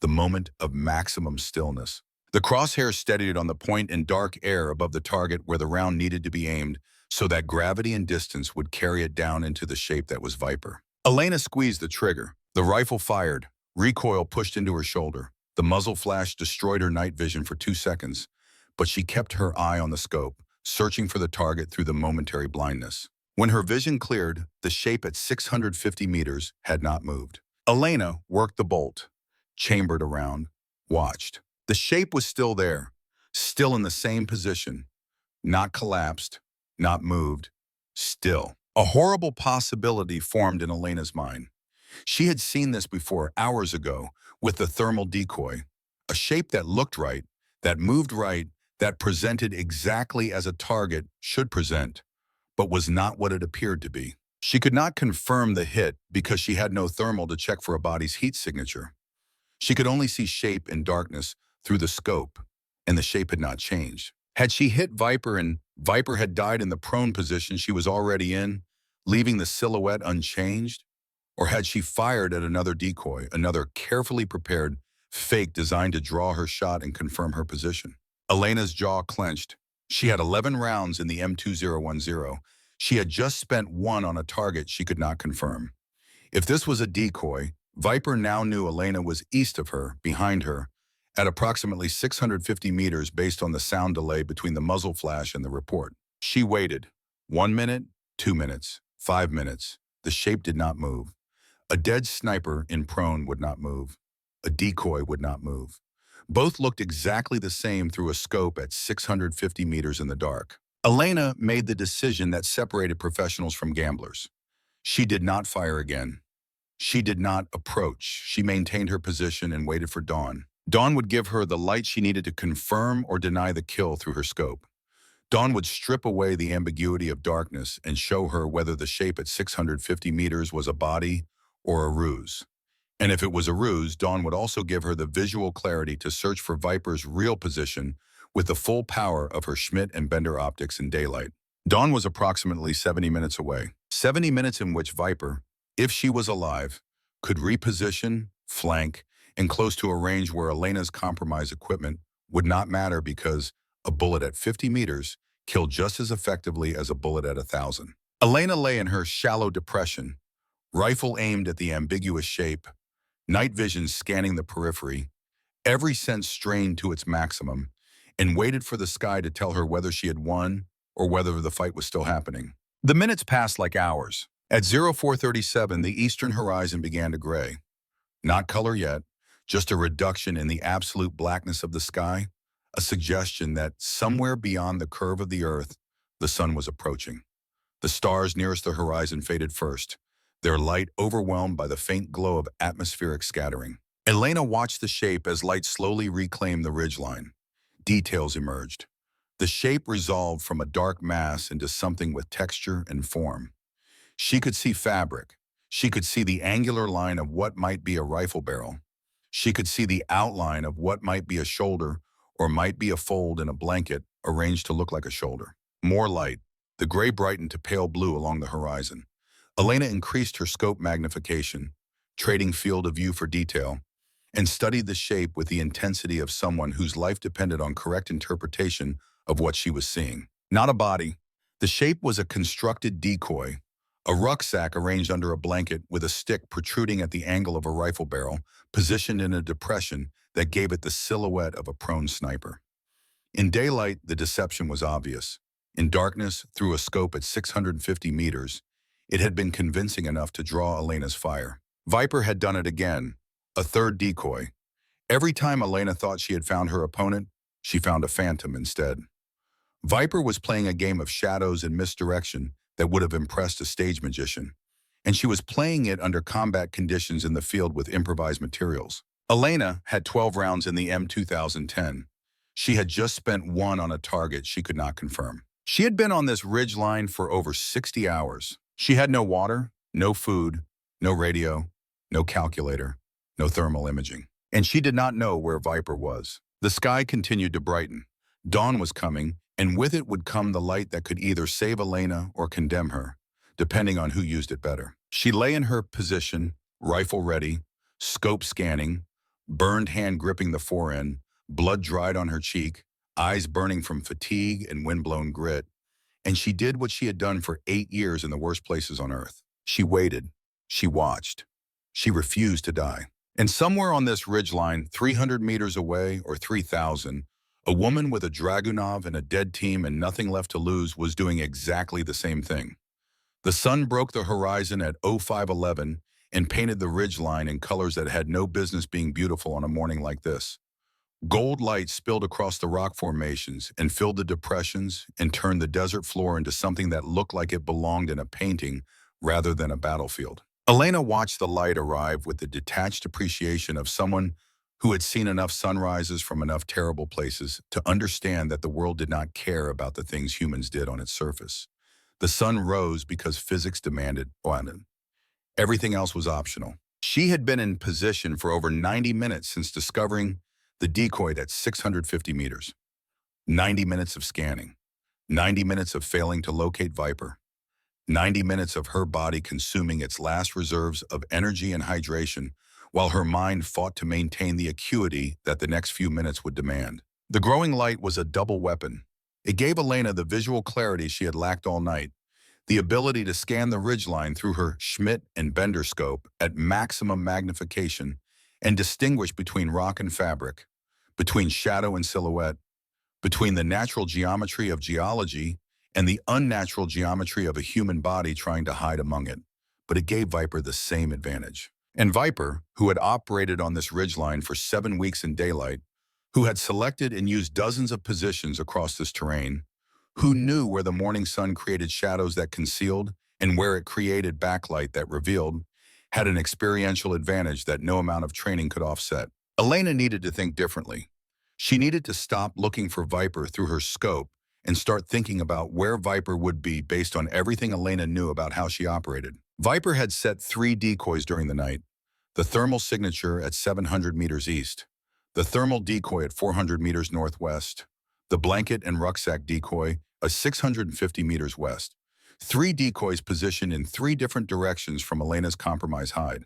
the moment of maximum stillness. The crosshair steadied on the point in dark air above the target where the round needed to be aimed so that gravity and distance would carry it down into the shape that was Viper. Elena squeezed the trigger. The rifle fired. Recoil pushed into her shoulder. The muzzle flash destroyed her night vision for 2 seconds, but she kept her eye on the scope, searching for the target through the momentary blindness. When her vision cleared, the shape at 650 meters had not moved. Elena worked the bolt, chambered around, watched. The shape was still there, still in the same position, not collapsed, not moved, still. A horrible possibility formed in Elena's mind. She had seen this before hours ago with the thermal decoy, a shape that looked right, that moved right, that presented exactly as a target should present, but was not what it appeared to be. She could not confirm the hit because she had no thermal to check for a body's heat signature. She could only see shape in darkness through the scope, and the shape had not changed. Had she hit Viper and Viper had died in the prone position she was already in, leaving the silhouette unchanged? Or had she fired at another decoy, another carefully prepared fake designed to draw her shot and confirm her position? Elena's jaw clenched. She had 11 rounds in the M2010. She had just spent one on a target she could not confirm. If this was a decoy, Viper now knew Elena was east of her, behind her, at approximately 650 meters based on the sound delay between the muzzle flash and the report. She waited. 1 minute, 2 minutes, 5 minutes. The shape did not move. A dead sniper in prone would not move. A decoy would not move. Both looked exactly the same through a scope at 650 meters in the dark. Elena made the decision that separated professionals from gamblers. She did not fire again. She did not approach. She maintained her position and waited for dawn. Dawn would give her the light she needed to confirm or deny the kill through her scope. Dawn would strip away the ambiguity of darkness and show her whether the shape at 650 meters was a body or a ruse. And if it was a ruse, Dawn would also give her the visual clarity to search for Viper's real position with the full power of her Schmidt and Bender optics in daylight. Dawn was approximately 70 minutes away. 70 minutes in which Viper, if she was alive, could reposition, flank, and close to a range where Elena's compromised equipment would not matter because a bullet at 50 meters killed just as effectively as a bullet at 1,000. Elena lay in her shallow depression, rifle aimed at the ambiguous shape, night vision scanning the periphery, every sense strained to its maximum, and waited for the sky to tell her whether she had won or whether the fight was still happening. The minutes passed like hours. At 0437, the eastern horizon began to gray. Not color yet, just a reduction in the absolute blackness of the sky, a suggestion that somewhere beyond the curve of the earth, the sun was approaching. The stars nearest the horizon faded first, their light overwhelmed by the faint glow of atmospheric scattering. Elena watched the shape as light slowly reclaimed the ridgeline. Details emerged. The shape resolved from a dark mass into something with texture and form. She could see fabric. She could see the angular line of what might be a rifle barrel. She could see the outline of what might be a shoulder or might be a fold in a blanket arranged to look like a shoulder. More light. The gray brightened to pale blue along the horizon. Elena increased her scope magnification, trading field of view for detail, and studied the shape with the intensity of someone whose life depended on correct interpretation of what she was seeing. Not a body. The shape was a constructed decoy, a rucksack arranged under a blanket with a stick protruding at the angle of a rifle barrel, positioned in a depression that gave it the silhouette of a prone sniper. In daylight, the deception was obvious. In darkness, through a scope at 650 meters, it had been convincing enough to draw Elena's fire. Viper had done it again, a third decoy. Every time Elena thought she had found her opponent, she found a phantom instead. Viper was playing a game of shadows and misdirection that would have impressed a stage magician, and she was playing it under combat conditions in the field with improvised materials. Elena had 12 rounds in the M2010. She had just spent one on a target she could not confirm. She had been on this ridge line for over 60 hours. She had no water, no food, no radio, no calculator, no thermal imaging. And she did not know where Viper was. The sky continued to brighten. Dawn was coming, and with it would come the light that could either save Elena or condemn her, depending on who used it better. She lay in her position, rifle ready, scope scanning, burned hand gripping the forend, blood dried on her cheek, eyes burning from fatigue and windblown grit, and she did what she had done for 8 years in the worst places on Earth. She waited. She watched. She refused to die. And somewhere on this ridgeline, 300 meters away or 3,000, a woman with a Dragunov and a dead team and nothing left to lose was doing exactly the same thing. The sun broke the horizon at 0511 and painted the ridgeline in colors that had no business being beautiful on a morning like this. Gold light spilled across the rock formations and filled the depressions and turned the desert floor into something that looked like it belonged in a painting rather than a battlefield. Elena watched the light arrive with the detached appreciation of someone who had seen enough sunrises from enough terrible places to understand that the world did not care about the things humans did on its surface. The sun rose because physics demanded it. Everything else was optional. She had been in position for over 90 minutes since discovering the decoy at 650 meters. 90 minutes of scanning. 90 minutes of failing to locate Viper. 90 minutes of her body consuming its last reserves of energy and hydration, while her mind fought to maintain the acuity that the next few minutes would demand. The growing light was a double weapon. It gave Elena the visual clarity she had lacked all night, the ability to scan the ridgeline through her Schmidt and Bender scope at maximum magnification and distinguish between rock and fabric, between shadow and silhouette, between the natural geometry of geology and the unnatural geometry of a human body trying to hide among it. But it gave Viper the same advantage. And Viper, who had operated on this ridgeline for 7 weeks in daylight, who had selected and used dozens of positions across this terrain, who knew where the morning sun created shadows that concealed and where it created backlight that revealed, had an experiential advantage that no amount of training could offset. Elena needed to think differently. She needed to stop looking for Viper through her scope and start thinking about where Viper would be based on everything Elena knew about how she operated. Viper had set 3 decoys during the night: the thermal signature at 700 meters east, the thermal decoy at 400 meters northwest, the blanket and rucksack decoy at 650 meters west. 3 decoys positioned in 3 different directions from Elena's compromise hide.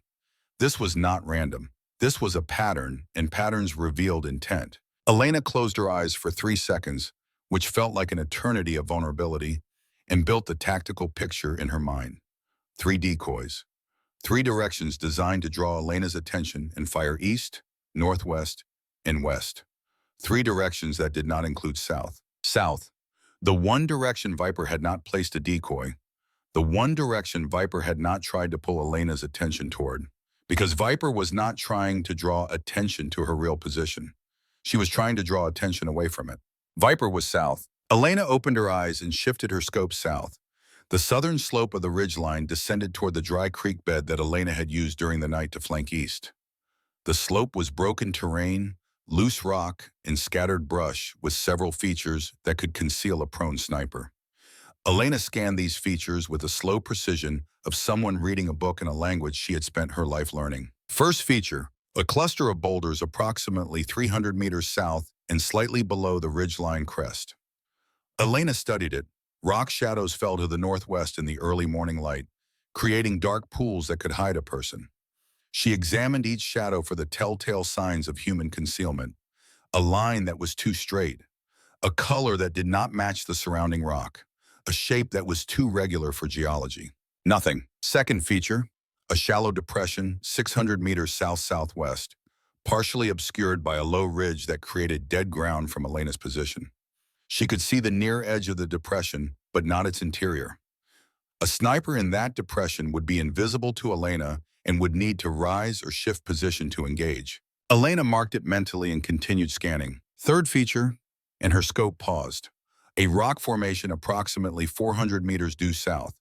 This was not random. This was a pattern, and patterns revealed intent. Elena closed her eyes for 3 seconds, which felt like an eternity of vulnerability, and built the tactical picture in her mind. 3 decoys. 3 directions designed to draw Elena's attention and fire east, northwest, and west. 3 directions that did not include south. South. The one direction Viper had not placed a decoy. The one direction Viper had not tried to pull Elena's attention toward. Because Viper was not trying to draw attention to her real position. She was trying to draw attention away from it. Viper was south. Elena opened her eyes and shifted her scope south. The southern slope of the ridgeline descended toward the dry creek bed that Elena had used during the night to flank east. The slope was broken terrain, loose rock, and scattered brush with several features that could conceal a prone sniper. Elena scanned these features with the slow precision of someone reading a book in a language she had spent her life learning. First feature, a cluster of boulders approximately 300 meters south and slightly below the ridgeline crest. Elena studied it. Rock shadows fell to the northwest in the early morning light, creating dark pools that could hide a person. She examined each shadow for the telltale signs of human concealment: a line that was too straight, a color that did not match the surrounding rock, a shape that was too regular for geology. Nothing. Second feature, a shallow depression 600 meters south-southwest, partially obscured by a low ridge that created dead ground from Elena's position. She could see the near edge of the depression, but not its interior. A sniper in that depression would be invisible to Elena and would need to rise or shift position to engage. Elena marked it mentally and continued scanning. Third feature, and her scope paused. A rock formation approximately 400 meters due south.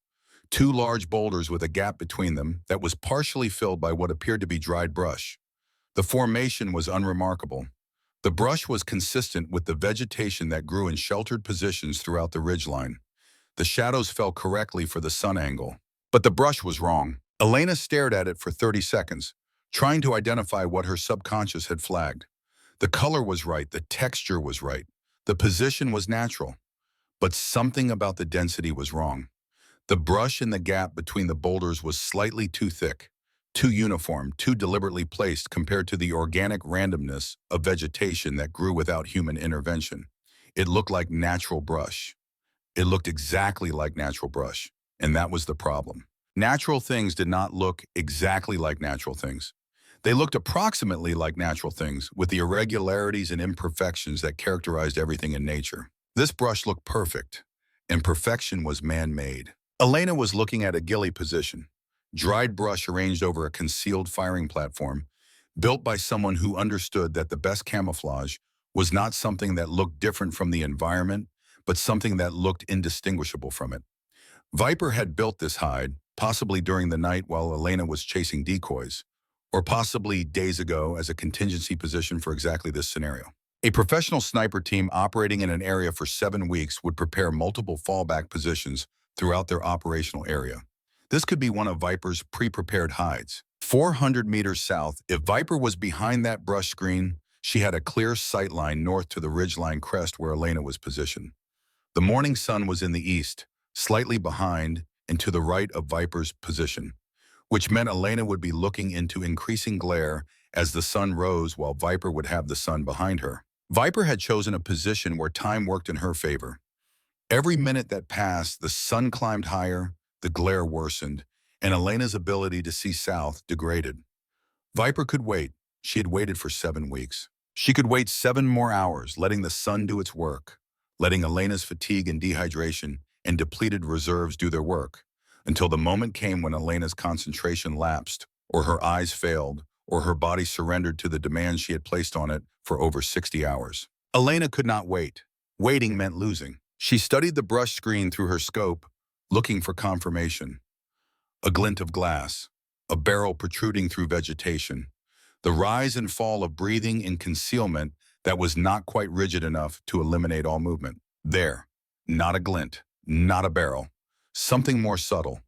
2 large boulders with a gap between them that was partially filled by what appeared to be dried brush. The formation was unremarkable. The brush was consistent with the vegetation that grew in sheltered positions throughout the ridgeline. The shadows fell correctly for the sun angle. But the brush was wrong. Elena stared at it for 30 seconds, trying to identify what her subconscious had flagged. The color was right, the texture was right, the position was natural. But something about the density was wrong. The brush in the gap between the boulders was slightly too thick, Too uniform, too deliberately placed compared to the organic randomness of vegetation that grew without human intervention. It looked like natural brush. It looked exactly like natural brush, and that was the problem. Natural things did not look exactly like natural things. They looked approximately like natural things, with the irregularities and imperfections that characterized everything in nature. This brush looked perfect, and perfection was man-made. Elena was looking at a ghillie position, dried brush arranged over a concealed firing platform, built by someone who understood that the best camouflage was not something that looked different from the environment, but something that looked indistinguishable from it. Viper had built this hide, possibly during the night while Elena was chasing decoys, or possibly days ago as a contingency position for exactly this scenario. A professional sniper team operating in an area for 7 weeks would prepare multiple fallback positions throughout their operational area. This could be one of Viper's pre-prepared hides. 400 meters south, if Viper was behind that brush screen, she had a clear sight line north to the ridgeline crest where Elena was positioned. The morning sun was in the east, slightly behind and to the right of Viper's position, which meant Elena would be looking into increasing glare as the sun rose while Viper would have the sun behind her. Viper had chosen a position where time worked in her favor. Every minute that passed, the sun climbed higher, the glare worsened, and Elena's ability to see south degraded. Viper could wait. She had waited for 7 weeks. She could wait 7 more hours, letting the sun do its work, letting Elena's fatigue and dehydration and depleted reserves do their work, until the moment came when Elena's concentration lapsed, or her eyes failed, or her body surrendered to the demands she had placed on it for over 60 hours. Elena could not wait. Waiting meant losing. She studied the brush screen through her scope, looking for confirmation. A glint of glass, a barrel protruding through vegetation, the rise and fall of breathing in concealment that was not quite rigid enough to eliminate all movement. There, not a glint, not a barrel, something more subtle,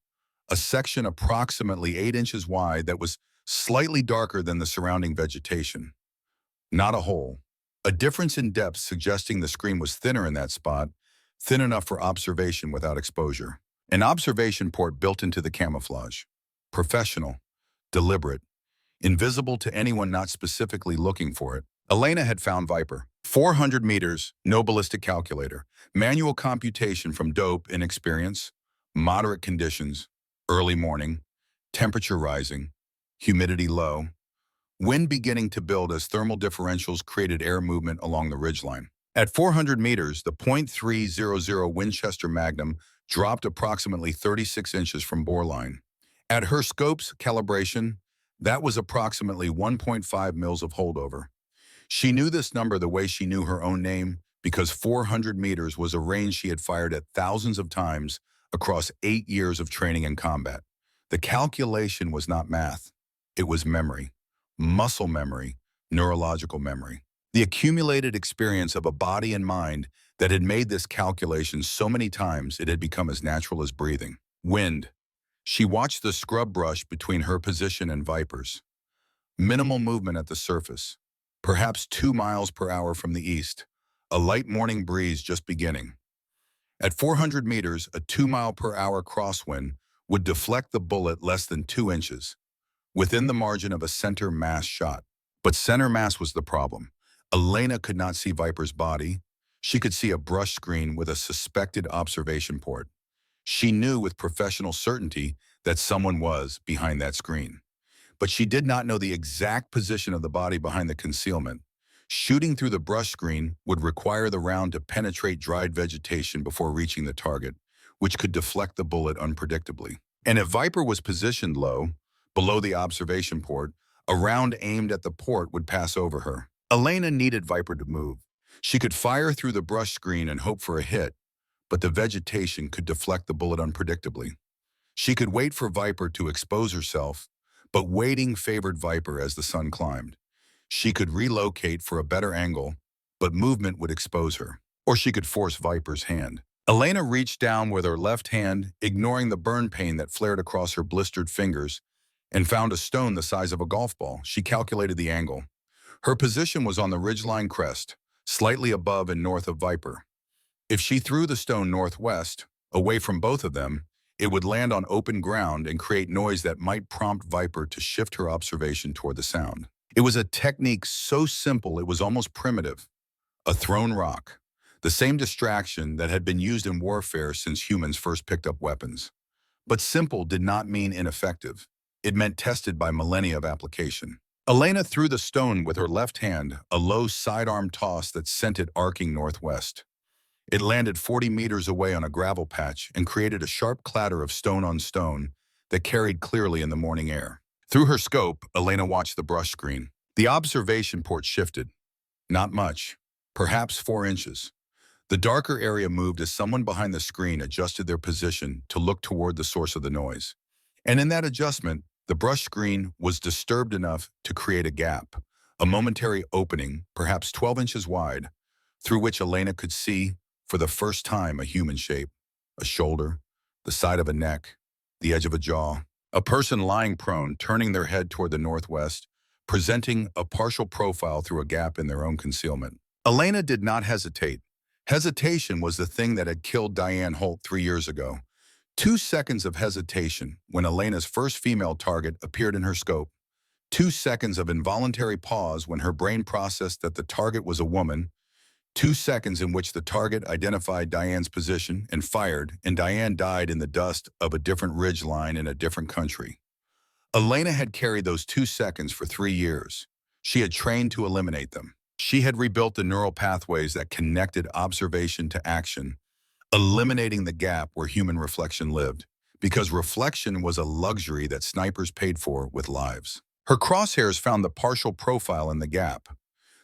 a section approximately 8 inches wide that was slightly darker than the surrounding vegetation. Not a hole. A difference in depth suggesting the screen was thinner in that spot, thin enough for observation without exposure. An observation port built into the camouflage. Professional, deliberate, invisible to anyone not specifically looking for it. Elena had found Viper. 400 meters, no ballistic calculator, manual computation from dope inexperience, moderate conditions, early morning, temperature rising, humidity low, wind beginning to build as thermal differentials created air movement along the ridgeline. At 400 meters, the .300 Winchester Magnum dropped approximately 36 inches from boreline. At her scope's calibration, that was approximately 1.5 mils of holdover. She knew this number the way she knew her own name because 400 meters was a range she had fired at thousands of times across 8 years of training and combat. The calculation was not math. It was memory, muscle memory, neurological memory. The accumulated experience of a body and mind that had made this calculation so many times it had become as natural as breathing. Wind. She watched the scrub brush between her position and Viper's. Minimal movement at the surface. Perhaps 2 miles per hour from the east, a light morning breeze just beginning. At 400 meters, a 2-mile-per-hour crosswind would deflect the bullet less than 2 inches, within the margin of a center mass shot. But center mass was the problem. Elena could not see Viper's body. She could see a brush screen with a suspected observation port. She knew with professional certainty that someone was behind that screen. But she did not know the exact position of the body behind the concealment. Shooting through the brush screen would require the round to penetrate dried vegetation before reaching the target, which could deflect the bullet unpredictably. And if Viper was positioned low, below the observation port, a round aimed at the port would pass over her. Elena needed Viper to move. She could fire through the brush screen and hope for a hit, but the vegetation could deflect the bullet unpredictably. She could wait for Viper to expose herself, but waiting favored Viper as the sun climbed. She could relocate for a better angle, but movement would expose her. Or she could force Viper's hand. Elena reached down with her left hand, ignoring the burn pain that flared across her blistered fingers, and found a stone the size of a golf ball. She calculated the angle. Her position was on the ridgeline crest, slightly above and north of Viper. If she threw the stone northwest, away from both of them, It would land on open ground and create noise that might prompt Viper to shift her observation toward the sound. It was a technique so simple it was almost primitive. A thrown rock, the same distraction that had been used in warfare since humans first picked up weapons. But simple did not mean ineffective. It meant tested by millennia of application. Elena threw the stone with her left hand, a low sidearm toss that sent it arcing northwest. It landed 40 meters away on a gravel patch and created a sharp clatter of stone on stone that carried clearly in the morning air. Through her scope, Elena watched the brush screen. The observation port shifted. Not much, perhaps 4 inches. The darker area moved as someone behind the screen adjusted their position to look toward the source of the noise. And in that adjustment, the brush screen was disturbed enough to create a gap, a momentary opening, perhaps 12 inches wide, through which Elena could see, for the first time, a human shape. A shoulder, the side of a neck, the edge of a jaw. A person lying prone, turning their head toward the northwest, presenting a partial profile through a gap in their own concealment. Elena did not hesitate. Hesitation was the thing that had killed Diane Holt 3 years ago. 2 seconds of hesitation when Elena's first female target appeared in her scope. 2 seconds of involuntary pause when her brain processed that the target was a woman. 2 seconds in which the target identified Diane's position and fired, and Diane died in the dust of a different ridgeline in a different country. Elena had carried those 2 seconds for 3 years. She had trained to eliminate them. She had rebuilt the neural pathways that connected observation to action, eliminating the gap where human reflection lived, because reflection was a luxury that snipers paid for with lives. Her crosshairs found the partial profile in the gap.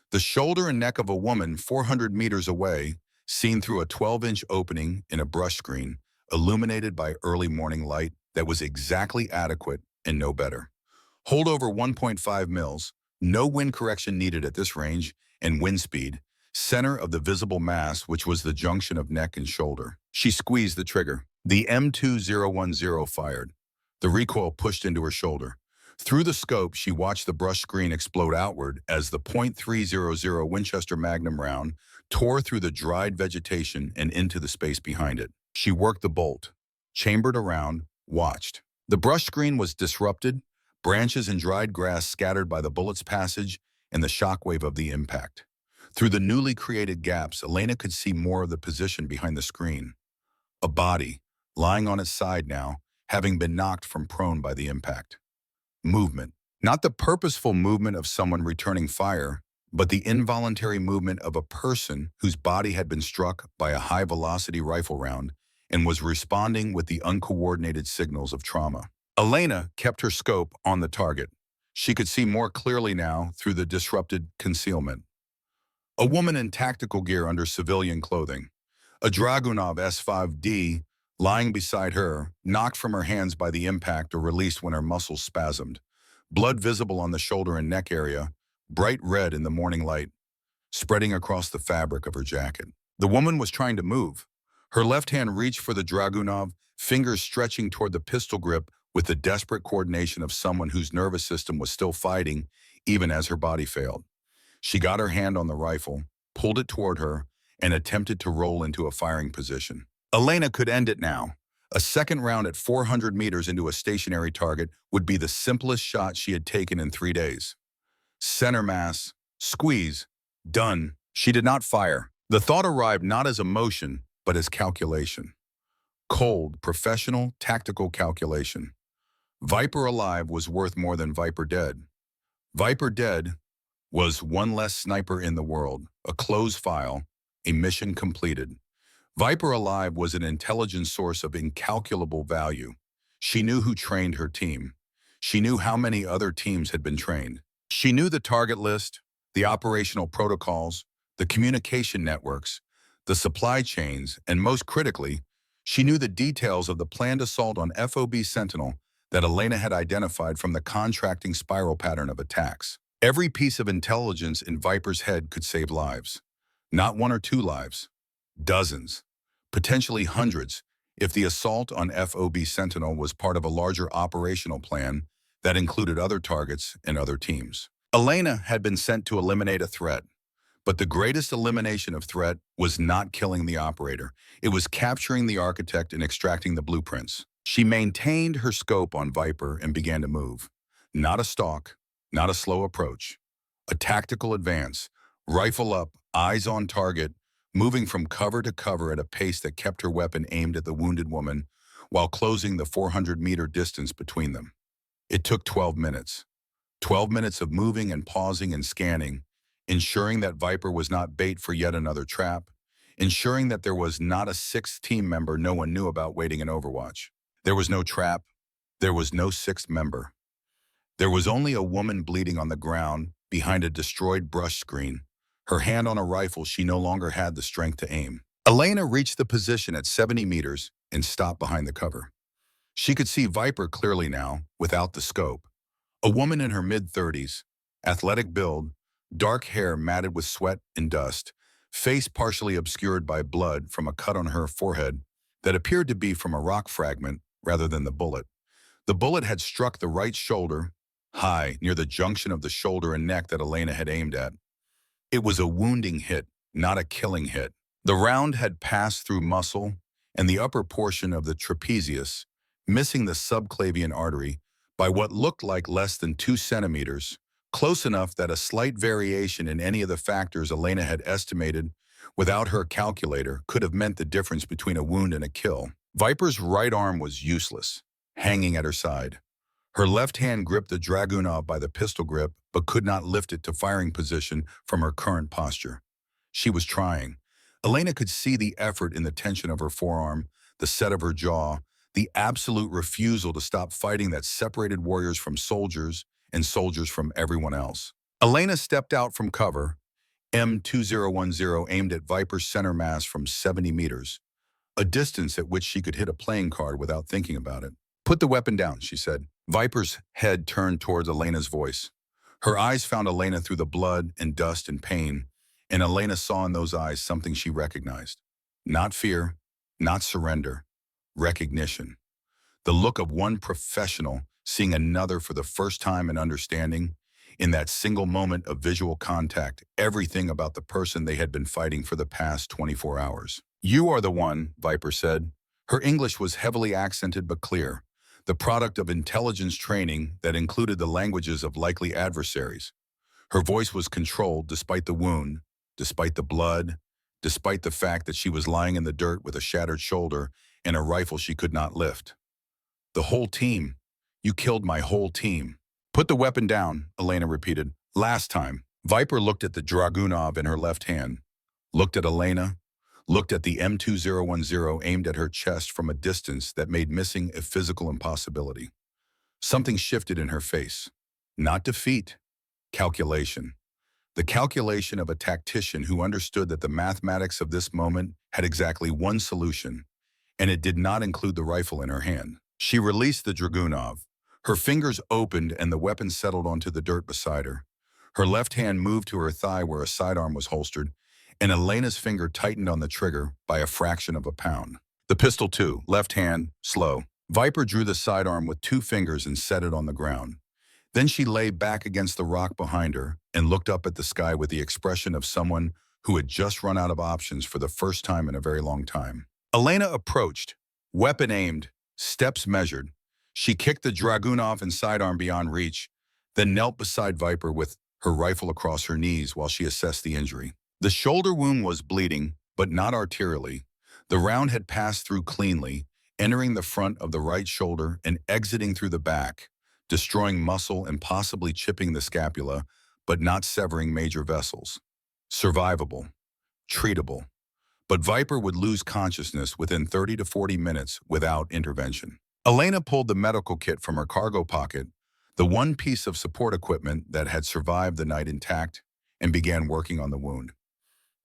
The shoulder and neck of a woman 400 meters away, seen through a 12-inch opening in a brush screen, illuminated by early morning light that was exactly adequate and no better. Hold over 1.5 mils, no wind correction needed at this range, and wind speed, center of the visible mass, which was the junction of neck and shoulder. She squeezed the trigger. The M2010 fired. The recoil pushed into her shoulder. Through the scope, she watched the brush screen explode outward as the .300 Winchester Magnum round tore through the dried vegetation and into the space behind it. She worked the bolt, chambered around, watched. The brush screen was disrupted, branches and dried grass scattered by the bullet's passage and the shockwave of the impact. Through the newly created gaps, Elena could see more of the position behind the screen. A body, lying on its side now, having been knocked from prone by the impact. Movement. Not the purposeful movement of someone returning fire, but the involuntary movement of a person whose body had been struck by a high-velocity rifle round and was responding with the uncoordinated signals of trauma. Elena kept her scope on the target. She could see more clearly now through the disrupted concealment. A woman in tactical gear under civilian clothing. A Dragunov S5D lying beside her, knocked from her hands by the impact or released when her muscles spasmed. Blood visible on the shoulder and neck area, bright red in the morning light, spreading across the fabric of her jacket. The woman was trying to move. Her left hand reached for the Dragunov, fingers stretching toward the pistol grip with the desperate coordination of someone whose nervous system was still fighting even as her body failed. She got her hand on the rifle, pulled it toward her, and attempted to roll into a firing position. Elena could end it now. A second round at 400 meters into a stationary target would be the simplest shot she had taken in 3 days. Center mass, squeeze, done. She did not fire. The thought arrived not as emotion, but as calculation. Cold, professional, tactical calculation. Viper alive was worth more than Viper dead. Viper dead was one less sniper in the world, a closed file, a mission completed. Viper alive was an intelligence source of incalculable value. She knew who trained her team. She knew how many other teams had been trained. She knew the target list, the operational protocols, the communication networks, the supply chains, and most critically, she knew the details of the planned assault on FOB Sentinel that Elena had identified from the contracting spiral pattern of attacks. Every piece of intelligence in Viper's head could save lives. Not 1 or 2 lives. Dozens. Potentially hundreds, if the assault on FOB Sentinel was part of a larger operational plan that included other targets and other teams. Elena had been sent to eliminate a threat, but the greatest elimination of threat was not killing the operator. It was capturing the architect and extracting the blueprints. She maintained her scope on Viper and began to move. Not a stalk, not a slow approach. A tactical advance, rifle up, eyes on target, moving from cover to cover at a pace that kept her weapon aimed at the wounded woman while closing the 400-meter distance between them. It took 12 minutes. 12 minutes of moving and pausing and scanning, ensuring that Viper was not bait for yet another trap, ensuring that there was not a sixth team member no one knew about waiting in Overwatch. There was no trap. There was no sixth member. There was only a woman bleeding on the ground behind a destroyed brush screen, her hand on a rifle she no longer had the strength to aim. Elena reached the position at 70 meters and stopped behind the cover. She could see Viper clearly now, without the scope. A woman in her mid-30s, athletic build, dark hair matted with sweat and dust, face partially obscured by blood from a cut on her forehead that appeared to be from a rock fragment rather than the bullet. The bullet had struck the right shoulder, high, near the junction of the shoulder and neck that Elena had aimed at. It was a wounding hit, not a killing hit. The round had passed through muscle and the upper portion of the trapezius, missing the subclavian artery by what looked like less than 2 centimeters, close enough that a slight variation in any of the factors Elena had estimated without her calculator could have meant the difference between a wound and a kill. Viper's right arm was useless, hanging at her side. Her left hand gripped the Dragunov by the pistol grip, but could not lift it to firing position from her current posture. She was trying. Elena could see the effort in the tension of her forearm, the set of her jaw, the absolute refusal to stop fighting that separated warriors from soldiers and soldiers from everyone else. Elena stepped out from cover, M2010 aimed at Viper's center mass from 70 meters, a distance at which she could hit a playing card without thinking about it. "Put the weapon down," she said. Viper's head turned towards Elena's voice. Her eyes found Elena through the blood and dust and pain, and Elena saw in those eyes something she recognized. Not fear, not surrender, recognition. The look of one professional seeing another for the first time and understanding, in that single moment of visual contact, everything about the person they had been fighting for the past 24 hours. "You are the one," Viper said. Her English was heavily accented but clear, the product of intelligence training that included the languages of likely adversaries. Her voice was controlled despite the wound, despite the blood, despite the fact that she was lying in the dirt with a shattered shoulder and a rifle she could not lift. "The whole team. You killed my whole team." "Put the weapon down," Elena repeated. "Last time." Viper looked at the Dragunov in her left hand, looked at Elena, looked at the M2010 aimed at her chest from a distance that made missing a physical impossibility. Something shifted in her face. Not defeat, calculation. The calculation of a tactician who understood that the mathematics of this moment had exactly one solution, and it did not include the rifle in her hand. She released the Dragunov. Her fingers opened and the weapon settled onto the dirt beside her. Her left hand moved to her thigh where a sidearm was holstered, and Elena's finger tightened on the trigger by a fraction of a pound. The pistol too, left hand, slow. Viper drew the sidearm with 2 fingers and set it on the ground. Then she lay back against the rock behind her and looked up at the sky with the expression of someone who had just run out of options for the first time in a very long time. Elena approached, weapon aimed, steps measured. She kicked the Dragunov and sidearm beyond reach, then knelt beside Viper with her rifle across her knees while she assessed the injury. The shoulder wound was bleeding, but not arterially. The round had passed through cleanly, entering the front of the right shoulder and exiting through the back, destroying muscle and possibly chipping the scapula, but not severing major vessels. Survivable, treatable. But Viper would lose consciousness within 30 to 40 minutes without intervention. Elena pulled the medical kit from her cargo pocket, the one piece of support equipment that had survived the night intact, and began working on the wound.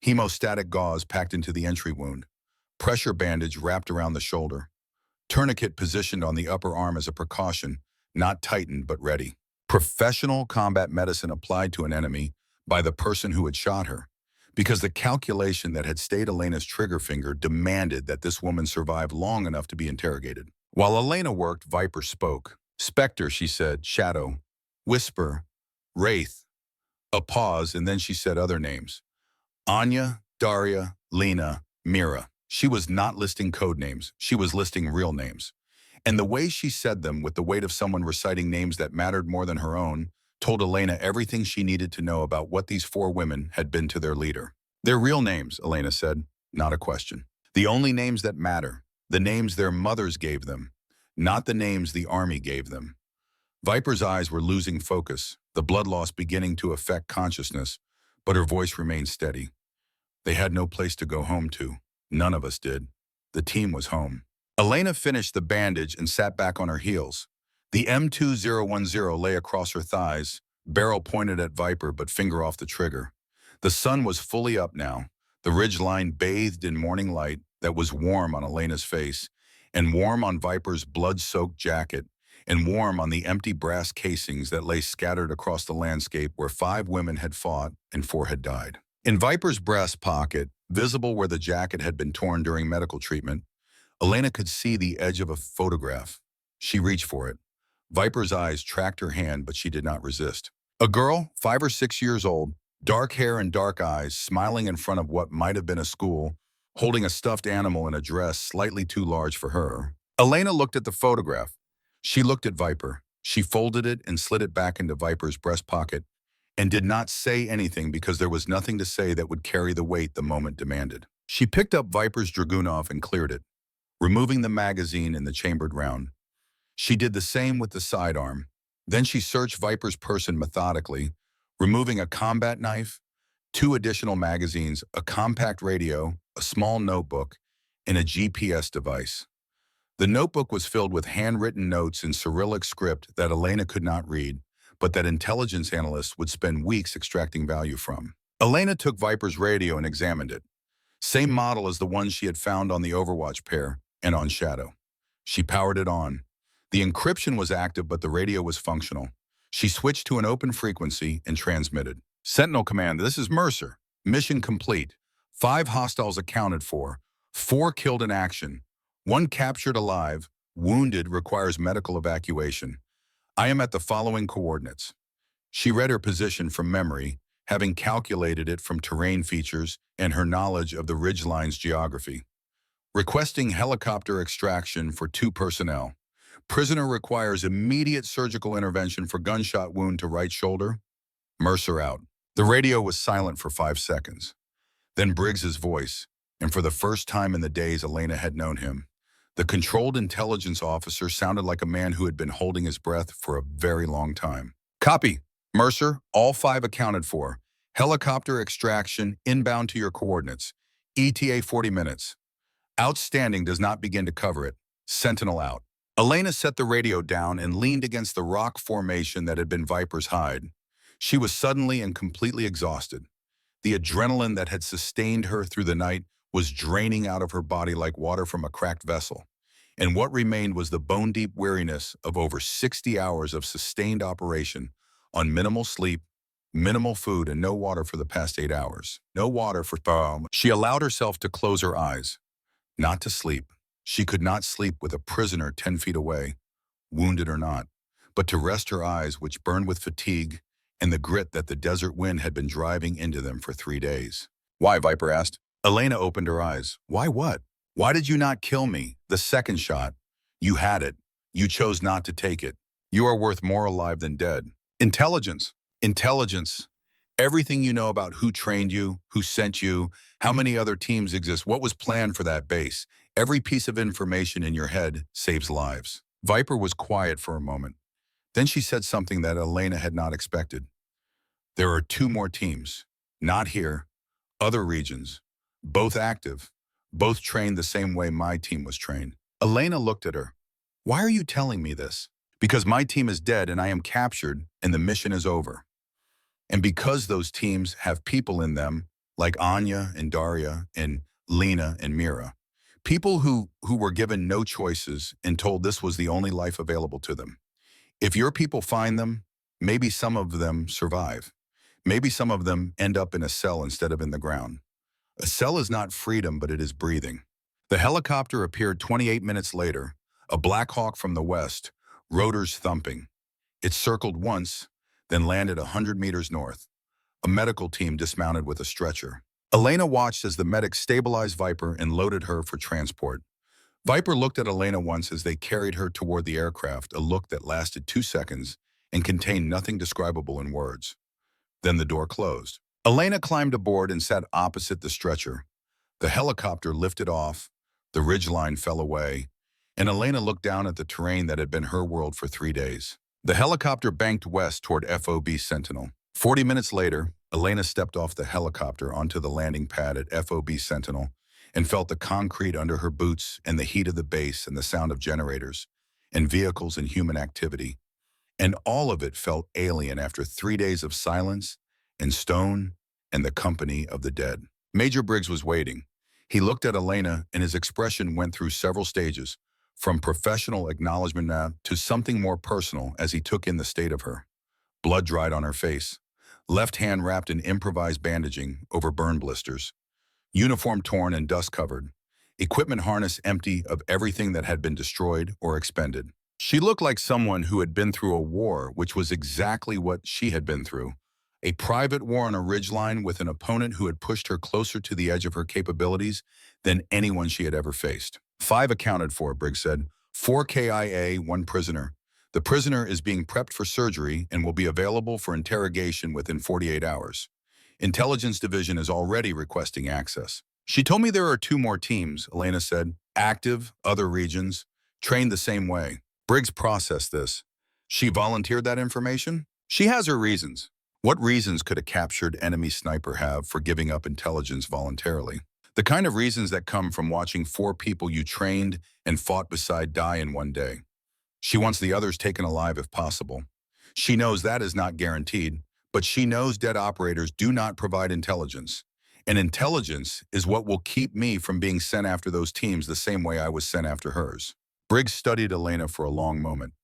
Hemostatic gauze packed into the entry wound, pressure bandage wrapped around the shoulder, tourniquet positioned on the upper arm as a precaution, not tightened but ready. Professional combat medicine applied to an enemy by the person who had shot her, because the calculation that had stayed Elena's trigger finger demanded that this woman survive long enough to be interrogated. While Elena worked, Viper spoke. "Spectre," she said, "shadow, whisper, wraith." A pause, and then she said other names. Anya, Daria, Lena, Mira. She was not listing code names. She was listing real names. And the way she said them, with the weight of someone reciting names that mattered more than her own, told Elena everything she needed to know about what these four women had been to their leader. Their real names, Elena said, not a question. The only names that matter, the names their mothers gave them, not the names the army gave them. Viper's eyes were losing focus, the blood loss beginning to affect consciousness, but her voice remained steady. They had no place to go home to. None of us did. The team was home. Elena finished the bandage and sat back on her heels. The M2010 lay across her thighs, barrel pointed at Viper but finger off the trigger. The sun was fully up now, the ridgeline bathed in morning light that was warm on Elena's face, and warm on Viper's blood-soaked jacket, and warm on the empty brass casings that lay scattered across the landscape where 5 women had fought and 4 had died. In Viper's breast pocket, visible where the jacket had been torn during medical treatment, Elena could see the edge of a photograph. She reached for it. Viper's eyes tracked her hand, but she did not resist. A girl, 5 or 6 years old, dark hair and dark eyes, smiling in front of what might have been a school, holding a stuffed animal in a dress slightly too large for her. Elena looked at the photograph. She looked at Viper. She folded it and slid it back into Viper's breast pocket and did not say anything because there was nothing to say that would carry the weight the moment demanded. She picked up Viper's Dragunov and cleared it, removing the magazine in the chambered round. She did the same with the sidearm. Then she searched Viper's person methodically, removing a combat knife, 2 additional magazines, a compact radio, a small notebook, and a GPS device. The notebook was filled with handwritten notes in Cyrillic script that Elena could not read, but that intelligence analysts would spend weeks extracting value from. Elena took Viper's radio and examined it. Same model as the one she had found on the Overwatch pair and on Shadow. She powered it on. The encryption was active, but the radio was functional. She switched to an open frequency and transmitted. Sentinel Command, this is Mercer. Mission complete. 5 hostiles accounted for. 4 killed in action. 1 captured alive. Wounded, requires medical evacuation. I am at the following coordinates. She read her position from memory, having calculated it from terrain features and her knowledge of the ridgeline's geography. Requesting helicopter extraction for 2 personnel. Prisoner requires immediate surgical intervention for gunshot wound to right shoulder. Mercer out. The radio was silent for 5 seconds. Then Briggs's voice, and for the first time in the days Elena had known him, the controlled intelligence officer sounded like a man who had been holding his breath for a very long time. Copy. Mercer, all 5 accounted for. Helicopter extraction inbound to your coordinates. ETA 40 minutes. Outstanding does not begin to cover it. Sentinel out. Elena set the radio down and leaned against the rock formation that had been Viper's hide. She was suddenly and completely exhausted. The adrenaline that had sustained her through the night was draining out of her body like water from a cracked vessel, and what remained was the bone-deep weariness of over 60 hours of sustained operation on minimal sleep, minimal food, and no water for the past 8 hours. No water for She allowed herself to close her eyes, not to sleep. She could not sleep with a prisoner 10 feet away, wounded or not, but to rest her eyes, which burned with fatigue and the grit that the desert wind had been driving into them for 3 days. Why, Viper asked. Elena opened her eyes. Why what? Why did you not kill me? The second shot. You had it. You chose not to take it. You are worth more alive than dead. Intelligence. Intelligence. Everything you know about who trained you, who sent you, how many other teams exist, what was planned for that base. Every piece of information in your head saves lives. Viper was quiet for a moment. Then she said something that Elena had not expected. There are 2 more teams. Not here. Other regions. Both active. Both trained the same way my team was trained. Elena looked at her. Why are you telling me this? Because my team is dead and I am captured and the mission is over. And because those teams have people in them, like Anya and Daria and Lena and Mira. People who were given no choices and told this was the only life available to them. If your people find them, maybe some of them survive. Maybe some of them end up in a cell instead of in the ground. A cell is not freedom, but it is breathing. The helicopter appeared 28 minutes later, a Black Hawk from the west, rotors thumping. It circled once, then landed 100 meters north. A medical team dismounted with a stretcher. Elena watched as the medics stabilized Viper and loaded her for transport. Viper looked at Elena once as they carried her toward the aircraft, a look that lasted 2 seconds and contained nothing describable in words. Then the door closed. Elena climbed aboard and sat opposite the stretcher. The helicopter lifted off, the ridgeline fell away, and Elena looked down at the terrain that had been her world for 3 days. The helicopter banked west toward FOB Sentinel. 40 minutes later, Elena stepped off the helicopter onto the landing pad at FOB Sentinel and felt the concrete under her boots and the heat of the base and the sound of generators and vehicles and human activity. And all of it felt alien after 3 days of silence and stone and the company of the dead. Major Briggs was waiting. He looked at Elena and his expression went through several stages, from professional acknowledgement now to something more personal as he took in the state of her. Blood dried on her face, left hand wrapped in improvised bandaging over burn blisters, uniform torn and dust-covered, equipment harness empty of everything that had been destroyed or expended. She looked like someone who had been through a war, which was exactly what she had been through. A private war on a ridgeline with an opponent who had pushed her closer to the edge of her capabilities than anyone she had ever faced. 5 accounted for, Briggs said. 4 KIA, 1 prisoner. The prisoner is being prepped for surgery and will be available for interrogation within 48 hours. Intelligence Division is already requesting access. She told me there are 2 more teams, Elena said. Active, other regions, trained the same way. Briggs processed this. She volunteered that information? She has her reasons. What reasons could a captured enemy sniper have for giving up intelligence voluntarily? The kind of reasons that come from watching 4 people you trained and fought beside die in one day. She wants the others taken alive if possible. She knows that is not guaranteed, but she knows dead operators do not provide intelligence. And intelligence is what will keep me from being sent after those teams the same way I was sent after hers. Briggs studied Elena for a long moment.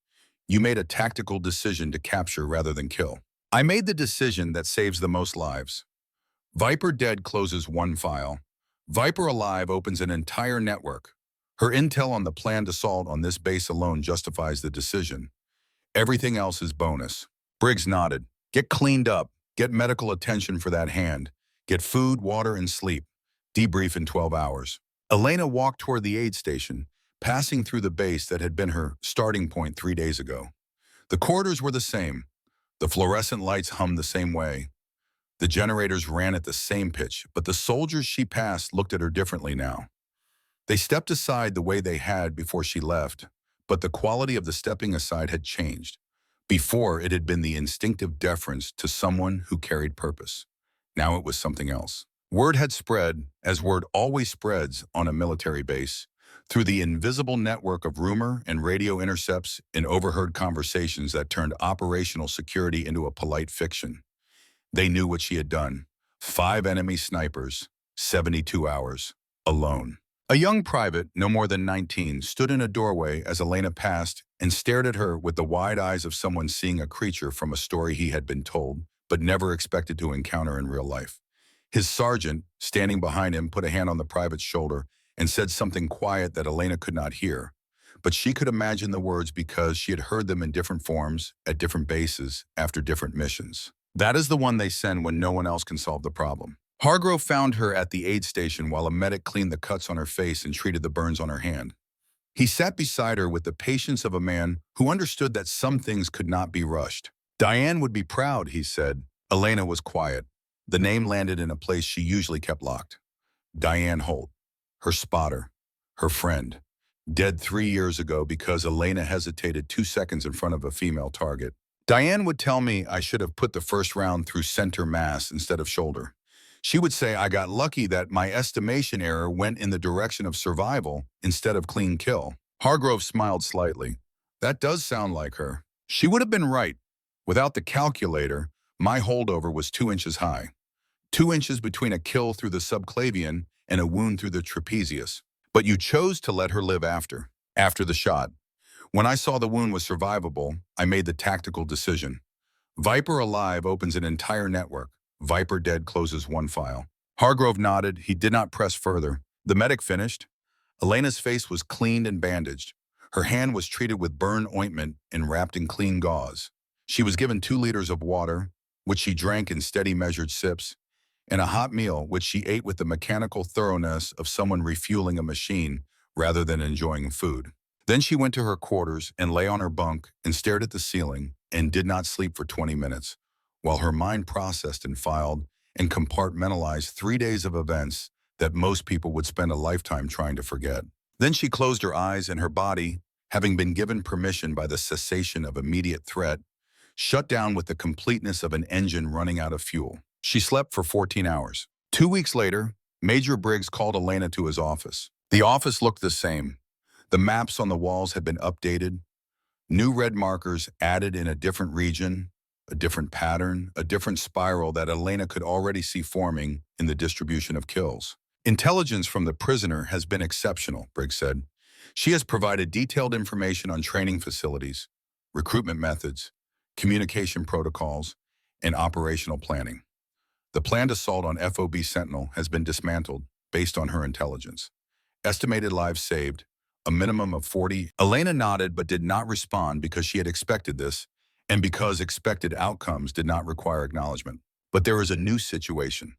You made a tactical decision to capture rather than kill. I made the decision that saves the most lives. Viper dead closes 1 file. Viper alive opens an entire network. Her intel on the planned assault on this base alone justifies the decision. Everything else is bonus. Briggs nodded. Get cleaned up. Get medical attention for that hand. Get food, water, and sleep. Debrief in 12 hours. Elena walked toward the aid station, passing through the base that had been her starting point 3 days ago. The corridors were the same. The fluorescent lights hummed the same way. The generators ran at the same pitch, but the soldiers she passed looked at her differently now. They stepped aside the way they had before she left, but the quality of the stepping aside had changed. Before, it had been the instinctive deference to someone who carried purpose. Now it was something else. Word had spread, as word always spreads on a military base, through the invisible network of rumor and radio intercepts and overheard conversations that turned operational security into a polite fiction. They knew what she had done. 5 enemy snipers, 72 hours, alone. A young private, no more than 19, stood in a doorway as Elena passed and stared at her with the wide eyes of someone seeing a creature from a story he had been told, but never expected to encounter in real life. His sergeant, standing behind him, put a hand on the private's shoulder and said something quiet that Elena could not hear, but she could imagine the words because she had heard them in different forms, at different bases, after different missions. That is the one they send when no one else can solve the problem. Hargrove found her at the aid station while a medic cleaned the cuts on her face and treated the burns on her hand. He sat beside her with the patience of a man who understood that some things could not be rushed. Diane would be proud, he said. Elena was quiet. The name landed in a place she usually kept locked. Diane Holt, her spotter, her friend, dead 3 years ago because Elena hesitated 2 seconds in front of a female target. Diane would tell me I should have put the first round through center mass instead of shoulder. She would say I got lucky that my estimation error went in the direction of survival instead of clean kill. Hargrove smiled slightly. That does sound like her. She would have been right. Without the calculator, my holdover was 2 inches high. 2 inches between a kill through the subclavian and a wound through the trapezius. But you chose to let her live after the shot. When I saw the wound was survivable, I made the tactical decision. Viper alive opens an entire network. Viper dead closes 1 file. Hargrove nodded. He did not press further. The medic finished. Elena's face was cleaned and bandaged. Her hand was treated with burn ointment and wrapped in clean gauze. She was given 2 liters of water, which she drank in steady measured sips, and a hot meal, which she ate with the mechanical thoroughness of someone refueling a machine rather than enjoying food. Then she went to her quarters and lay on her bunk and stared at the ceiling and did not sleep for 20 minutes, while her mind processed and filed and compartmentalized 3 days of events that most people would spend a lifetime trying to forget. Then she closed her eyes and her body, having been given permission by the cessation of immediate threat, shut down with the completeness of an engine running out of fuel. She slept for 14 hours. 2 weeks later, Major Briggs called Elena to his office. The office looked the same. The maps on the walls had been updated, new red markers added in a different region, a different pattern, a different spiral that Elena could already see forming in the distribution of kills. Intelligence from the prisoner has been exceptional, Briggs said. She has provided detailed information on training facilities, recruitment methods, communication protocols, and operational planning. The planned assault on FOB Sentinel has been dismantled based on her intelligence. Estimated lives saved, a minimum of 40. Elena nodded but did not respond because she had expected this, and because expected outcomes did not require acknowledgement. But there is a new situation.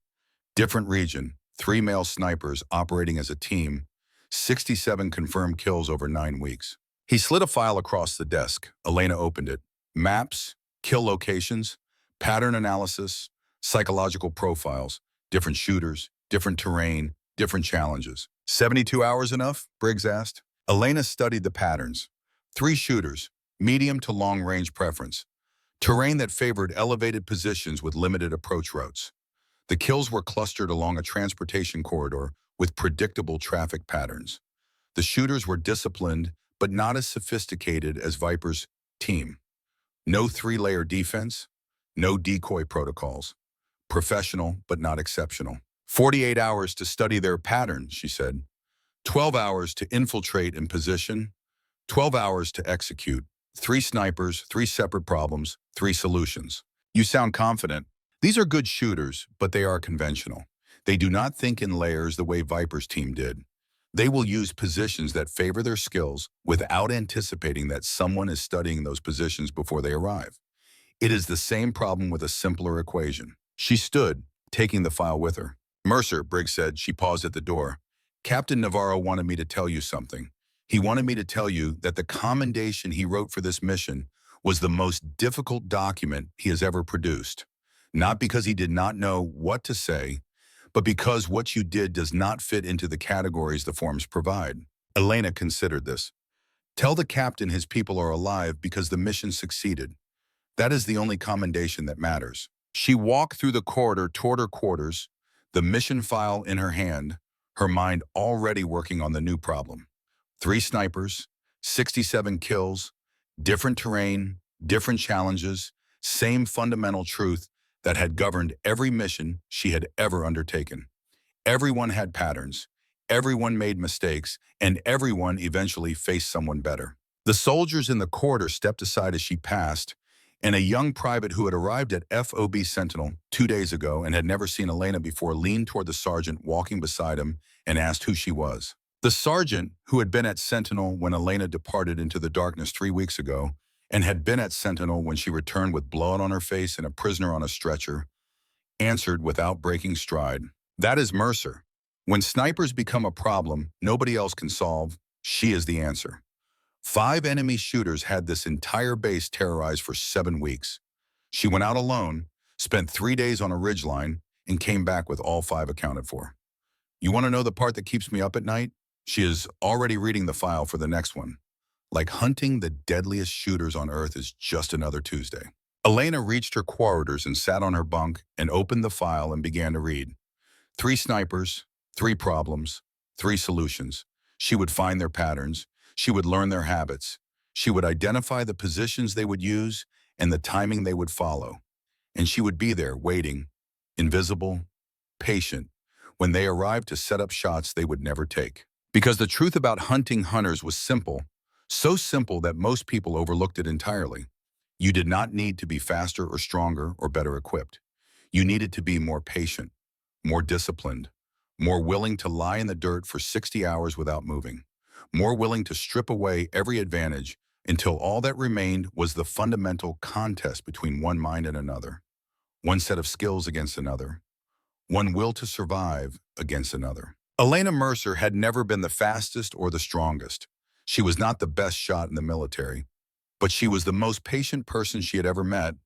Different region, 3 male snipers operating as a team, 67 confirmed kills over 9 weeks. He slid a file across the desk. Elena opened it. Maps, kill locations, pattern analysis, psychological profiles, different shooters, different terrain, different challenges. 72 hours enough? Briggs asked. Elena studied the patterns. 3 shooters, medium to long range preference. Terrain that favored elevated positions with limited approach routes. The kills were clustered along a transportation corridor with predictable traffic patterns. The shooters were disciplined, but not as sophisticated as Viper's team. No 3-layer defense, no decoy protocols. Professional, but not exceptional. 48 hours to study their pattern, she said. 12 hours to infiltrate and position. 12 hours to execute. 3 snipers, 3 separate problems, 3 solutions. You sound confident. These are good shooters, but they are conventional. They do not think in layers the way Viper's team did. They will use positions that favor their skills without anticipating that someone is studying those positions before they arrive. It is the same problem with a simpler equation. She stood, taking the file with her. Mercer, Briggs said. She paused at the door. Captain Navarro wanted me to tell you something. He wanted me to tell you that the commendation he wrote for this mission was the most difficult document he has ever produced. Not because he did not know what to say, but because what you did does not fit into the categories the forms provide. Elena considered this. Tell the captain his people are alive because the mission succeeded. That is the only commendation that matters. She walked through the corridor toward her quarters, the mission file in her hand, her mind already working on the new problem. 3 snipers, 67 kills, different terrain, different challenges, same fundamental truth that had governed every mission she had ever undertaken. Everyone had patterns, everyone made mistakes, and everyone eventually faced someone better. The soldiers in the corridor stepped aside as she passed, and a young private who had arrived at FOB Sentinel 2 days ago and had never seen Elena before leaned toward the sergeant walking beside him and asked who she was. The sergeant, who had been at Sentinel when Elena departed into the darkness 3 weeks ago, and had been at Sentinel when she returned with blood on her face and a prisoner on a stretcher, answered without breaking stride. That is Mercer. When snipers become a problem nobody else can solve, she is the answer. 5 enemy shooters had this entire base terrorized for 7 weeks. She went out alone, spent 3 days on a ridgeline, and came back with all 5 accounted for. You want to know the part that keeps me up at night? She is already reading the file for the next one. Like hunting the deadliest shooters on Earth is just another Tuesday. Elena reached her quarters and sat on her bunk and opened the file and began to read. 3 snipers, 3 problems, 3 solutions. She would find their patterns. She would learn their habits. She would identify the positions they would use and the timing they would follow. And she would be there waiting, invisible, patient, when they arrived to set up shots they would never take. Because the truth about hunting hunters was simple, so simple that most people overlooked it entirely. You did not need to be faster or stronger or better equipped. You needed to be more patient, more disciplined, more willing to lie in the dirt for 60 hours without moving, more willing to strip away every advantage until all that remained was the fundamental contest between one mind and another, one set of skills against another, one will to survive against another. Elena Mercer had never been the fastest or the strongest. She was not the best shot in the military, but she was the most patient person she had ever met,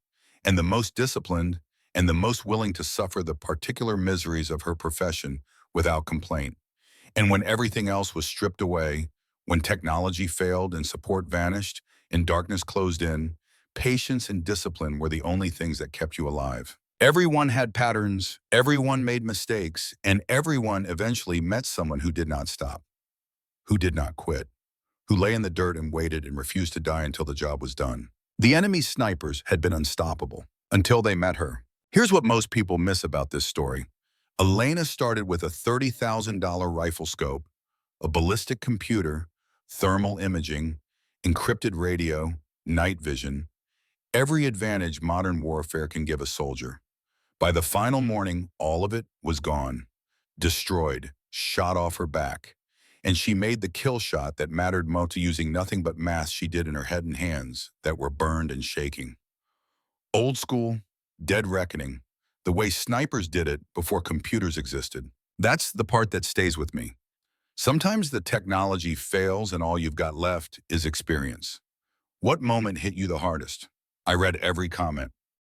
and the most disciplined, and the most willing to suffer the particular miseries of her profession without complaint. And when everything else was stripped away, when technology failed and support vanished and darkness closed in, patience and discipline were the only things that kept you alive. Everyone had patterns, everyone made mistakes, and everyone eventually met someone who did not stop, who did not quit, who lay in the dirt and waited and refused to die until the job was done. The enemy's snipers had been unstoppable until they met her. Here's what most people miss about this story. Elena started with a $30,000 rifle scope, a ballistic computer, thermal imaging, encrypted radio, night vision, every advantage modern warfare can give a soldier. By the final morning, all of it was gone, destroyed, shot off her back. And she made the kill shot that mattered most, using nothing but math she did in her head and hands that were burned and shaking. Old school, dead reckoning, the way snipers did it before computers existed. That's the part that stays with me. Sometimes the technology fails and all you've got left is experience. What moment hit you the hardest? I read every comment.